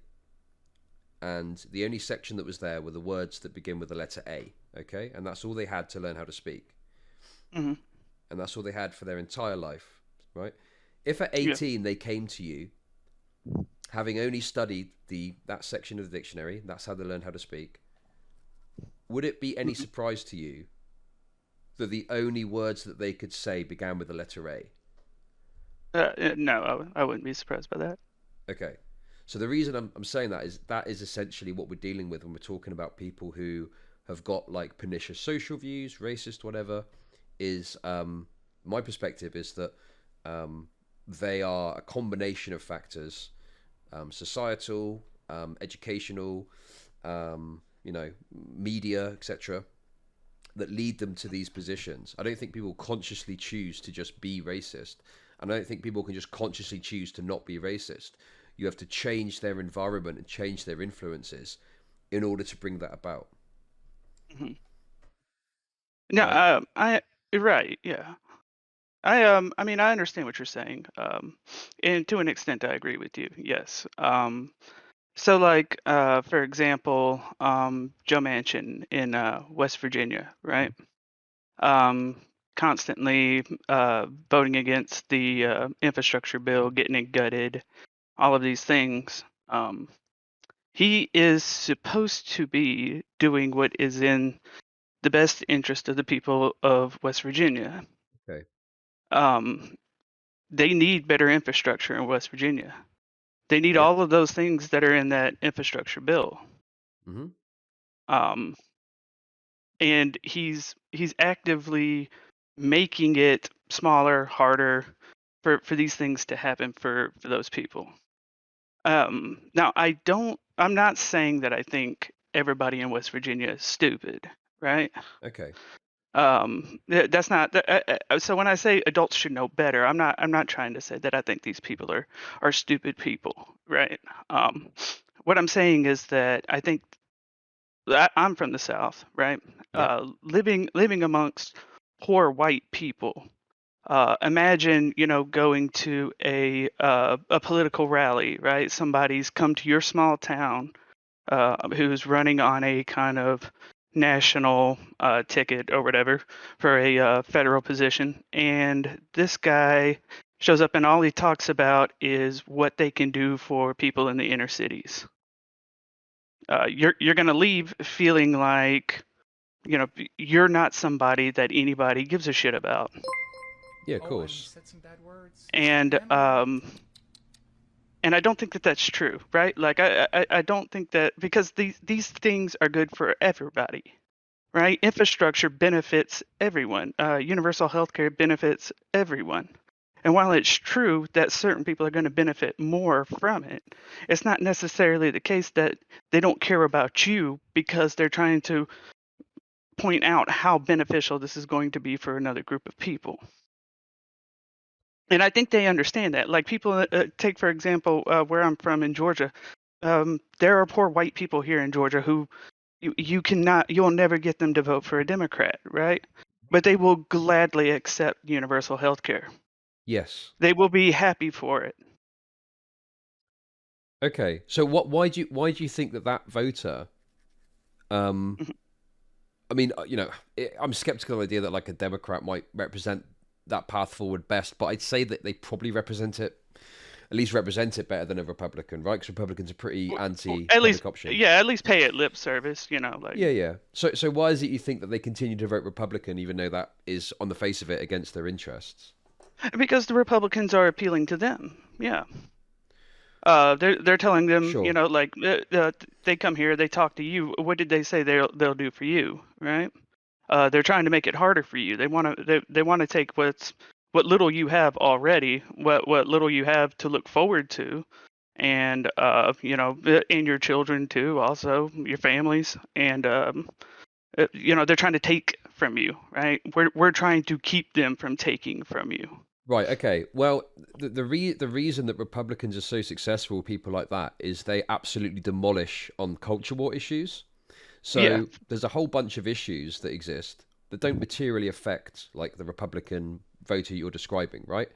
and the only section that was there were the words that begin with the letter A, okay? And that's all they had to learn how to speak. And that's all they had for their entire life, right? If at 18 they came to you, having only studied that section of the dictionary, that's how they learned how to speak, would it be any surprise to you that the only words that they could say began with the letter A? No, I wouldn't be surprised by that. Okay. So the reason I'm saying that is essentially what we're dealing with when we're talking about people who have got like pernicious social views, racist, whatever, is my perspective is that they are a combination of factors, societal, educational, media, etc., that lead them to these positions. I don't think people consciously choose to just be racist. And I don't think people can just consciously choose to not be racist. You have to change their environment and change their influences in order to bring that about. No, right, yeah. I mean, I understand what you're saying. And to an extent, I agree with you. Yes. So, like, for example, Joe Manchin in West Virginia, right? Constantly voting against the infrastructure bill, getting it gutted, all of these things. He is supposed to be doing what is in the best interest of the people of West Virginia. Okay. They need better infrastructure in West Virginia. They need all of those things that are in that infrastructure bill. And he's actively making it smaller, harder for these things to happen for those people. Now I'm not saying that I think everybody in West Virginia is stupid, right? Okay. That's not so when I say adults should know better, I'm not trying to say that I think these people are stupid people, right? What I'm saying is that I think I'm from the South, right? Living amongst poor white people, Imagine, going to a political rally, right? Somebody's come to your small town who's running on a kind of national ticket or whatever for a federal position, and this guy shows up and all he talks about is what they can do for people in the inner cities. You're going to leave feeling like you're not somebody that anybody gives a shit about. Yeah, of course. Said some bad words. And I don't think that that's true, right? Like I don't think that, because these things are good for everybody, right? Infrastructure benefits everyone. Universal healthcare benefits everyone. And while it's true that certain people are going to benefit more from it, it's not necessarily the case that they don't care about you because they're trying to point out how beneficial this is going to be for another group of people. And I think they understand that. Like people, take for example, where I'm from in Georgia, there are poor white people here in Georgia who you'll never get them to vote for a Democrat, right? But they will gladly accept universal health care. Yes. They will be happy for it. Okay. So why do you think that voter, Mhm. I mean, I'm skeptical of the idea that like a Democrat might represent that path forward best, but I'd say that they probably represent it better than a Republican, right? Because Republicans are pretty At least, option. yeah, at least pay it lip service, like. Yeah. So why is it you think that they continue to vote Republican, even though that is on the face of it against their interests? Because the Republicans are appealing to them. Yeah. They're telling them, Sure. like they come here, they talk to you. What did they say they'll do for you, right? They're trying to make it harder for you. They want to take what little you have already, what little you have to look forward to, and and your children too, also your families, and they're trying to take from you, right? We're trying to keep them from taking from you. Right. Okay. Well, the reason that Republicans are so successful with people like that is they absolutely demolish on culture war issues. So Yeah. there's a whole bunch of issues that exist that don't materially affect like the Republican voter you're describing, right?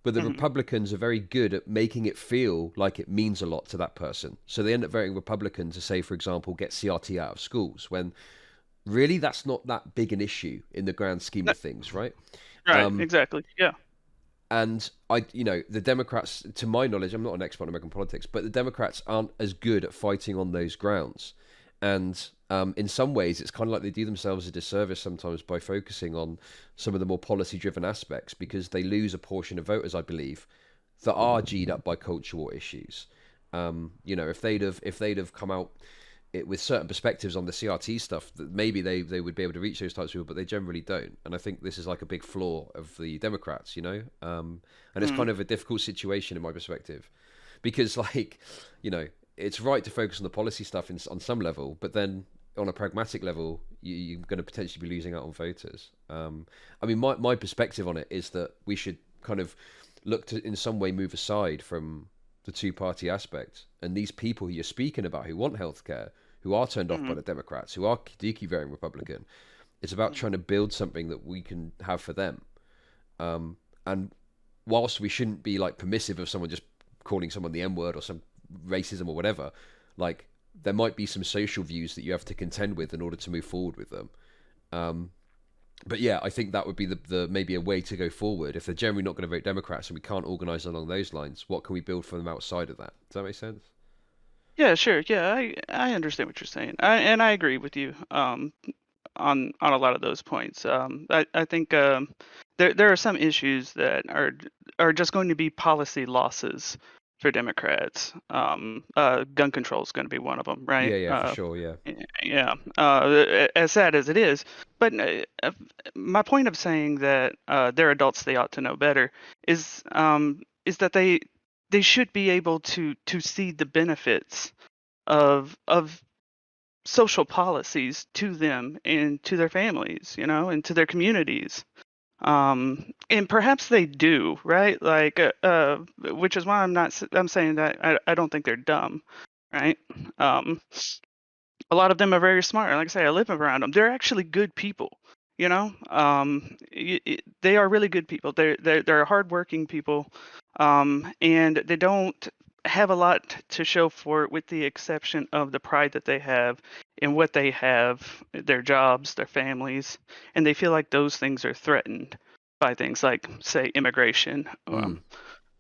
But the Republicans are very good at making it feel like it means a lot to that person. So they end up voting Republican to say, for example, get CRT out of schools, when really that's not that big an issue in the grand scheme of things, right? Right. Exactly. Yeah. And the Democrats, to my knowledge, I'm not an expert on American politics, but the Democrats aren't as good at fighting on those grounds. And in some ways, it's kind of like they do themselves a disservice sometimes by focusing on some of the more policy-driven aspects, because they lose a portion of voters, I believe, that are G'd up by culture war issues. If they'd have come out with certain perspectives on the CRT stuff, that maybe they would be able to reach those types of people, but they generally don't. And I think this is like a big flaw of the Democrats, and it's kind of a difficult situation in my perspective, because it's right to focus on the policy stuff on some level, but then on a pragmatic level, you're going to potentially be losing out on voters. My perspective on it is that we should kind of look to, in some way, move aside from the two-party aspect. And these people who you're speaking about, who want healthcare, who are turned off by the Democrats, who do keep voting Republican, it's about trying to build something that we can have for them. And whilst we shouldn't be like permissive of someone just calling someone the N-word or some racism or whatever, like there might be some social views that you have to contend with in order to move forward with them. But yeah, I think that would be the maybe a way to go forward. If they're generally not going to vote Democrats and we can't organise along those lines, what can we build for them outside of that? Does that make sense? Yeah, sure. Yeah, I understand what you're saying. I agree with you on a lot of those points. I think there are some issues that are just going to be policy losses for Democrats. Gun control is going to be one of them, right? Yeah, for sure, yeah. Yeah. As sad as it is, but my point of saying that they're adults, they ought to know better, is that they should be able to see the benefits of social policies to them and to their families, and to their communities. And perhaps they do, right? Like, which is why I'm saying that I don't think they're dumb, right? A lot of them are very smart. Like I say, I live around them. They're actually good people. You know, they are really good people. They're hardworking people, and they don't have a lot to show for it, with the exception of the pride that they have in what they have, their jobs, their families, and they feel like those things are threatened by things like, say, immigration,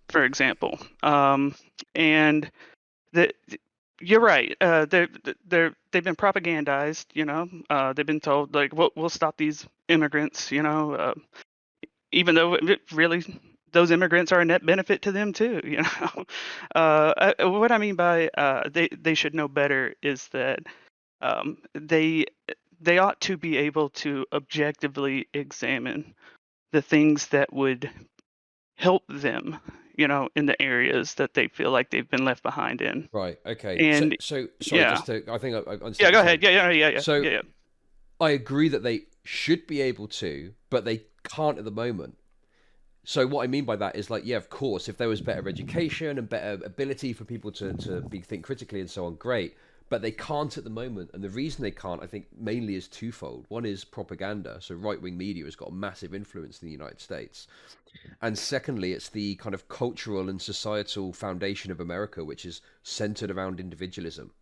for example. And the you're right. They've been propagandized. You know, they've been told like, we'll stop these immigrants. You know, even though really those immigrants are a net benefit to them too. You know, what I mean by they should know better is that they ought to be able to objectively examine the things that would help them, you know, in the areas that they feel like they've been left behind in. Right. Okay. And So sorry. yeah, Just to, I think I understand. yeah, what go you're ahead. saying. Yeah. So Yeah. I agree that they should be able to, but they can't at the moment. So what I mean by that is like, yeah, of course, if there was better education and better ability for people to think critically and so on, great. But they can't at the moment. And the reason they can't, I think, mainly is twofold. One is propaganda. So right-wing media has got a massive influence in the United States. And secondly, it's the kind of cultural and societal foundation of America, which is centered around individualism.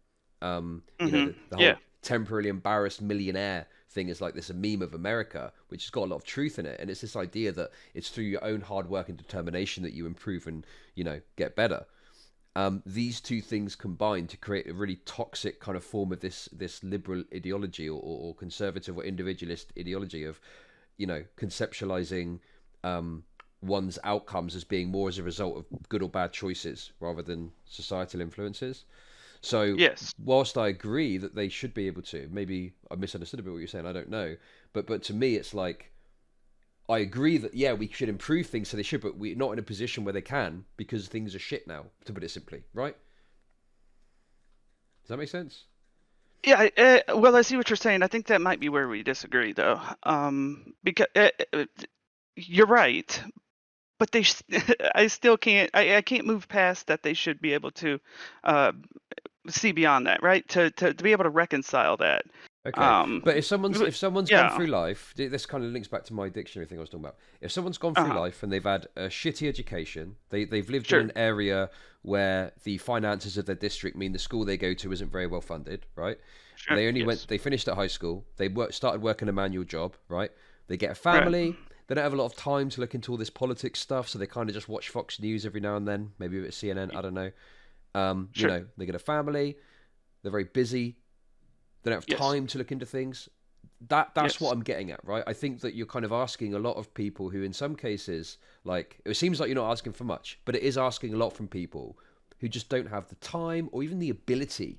You know, the whole Yeah. temporarily embarrassed millionaire thing is like this a meme of America, which has got a lot of truth in it. And it's this idea that it's through your own hard work and determination that you improve and, you know, get better. These two things combine to create a really toxic kind of form of this liberal ideology or conservative or individualist ideology of, you know, conceptualizing one's outcomes as being more as a result of good or bad choices rather than societal influences. So Yes. whilst I agree that they should be able to, maybe I misunderstood a bit what you're saying, I don't know. But to me it's like, I agree that yeah, we should improve things, so they should, but we're not in a position where they can because things are shit now, to put it simply, right? Does that make sense? Yeah. Well, I see what you're saying. I think that might be where we disagree, though. Because you're right, but I still can't. I can't move past that. They should be able to see beyond that, right? To be able to reconcile that. Okay, but if someone's gone Yeah. through life, this kind of links back to my dictionary thing I was talking about. If someone's gone through life and they've had a shitty education, they've lived in an area where the finances of their district mean the school they go to isn't very well funded, right? Sure. They finished at high school, started working a manual job, right? They get a Right. family. They don't have a lot of time to look into all this politics stuff, so they kind of just watch Fox News every now and then, maybe a bit of CNN. I don't know. You know, they get a family. They're very busy. They don't have Yes. time to look into things. That's Yes. what I'm getting at, right? I think that you're kind of asking a lot of people who, in some cases, like it seems like you're not asking for much, but it is asking a lot from people who just don't have the time or even the ability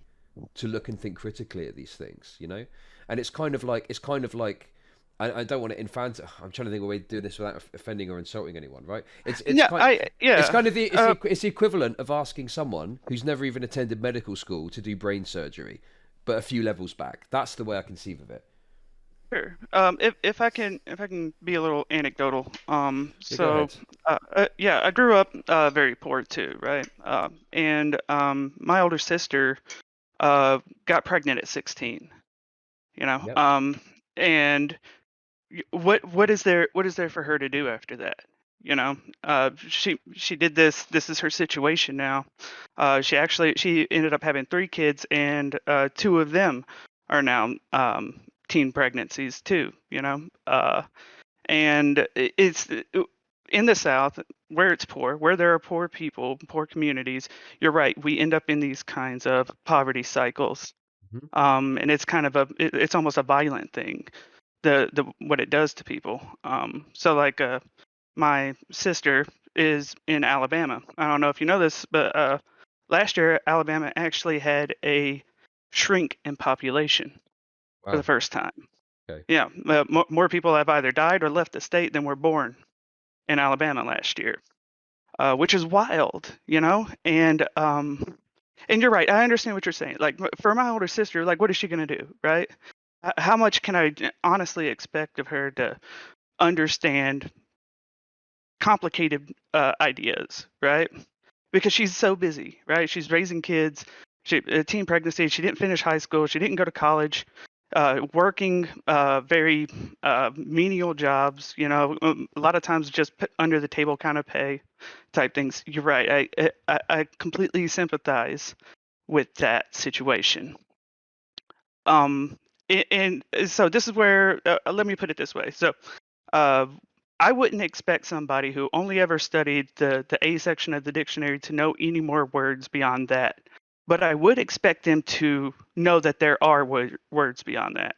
to look and think critically at these things, you know. And it's kind of like I don't want to I'm trying to think of a way to do this without offending or insulting anyone, right? It's kind of the equivalent of asking someone who's never even attended medical school to do brain surgery, but a few levels back. That's the way I conceive of it. Sure. If I can be a little anecdotal. Go ahead. Yeah, I grew up very poor too, right? And my older sister got pregnant at 16. You know. Yep. And what is there for her to do after that? You know, she did this. This is her situation now. She ended up having 3 kids, and 2 of them are now teen pregnancies too. You know, and it's in the South where it's poor, where there are poor people, poor communities. You're right. We end up in these kinds of poverty cycles, and it's kind of it's almost a violent thing. The what it does to people. So like my sister is in Alabama. I don't know if you know this, but last year Alabama actually had a shrink in population for the first time. Okay. Yeah, more people have either died or left the state than were born in Alabama last year, which is wild, you know. And you're right. I understand what you're saying. Like for my older sister, like what is she gonna do, right? How much can I honestly expect of her to understand complicated ideas, right? Because she's so busy, right? She's raising kids. Teen pregnancy. She didn't finish high school. She didn't go to college. working very menial jobs, a lot of times just under the table kind of pay type things. You're right. I completely sympathize with that situation. And so this is where, let me put it this way. So uh, I wouldn't expect somebody who only ever studied the A section of the dictionary to know any more words beyond that. But I would expect them to know that there are words beyond that.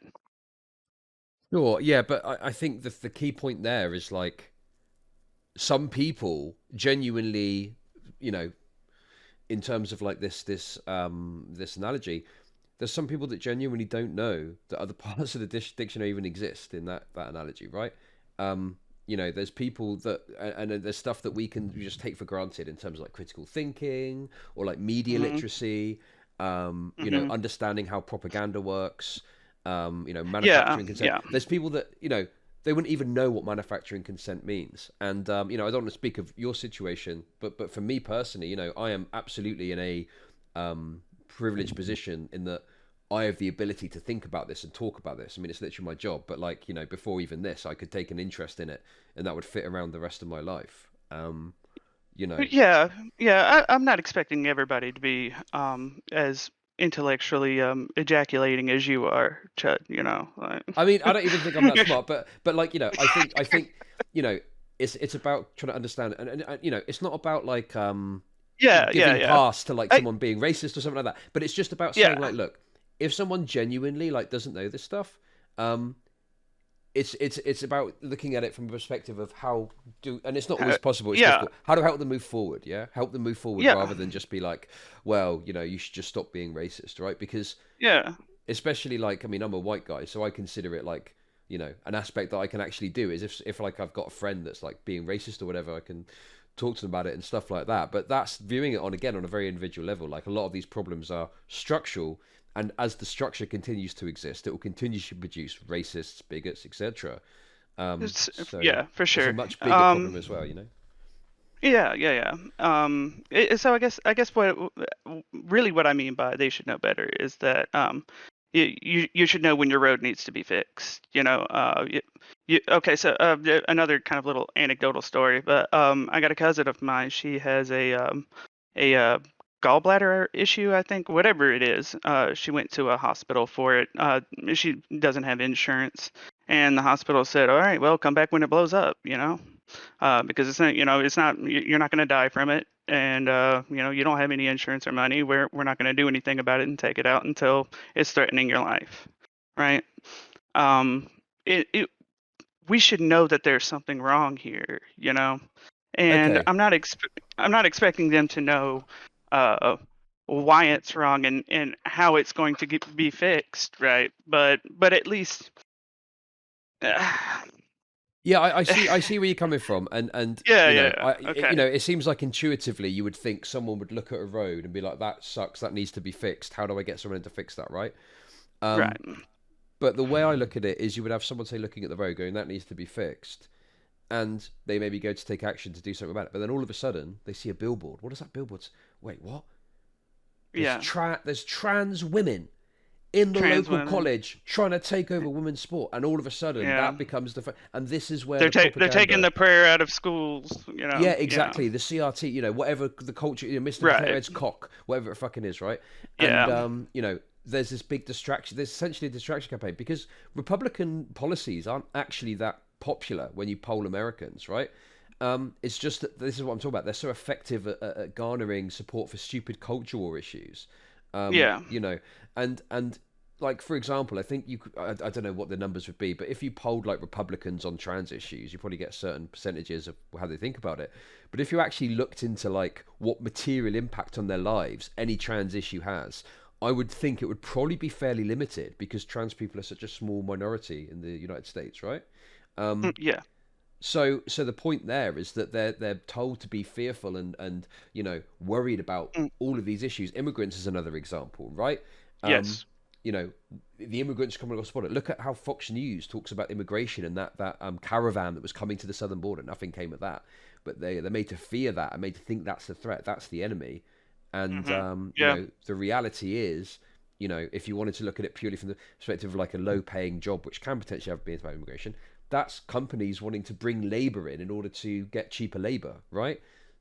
Sure, yeah, but I think the key point there is like some people genuinely, in terms of like this analogy, there's some people that genuinely don't know that other parts of the dictionary even exist in that analogy, right? There's people that, and there's stuff that we can just take for granted in terms of like critical thinking or like media literacy, understanding how propaganda works, manufacturing consent. Yeah. There's people that, they wouldn't even know what manufacturing consent means. And, I don't want to speak of your situation, but for me personally, I am absolutely in a privileged position in that I have the ability to think about this and talk about this. I mean, it's literally my job, but like, before even this, I could take an interest in it and that would fit around the rest of my life. Yeah. I'm not expecting everybody to be as intellectually ejaculating as you are, Chud. Like... I mean, I don't even think I'm that smart, but like, I think, it's about trying to understand, and it's not about like giving pass to like someone being racist or something like that, but it's just about saying like, look, if someone genuinely like doesn't know this stuff, it's about looking at it from a perspective of and it's not always possible. It's difficult. How to help them move forward. Yeah, help them move forward rather than just be like, well, you should just stop being racist, right? Because especially like, I mean, I'm a white guy, so I consider it like, an aspect that I can actually do is if like I've got a friend that's like being racist or whatever, I can talk to them about it and stuff like that. But that's viewing it on a very individual level. Like a lot of these problems are structural. And as the structure continues to exist, it will continue to produce racists, bigots, etc. So for sure. It's a much bigger problem as well, Yeah. So I guess what I mean by they should know better is that you should know when your road needs to be fixed. Okay. So another kind of little anecdotal story, but I got a cousin of mine. She has a gallbladder issue, I think, whatever it is. She went to a hospital for it. She doesn't have insurance, and the hospital said, "All right, well, come back when it blows up," because it's not, you're not going to die from it, and you don't have any insurance or money. We're not going to do anything about it and take it out until it's threatening your life, right? We should know that there's something wrong here, and Okay. I'm not expecting them to know why it's wrong and how it's going to be fixed, right? But at least Yeah, I see where you're coming from, and Okay. it seems like intuitively you would think someone would look at a road and be like, that sucks, that needs to be fixed. How do I get someone in to fix that, right? Right. But the way I look at it is you would have someone, say, looking at the road going, that needs to be fixed, and they maybe go to take action to do something about it, but then all of a sudden they see a billboard. What is that billboard? Wait, what? There's trans women in the local college trying to take over women's sport, and all of a sudden that becomes and this is where they're taking the prayer out of schools. Yeah, exactly. The CRT, whatever the culture, Mr. Potato cock, whatever it fucking is, right? And there's this big distraction. There's essentially a distraction campaign because Republican policies aren't actually that popular when you poll Americans, right? It's just that this is what I'm talking about. They're so effective at garnering support for stupid culture war issues. And like, for example, I think I don't know what the numbers would be, but if you polled like Republicans on trans issues, you probably get certain percentages of how they think about it. But if you actually looked into like what material impact on their lives any trans issue has, I would think it would probably be fairly limited because trans people are such a small minority in the United States, right? So the point there is that they're told to be fearful and worried about all of these issues. Immigrants is another example, right? Yes. The immigrants coming across the border. Look at how Fox News talks about immigration and that caravan that was coming to the southern border. Nothing came of that, but they're made to fear that and made to think that's the threat, that's the enemy. And the reality is you know, if you wanted to look at it purely from the perspective of like a low-paying job, which can potentially have been about immigration, that's companies wanting to bring labor in order to get cheaper labor, right?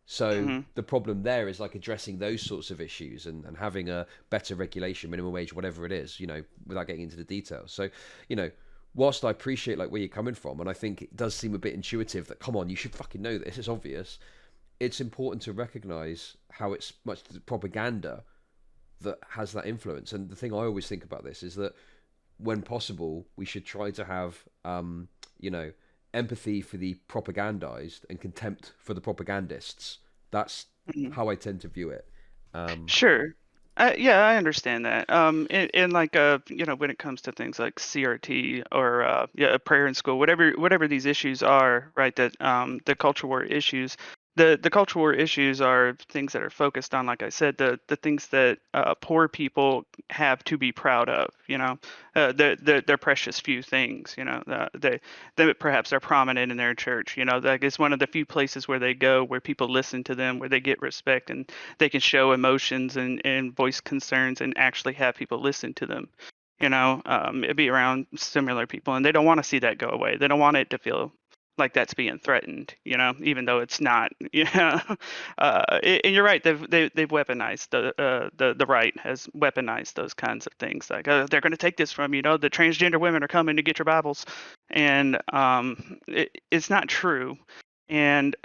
So the problem there is like addressing those sorts of issues and having a better regulation, minimum wage, whatever it is, you know, without getting into the details. So, you know, whilst I appreciate like where you're coming from, and I think it does seem a bit intuitive that, come on, you should fucking know this, it's obvious. It's important to recognize how it's much propaganda that has that influence. And the thing I always think about this is that when possible, we should try to have, you know, empathy for the propagandized and contempt for the propagandists. That's how I tend to view it. Sure. Yeah, I understand that. In like you know, when it comes to things like CRT or yeah, prayer in school, whatever these issues are, right? That the culture war issues, the culture war issues are things that are focused on, like I said, the things that poor people have to be proud of. You know, they're precious few things. You know, they perhaps are prominent in their church. You know, that is one of the few places where they go where people listen to them, where they get respect and they can show emotions and voice concerns and actually have people listen to them. You know, it'd be around similar people, and they don't want to see that go away. They don't want it to feel like that's being threatened. You know, even though it's not. Yeah, and you're right. They've weaponized the right has weaponized those kinds of things. Like they're going to take this from you. Know, the transgender women are coming to get your Bibles, and it's not true. And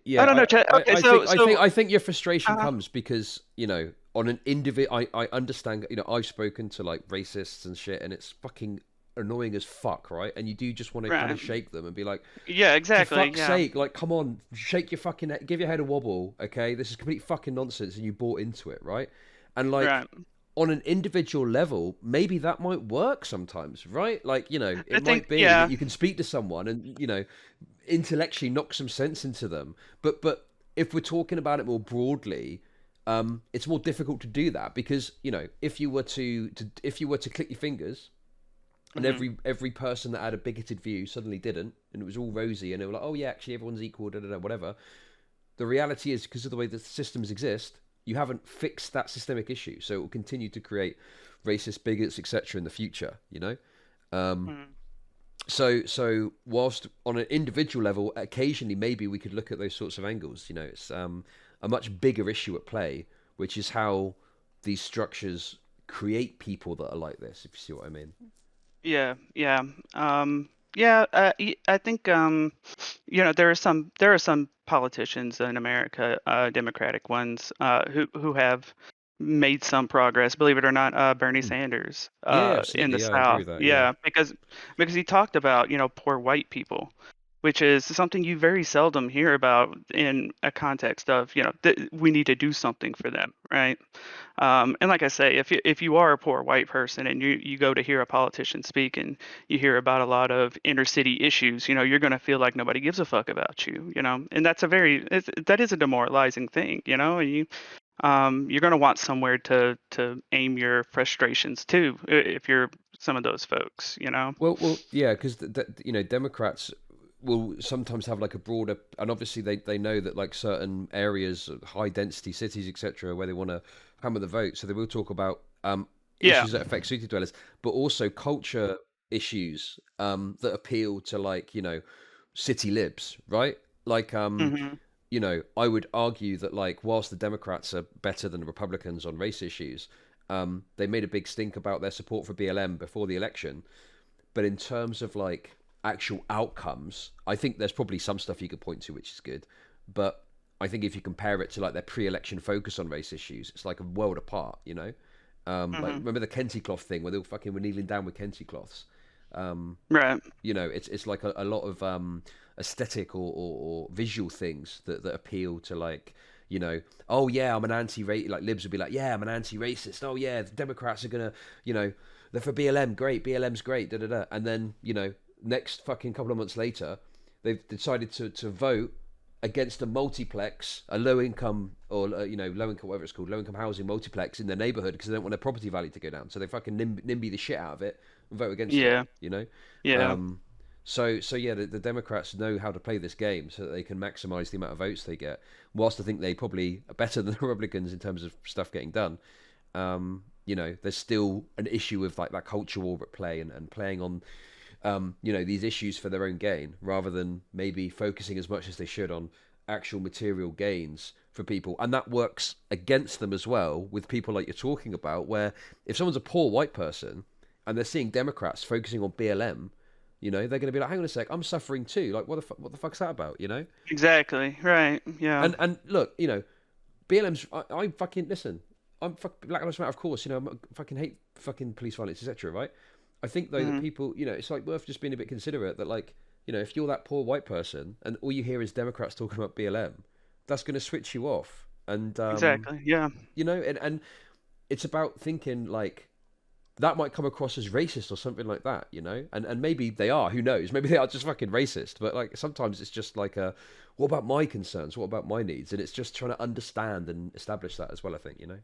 yeah, I don't know. Okay, I think your frustration comes because, you know, on an individual, I understand. You know, I've spoken to like racists and shit, and it's fucking annoying as fuck, right? And you do just want to kind of shake them and be like, yeah, exactly. For fuck's sake, like, come on, shake your fucking head, give your head a wobble, okay? This is complete fucking nonsense, and you bought into it, right? And like, on an individual level, maybe that might work sometimes, right? Like, you know, it might be that you can speak to someone and, you know, intellectually knock some sense into them. But if we're talking about it more broadly, it's more difficult to do that because, you know, if you were to click your fingers and every person that had a bigoted view suddenly didn't, and it was all rosy, and they were like, oh yeah, actually everyone's equal, whatever. The reality is, because of the way the systems exist, you haven't fixed that systemic issue, so it will continue to create racist, bigots, etc. in the future. You know, so whilst on an individual level, occasionally maybe we could look at those sorts of angles. You know, it's a much bigger issue at play, which is how these structures create people that are like this. If you see what I mean. Yeah. I think you know, there are some politicians in America, Democratic ones, who have made some progress. Believe it or not, Bernie Sanders in the I South. agree with that, Because he talked about, you know, poor white people, which is something you very seldom hear about in a context of, you know, we need to do something for them, right? And like I say, if you are a poor white person and you go to hear a politician speak and you hear about a lot of inner city issues, you know, you're going to feel like nobody gives a fuck about you, you know, and that's that is a demoralizing thing, you know, and you're going to want somewhere to aim your frustrations to if you're some of those folks, you know. Well, yeah, because you know, Democrats will sometimes have like a broader, and obviously they know that like certain areas, high density cities, etc., where they want to hammer the vote, so they will talk about issues that affect city dwellers, but also culture issues that appeal to, like, you know, city libs, right? Like you know, I would argue that, like, whilst the Democrats are better than the Republicans on race issues, they made a big stink about their support for BLM before the election, but in terms of like actual outcomes, I think there's probably some stuff you could point to which is good, but I think if you compare it to like their pre-election focus on race issues, it's like a world apart, you know. Like, remember the Kente cloth thing where they all fucking were kneeling down with Kente cloths? Right. You know, it's like a lot of aesthetic or visual things that appeal to, like, you know, oh yeah, I'm an anti-racist, like libs would be like, yeah, I'm an anti-racist. Oh yeah, the Democrats are gonna, you know, they're for BLM, great, BLM's great, da da da. And then, you know, next fucking couple of months later, they've decided to vote against a multiplex, a low income, or you know, low income, whatever it's called, low income housing multiplex in their neighborhood because they don't want their property value to go down. So they fucking NIMBY the shit out of it and vote against it. You know. Yeah. So yeah, the Democrats know how to play this game so that they can maximize the amount of votes they get. Whilst I think they probably are better than the Republicans in terms of stuff getting done, You know, there's still an issue with like that culture war at play, and playing on you know, these issues for their own gain, rather than maybe focusing as much as they should on actual material gains for people. And that works against them as well with people like you're talking about, where if someone's a poor white person and they're seeing Democrats focusing on BLM, you know, they're going to be like, hang on a sec, I'm suffering too. Like, what the fuck's that about, you know? Exactly. Right. Yeah. And look, you know, BLM's, I fucking, listen, I'm Black Lives Matter, of course, you know, I fucking hate fucking police violence, etc., right? I think though that people, you know, it's like worth just being a bit considerate that, like, you know, if you're that poor white person and all you hear is Democrats talking about BLM, that's going to switch you off. And Exactly. Yeah. you know, and it's about thinking like that might come across as racist or something like that, you know, and maybe they are. Who knows? Maybe they are just fucking racist. But like sometimes it's just like what about my concerns? What about my needs? And it's just trying to understand and establish that as well. I think, you know.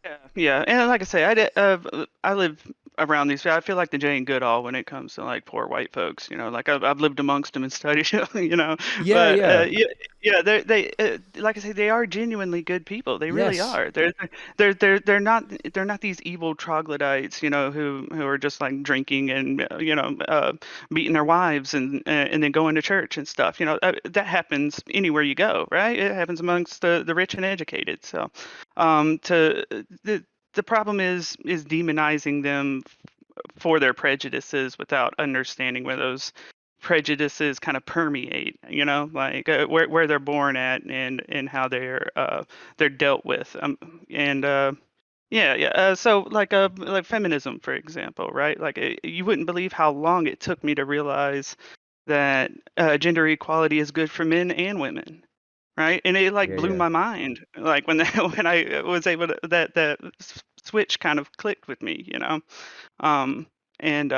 Yeah, yeah, and like I say, I live around these. I feel like the Jane Goodall when it comes to like poor white folks. You know, like I've lived amongst them and studied. You know, Yeah, but yeah. yeah, yeah, they like I say, they are genuinely good people. They really Yes. are. They're not these evil troglodytes. You know, who are just like drinking and you know beating their wives and then going to church and stuff. You know, that happens anywhere you go, right? It happens amongst the rich and educated. So to the problem is demonizing them for their prejudices without understanding where those prejudices kind of permeate, you know, like where they're born at and how they're dealt with, and yeah, yeah. So like feminism, for example, right? Like you wouldn't believe how long it took me to realize that gender equality is good for men and women, right? And it like Yeah, blew yeah. my mind, like when when I was able to that switch kind of clicked with me, you know. Um, and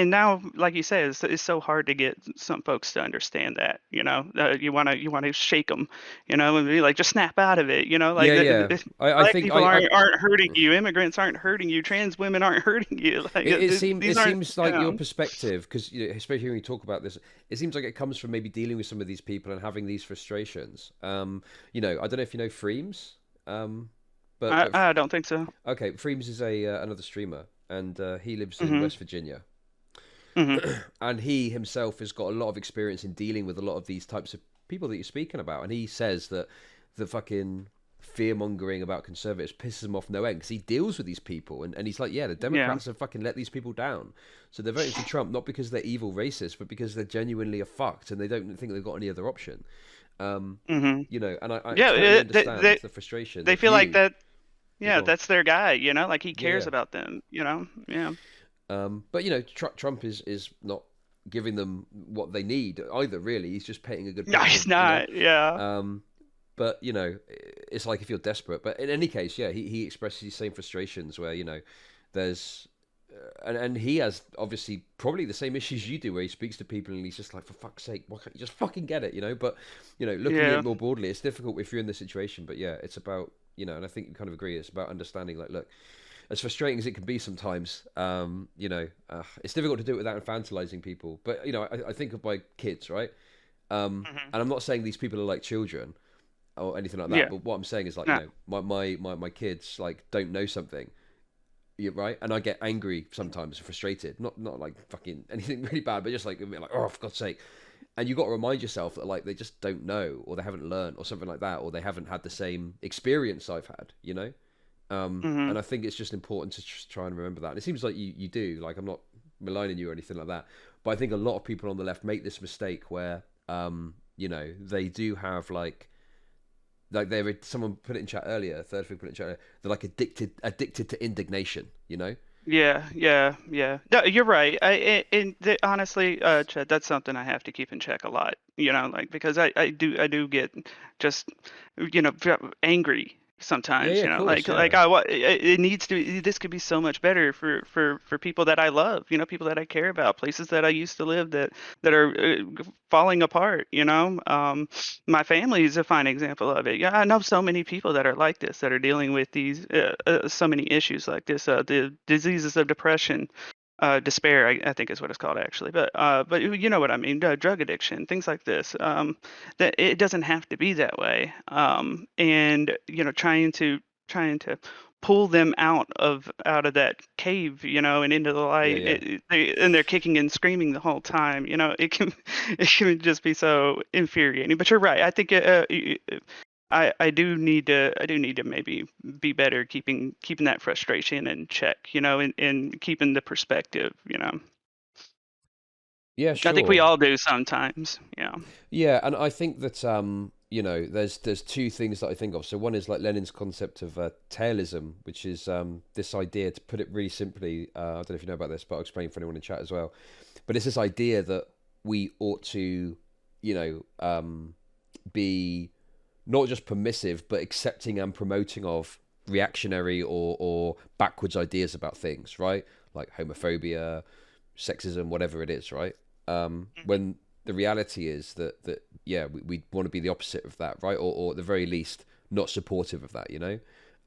now, like you said, it's so hard to get some folks to understand that, you know. You want to shake them, you know, and be like, just snap out of it, you know. Like Yeah, yeah. I black think people aren't hurting you, immigrants aren't hurting you, trans women aren't hurting you. Like it these aren't, seems you like your know. perspective, because you know, especially when you talk about this, it seems like it comes from maybe dealing with some of these people and having these frustrations. You know, I don't know if you know Freems, but I don't think so. okay, Freems is a another streamer, and he lives in Mhm. West Virginia, Mhm. and he himself has got a lot of experience in dealing with a lot of these types of people that you're speaking about, and he says that the fucking fear mongering about conservatives pisses him off no end because he deals with these people, and he's like, yeah, the Yeah. Democrats have fucking let these people down, so they're voting for Trump not because they're evil racists, but because they're genuinely a fucked and they don't think they've got any other option. Mhm. You know, and I Yeah, totally understand the frustration they that feel like you. that. You Yeah, go on. that's their guy, you know, like he Yeah, cares yeah. about them, you know. Yeah. But you know, Trump is not giving them what they need either. Really, he's just painting a good No, picture. he's You know, not. Yeah. but you know, it's like if you're desperate. But in any case, yeah, he expresses these same frustrations where you know, there's. And he has obviously probably the same issues you do, where he speaks to people and he's just like, for fuck's sake, why can't you just fucking get it, you know? But you know, looking at Yeah. it more broadly, it's difficult if you're in this situation. But yeah, it's about, you know, and I think you kind of agree, it's about understanding. Like, look, as frustrating as it can be sometimes, you know, it's difficult to do it without infantilizing people. But you know, I think of my kids, right? Mhm. And I'm not saying these people are like children or anything like that. Yeah. But what I'm saying is like, you No. know, my kids like don't know something, yeah, right, and I get angry sometimes, frustrated, not like fucking anything really bad, but just like oh, for God's sake. And you got to remind yourself that like they just don't know, or they haven't learned, or something like that, or they haven't had the same experience I've had, you know. And Mhm. I think it's just important to just try and remember that. And it seems like you do. Like, I'm not maligning you or anything like that, but I think a lot of people on the left make this mistake where you know, they do have like they're, someone put it in chat earlier, third thing put it in chat earlier, they're like addicted to indignation, you know. Yeah, yeah, yeah. No, you're right. Honestly, Chad, that's something I have to keep in check a lot. You know, like because I do get just you know angry Yeah, sometimes. yeah, You of know, course, like yeah. it needs to. This could be so much better for people that I love. You know, people that I care about, places that I used to live that are falling apart. You know, my family is a fine example of it. Yeah, I know so many people that are like this, that are dealing with these so many issues like this, the diseases of depression, despair, I think is what it's called actually, but you know what I mean, drug addiction, things like this. That it doesn't have to be that way, and you know, trying to pull them out of that cave, you know, and into the light. And they're kicking and screaming the whole time. You know, it can just be so infuriating. But you're right. I think I do need to maybe be better keeping that frustration in check, you know, and keeping the perspective, you know. Yeah, sure. I think we all do sometimes. Yeah. Yeah, and I think that you know, there's two things that I think of. So one is like Lenin's concept of tailism, which is this idea, to put it really simply. I don't know if you know about this, but I'll explain for anyone in chat as well. But it's this idea that we ought to, you know, be not just permissive, but accepting and promoting of reactionary or backwards ideas about things, right? Like homophobia, sexism, whatever it is, right? When the reality is that yeah, we want to be the opposite of that, right? Or at the very least, not supportive of that, you know?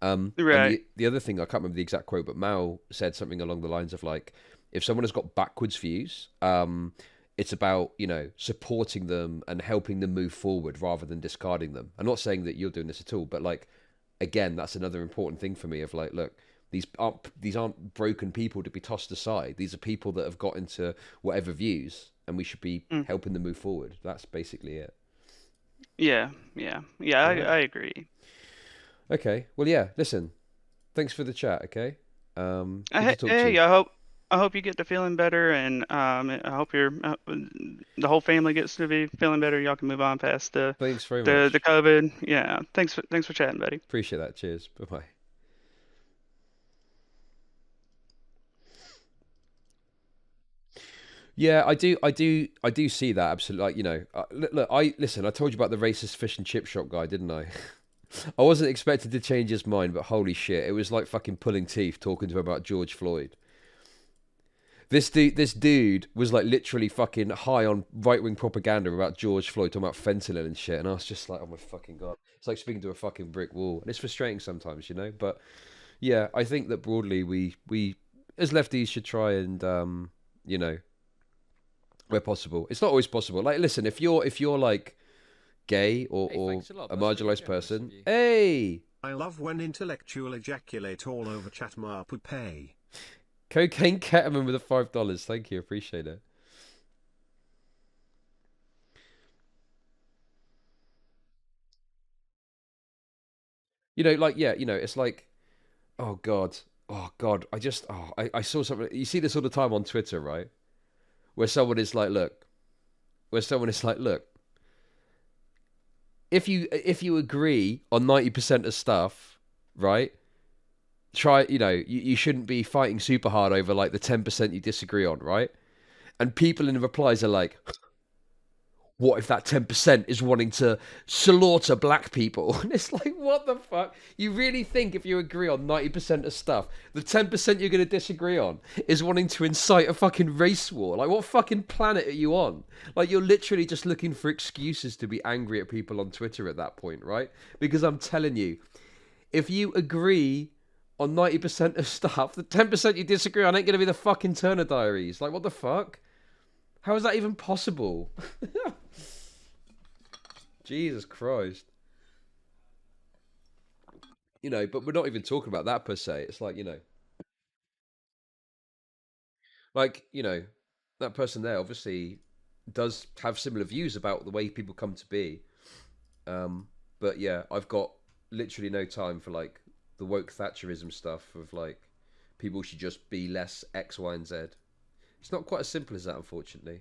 Right. And the other thing, I can't remember the exact quote, but Mao said something along the lines of like, if someone has got backwards views, it's about, you know, supporting them and helping them move forward rather than discarding them. I'm not saying that you're doing this at all, but like, again, that's another important thing for me of like, look, these aren't broken people to be tossed aside. These are people that have got into whatever views, and we should be helping them move forward. That's basically it. Yeah. I agree. Okay. Well, yeah. Listen, thanks for the chat. Okay. Good to talk to Hey, you. I hope you get to feeling better, and I hope the whole family gets to be feeling better. Y'all can move on past Thanks very much. the COVID. Yeah. Thanks for chatting, buddy. Appreciate that. Cheers. Bye bye. Yeah, I do see that absolutely. Like, you know, look, I told you about the racist fish and chip shop guy, didn't I? I wasn't expected to change his mind, but holy shit, it was like fucking pulling teeth talking to him about George Floyd. This dude was like literally fucking high on right-wing propaganda about George Floyd, talking about fentanyl and shit, and I was just like, oh my fucking god, it's like speaking to a fucking brick wall, and it's frustrating sometimes, you know. But yeah, I think that broadly we as lefties should try and you know, where possible. It's not always possible. Like, listen, if you're like gay or a marginalized person, hey, I love when intellectual ejaculate all over chat pay. Cocaine ketamine with a $5. Thank you, appreciate it. You know, like, yeah, you know, it's like, oh god, I saw something. You see this all the time on Twitter, right? Where someone is like, look, if you agree on 90% of stuff, right? Try, you know, you shouldn't be fighting super hard over like the 10% you disagree on, right? And people in the replies are like, what if that 10% is wanting to slaughter black people? And it's like, what the fuck? You really think if you agree on 90% of stuff, the 10% you're going to disagree on is wanting to incite a fucking race war? Like, what fucking planet are you on? Like, you're literally just looking for excuses to be angry at people on Twitter at that point, right? Because I'm telling you, if you agree on 90% of stuff, the 10% you disagree on ain't going to be the fucking Turner Diaries. Like, what the fuck? How is that even possible? Jesus Christ. You know, but we're not even talking about that per se. It's like, you know, like, you know, that person there obviously does have similar views about the way people come to be. But yeah, I've got literally no time for like the woke Thatcherism stuff of like people should just be less X, Y, and Z. It's not quite as simple as that, unfortunately.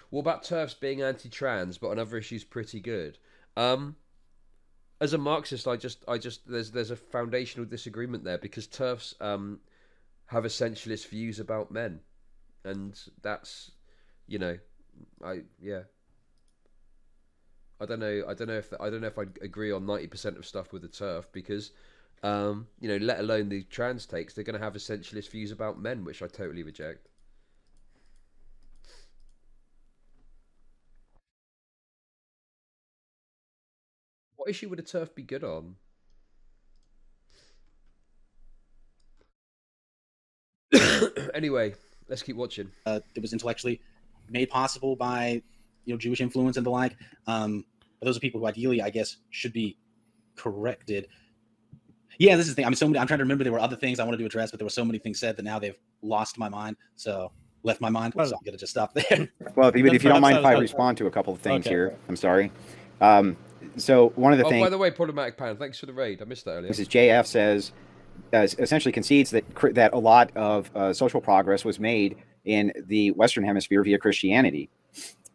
What about TERFs being anti-trans, but on other issues pretty good? As a Marxist, I just there's a foundational disagreement there because TERFs have essentialist views about men, and that's, you know, I don't know if I'd agree on 90% of stuff with the TERF because you know, let alone the trans takes, they're going to have essentialist views about men, which I totally reject. What issue would a TERF be good on? Anyway, let's keep watching. It was intellectually made possible by, you know, Jewish influence and the like. But But those are people who ideally, I guess, should be corrected. Yeah, this is the thing. I'm trying to remember. There were other things I wanted to address, but there were so many things said that now they've lost my mind. So left my mind. Well, so I'm gonna just stop there. Well, if you don't perhaps mind if I I'll- respond to a couple of things Okay. here, I'm sorry. So one of the Oh, things. by the way, Problematic Pan, thanks for the raid. I missed that earlier. This is JF says, essentially concedes that a lot of social progress was made in the Western Hemisphere via Christianity,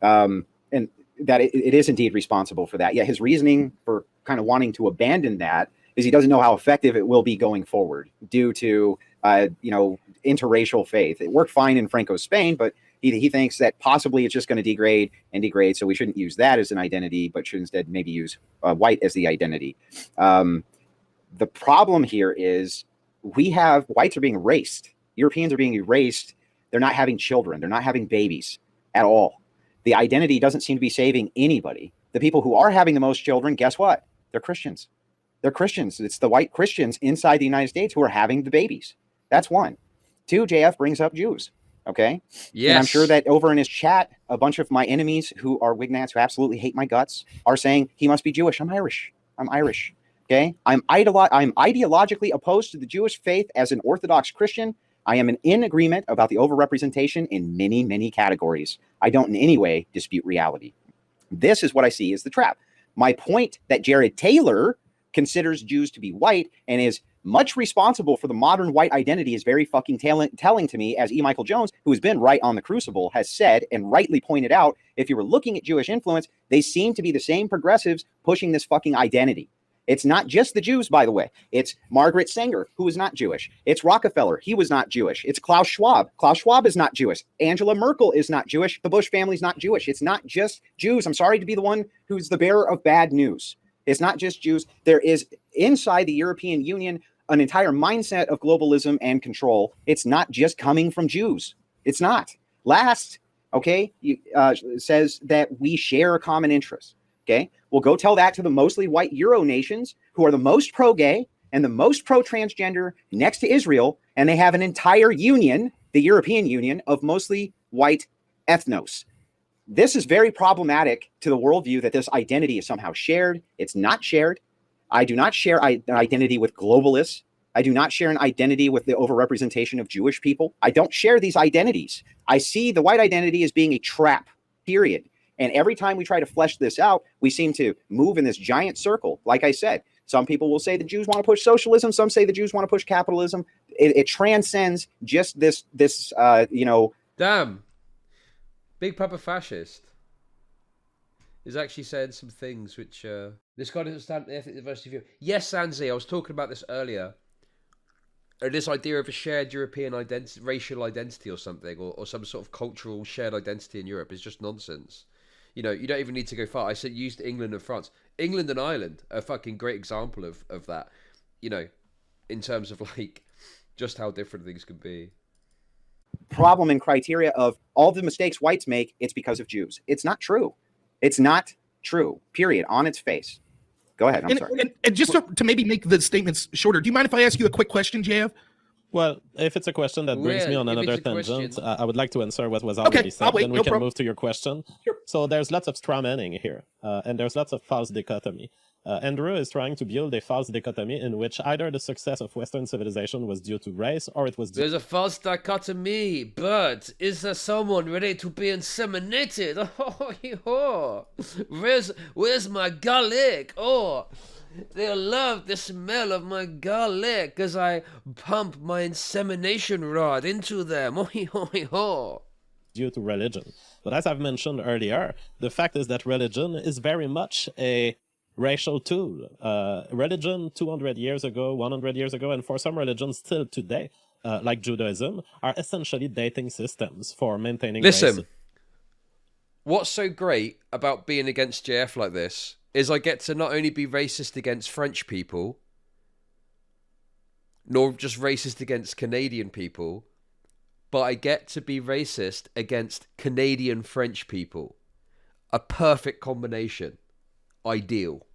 and that it is indeed responsible for that. Yet his reasoning for kind of wanting to abandon that is he doesn't know how effective it will be going forward due to interracial faith. It worked fine in Franco's Spain, but he thinks that possibly it's just going to degrade, so we shouldn't use that as an identity, but should instead maybe use white as the identity. The problem here is whites are being erased. Europeans are being erased. They're not having children. They're not having babies at all. The identity doesn't seem to be saving anybody. The people who are having the most children, guess what? They're Christians. They're Christians. It's the white Christians inside the United States who are having the babies. That's one. Two, JF brings up Jews. Okay. Yes. And I'm sure that over in his chat, a bunch of my enemies who are Wignats, who absolutely hate my guts, are saying he must be Jewish. I'm Irish. Okay. I'm ideologically opposed to the Jewish faith as an Orthodox Christian. I am in agreement about the overrepresentation in many, many categories. I don't in any way dispute reality. This is what I see as the trap. My point that Jared Taylor considers Jews to be white and is much responsible for the modern white identity is very fucking telling to me, as E. Michael Jones, who has been right on the Crucible, has said and rightly pointed out. If you were looking at Jewish influence, they seem to be the same progressives pushing this fucking identity. It's not just the Jews, by the way. It's Margaret Sanger, who is not Jewish. It's Rockefeller. He was not Jewish. It's Klaus Schwab. Klaus Schwab is not Jewish. Angela Merkel is not Jewish. The Bush family is not Jewish. It's not just Jews. I'm sorry to be the one who's the bearer of bad news. It's not just Jews. There is inside the European Union an entire mindset of globalism and control. It's not just coming from Jews. It's not. Last, okay, says that we share a common interest. Okay, well, go tell that to the mostly white Euro nations who are the most pro-gay and the most pro-transgender next to Israel, and they have an entire union, the European Union, of mostly white ethnos. This is very problematic to the worldview that this identity is somehow shared. It's not shared. I do not share an identity with globalists. I do not share an identity with the overrepresentation of Jewish people. I don't share these identities. I see the white identity as being a trap, period. And every time we try to flesh this out, we seem to move in this giant circle. Like I said, some people will say the Jews want to push socialism. Some say the Jews want to push capitalism. It transcends just this. Damn. Big Papa Fascist is actually saying some things which this guy doesn't stand the ethnic diversity view. Yes, Sanzi, I was talking about this earlier. This idea of a shared European identity, racial identity or something, or some sort of cultural shared identity in Europe is just nonsense. You know, you don't even need to go far. I said used England and France. England and Ireland are a fucking great example of that, you know, in terms of like just how different things can be. Problem and criteria of all the mistakes whites make, it's because of Jews. It's not true. It's not true, period, on its face. Go ahead, I'm sorry. And just to maybe make the statements shorter, do you mind if I ask you a quick question, JF? Well, if it's a question that brings me on if another it's a tangent, question. I would like to answer what was already said. I'll wait, Then we no can problem. move to your question. So there's lots of straw manning here, and there's lots of false dichotomy. Andrew is trying to build a false dichotomy in which either the success of Western civilization was due to race or it was due. There's a false dichotomy, but is there someone ready to be inseminated? Oh, where's my garlic? Oh, they'll love the smell of my garlic as I pump my insemination rod into them. Due to religion. But as I've mentioned earlier, the fact is that religion is very much a racial tool. Religion 200 years ago, 100 years ago, and for some religions still today, like Judaism, are essentially dating systems for maintaining Listen, race. what's so great about being against JF like this is I get to not only be racist against French people, nor just racist against Canadian people, but I get to be racist against Canadian French people. A perfect combination. Ideal.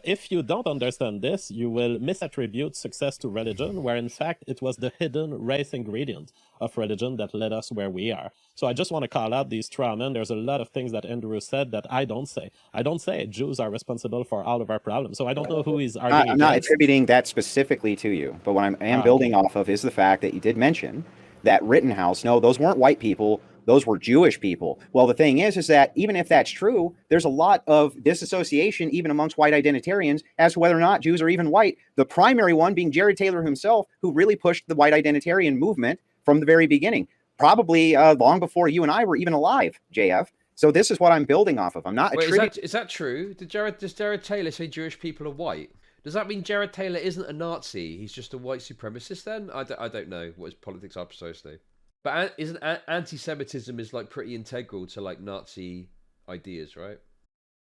If you don't understand this, you will misattribute success to religion, where in fact it was the hidden race ingredient of religion that led us where we are. So I just want to call out these straw men. There's a lot of things that Andrew said that I don't say. I don't say Jews are responsible for all of our problems. So I don't know who he's arguing I'm not against. attributing that specifically to you, but what I am building off of is the fact that you did mention that Rittenhouse, no, those weren't white people, those were Jewish people. Well, the thing is that even if that's true, there's a lot of disassociation even amongst white identitarians as to whether or not Jews are even white. The primary one being Jared Taylor himself, who really pushed the white identitarian movement from the very beginning, probably long before you and I were even alive, JF. So this is what I'm building off of. I'm not attributing. Is that true? Does Jared Taylor say Jewish people are white? Does that mean Jared Taylor isn't a Nazi? He's just a white supremacist then? I don't know what his politics are precisely. But isn't anti-Semitism is like pretty integral to like Nazi ideas, right?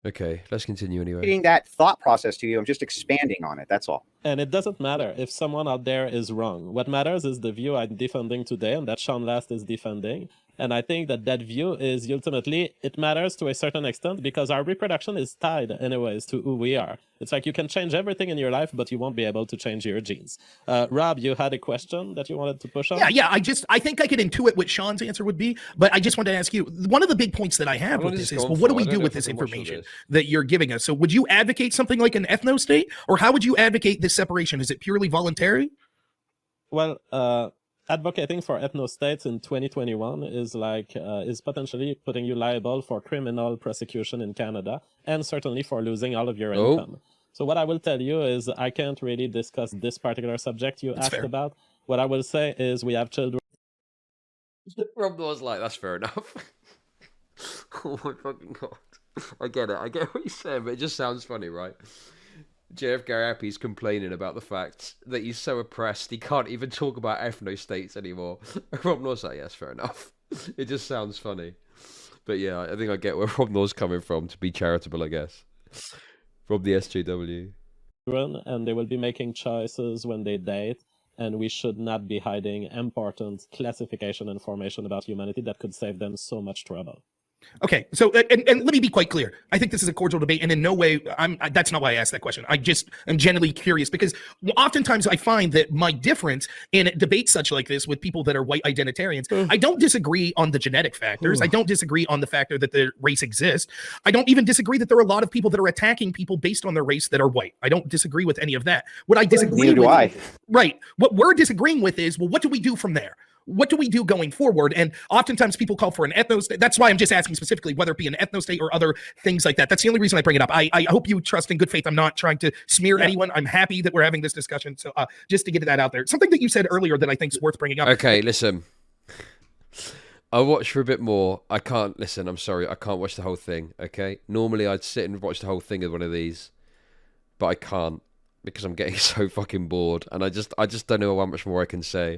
Okay, let's continue anyway. Reading that thought process to you, I'm just expanding on it. That's all. And it doesn't matter if someone out there is wrong. What matters is the view I'm defending today and that Sean Last is defending. And I think that that view is ultimately, it matters to a certain extent because our reproduction is tied anyways to who we are. It's like you can change everything in your life, but you won't be able to change your genes. Rob, you had a question that you wanted to push on? Yeah. I think I could intuit what Sean's answer would be, but I just wanted to ask you, one of the big points that I have with this is, well, what do we do with this information that you're giving us? So would you advocate something like an ethno-state, or how would you advocate this separation? Is it purely voluntary? Well, advocating for ethno-states in 2021 is potentially putting you liable for criminal prosecution in Canada and certainly for losing all of your income. So what I will tell you is I can't really discuss this particular subject you asked about. What I will say is we have children. Rob was like, that's fair enough. Oh my fucking God. I get it. I get what you're saying, but it just sounds funny, right? JF Garapi's complaining about the fact that he's so oppressed he can't even talk about ethno-states anymore. Rob Nor's like, yes, fair enough. It just sounds funny. But yeah, I think I get where Rob Nor's coming from, to be charitable, I guess. From the SJW. And they will be making choices when they date, and we should not be hiding important classification information about humanity that could save them so much trouble. Okay, so and let me be quite clear. I think this is a cordial debate, and in no way that's not why I asked that question. I just am genuinely curious because oftentimes I find that my difference in debates such like this with people that are white identitarians, I don't disagree on the genetic factors. I don't disagree on the factor that the race exists. I don't even disagree that there are a lot of people that are attacking people based on their race that are white. I don't disagree with any of that. What I disagree with, right? What we're disagreeing with is, well, what do we do from there? What do we do going forward? And oftentimes people call for an ethno-state. That's why I'm just asking specifically whether it be an ethno-state or other things like that. That's the only reason I bring it up. I hope you trust in good faith. I'm not trying to smear anyone. I'm happy that we're having this discussion. So just to get that out there. Something that you said earlier that I think is worth bringing up. Okay, listen. I'll watch for a bit more. I can't, listen, I'm sorry. I can't watch the whole thing, okay? Normally I'd sit and watch the whole thing of one of these, but I can't because I'm getting so fucking bored. And I just don't know how much more I can say.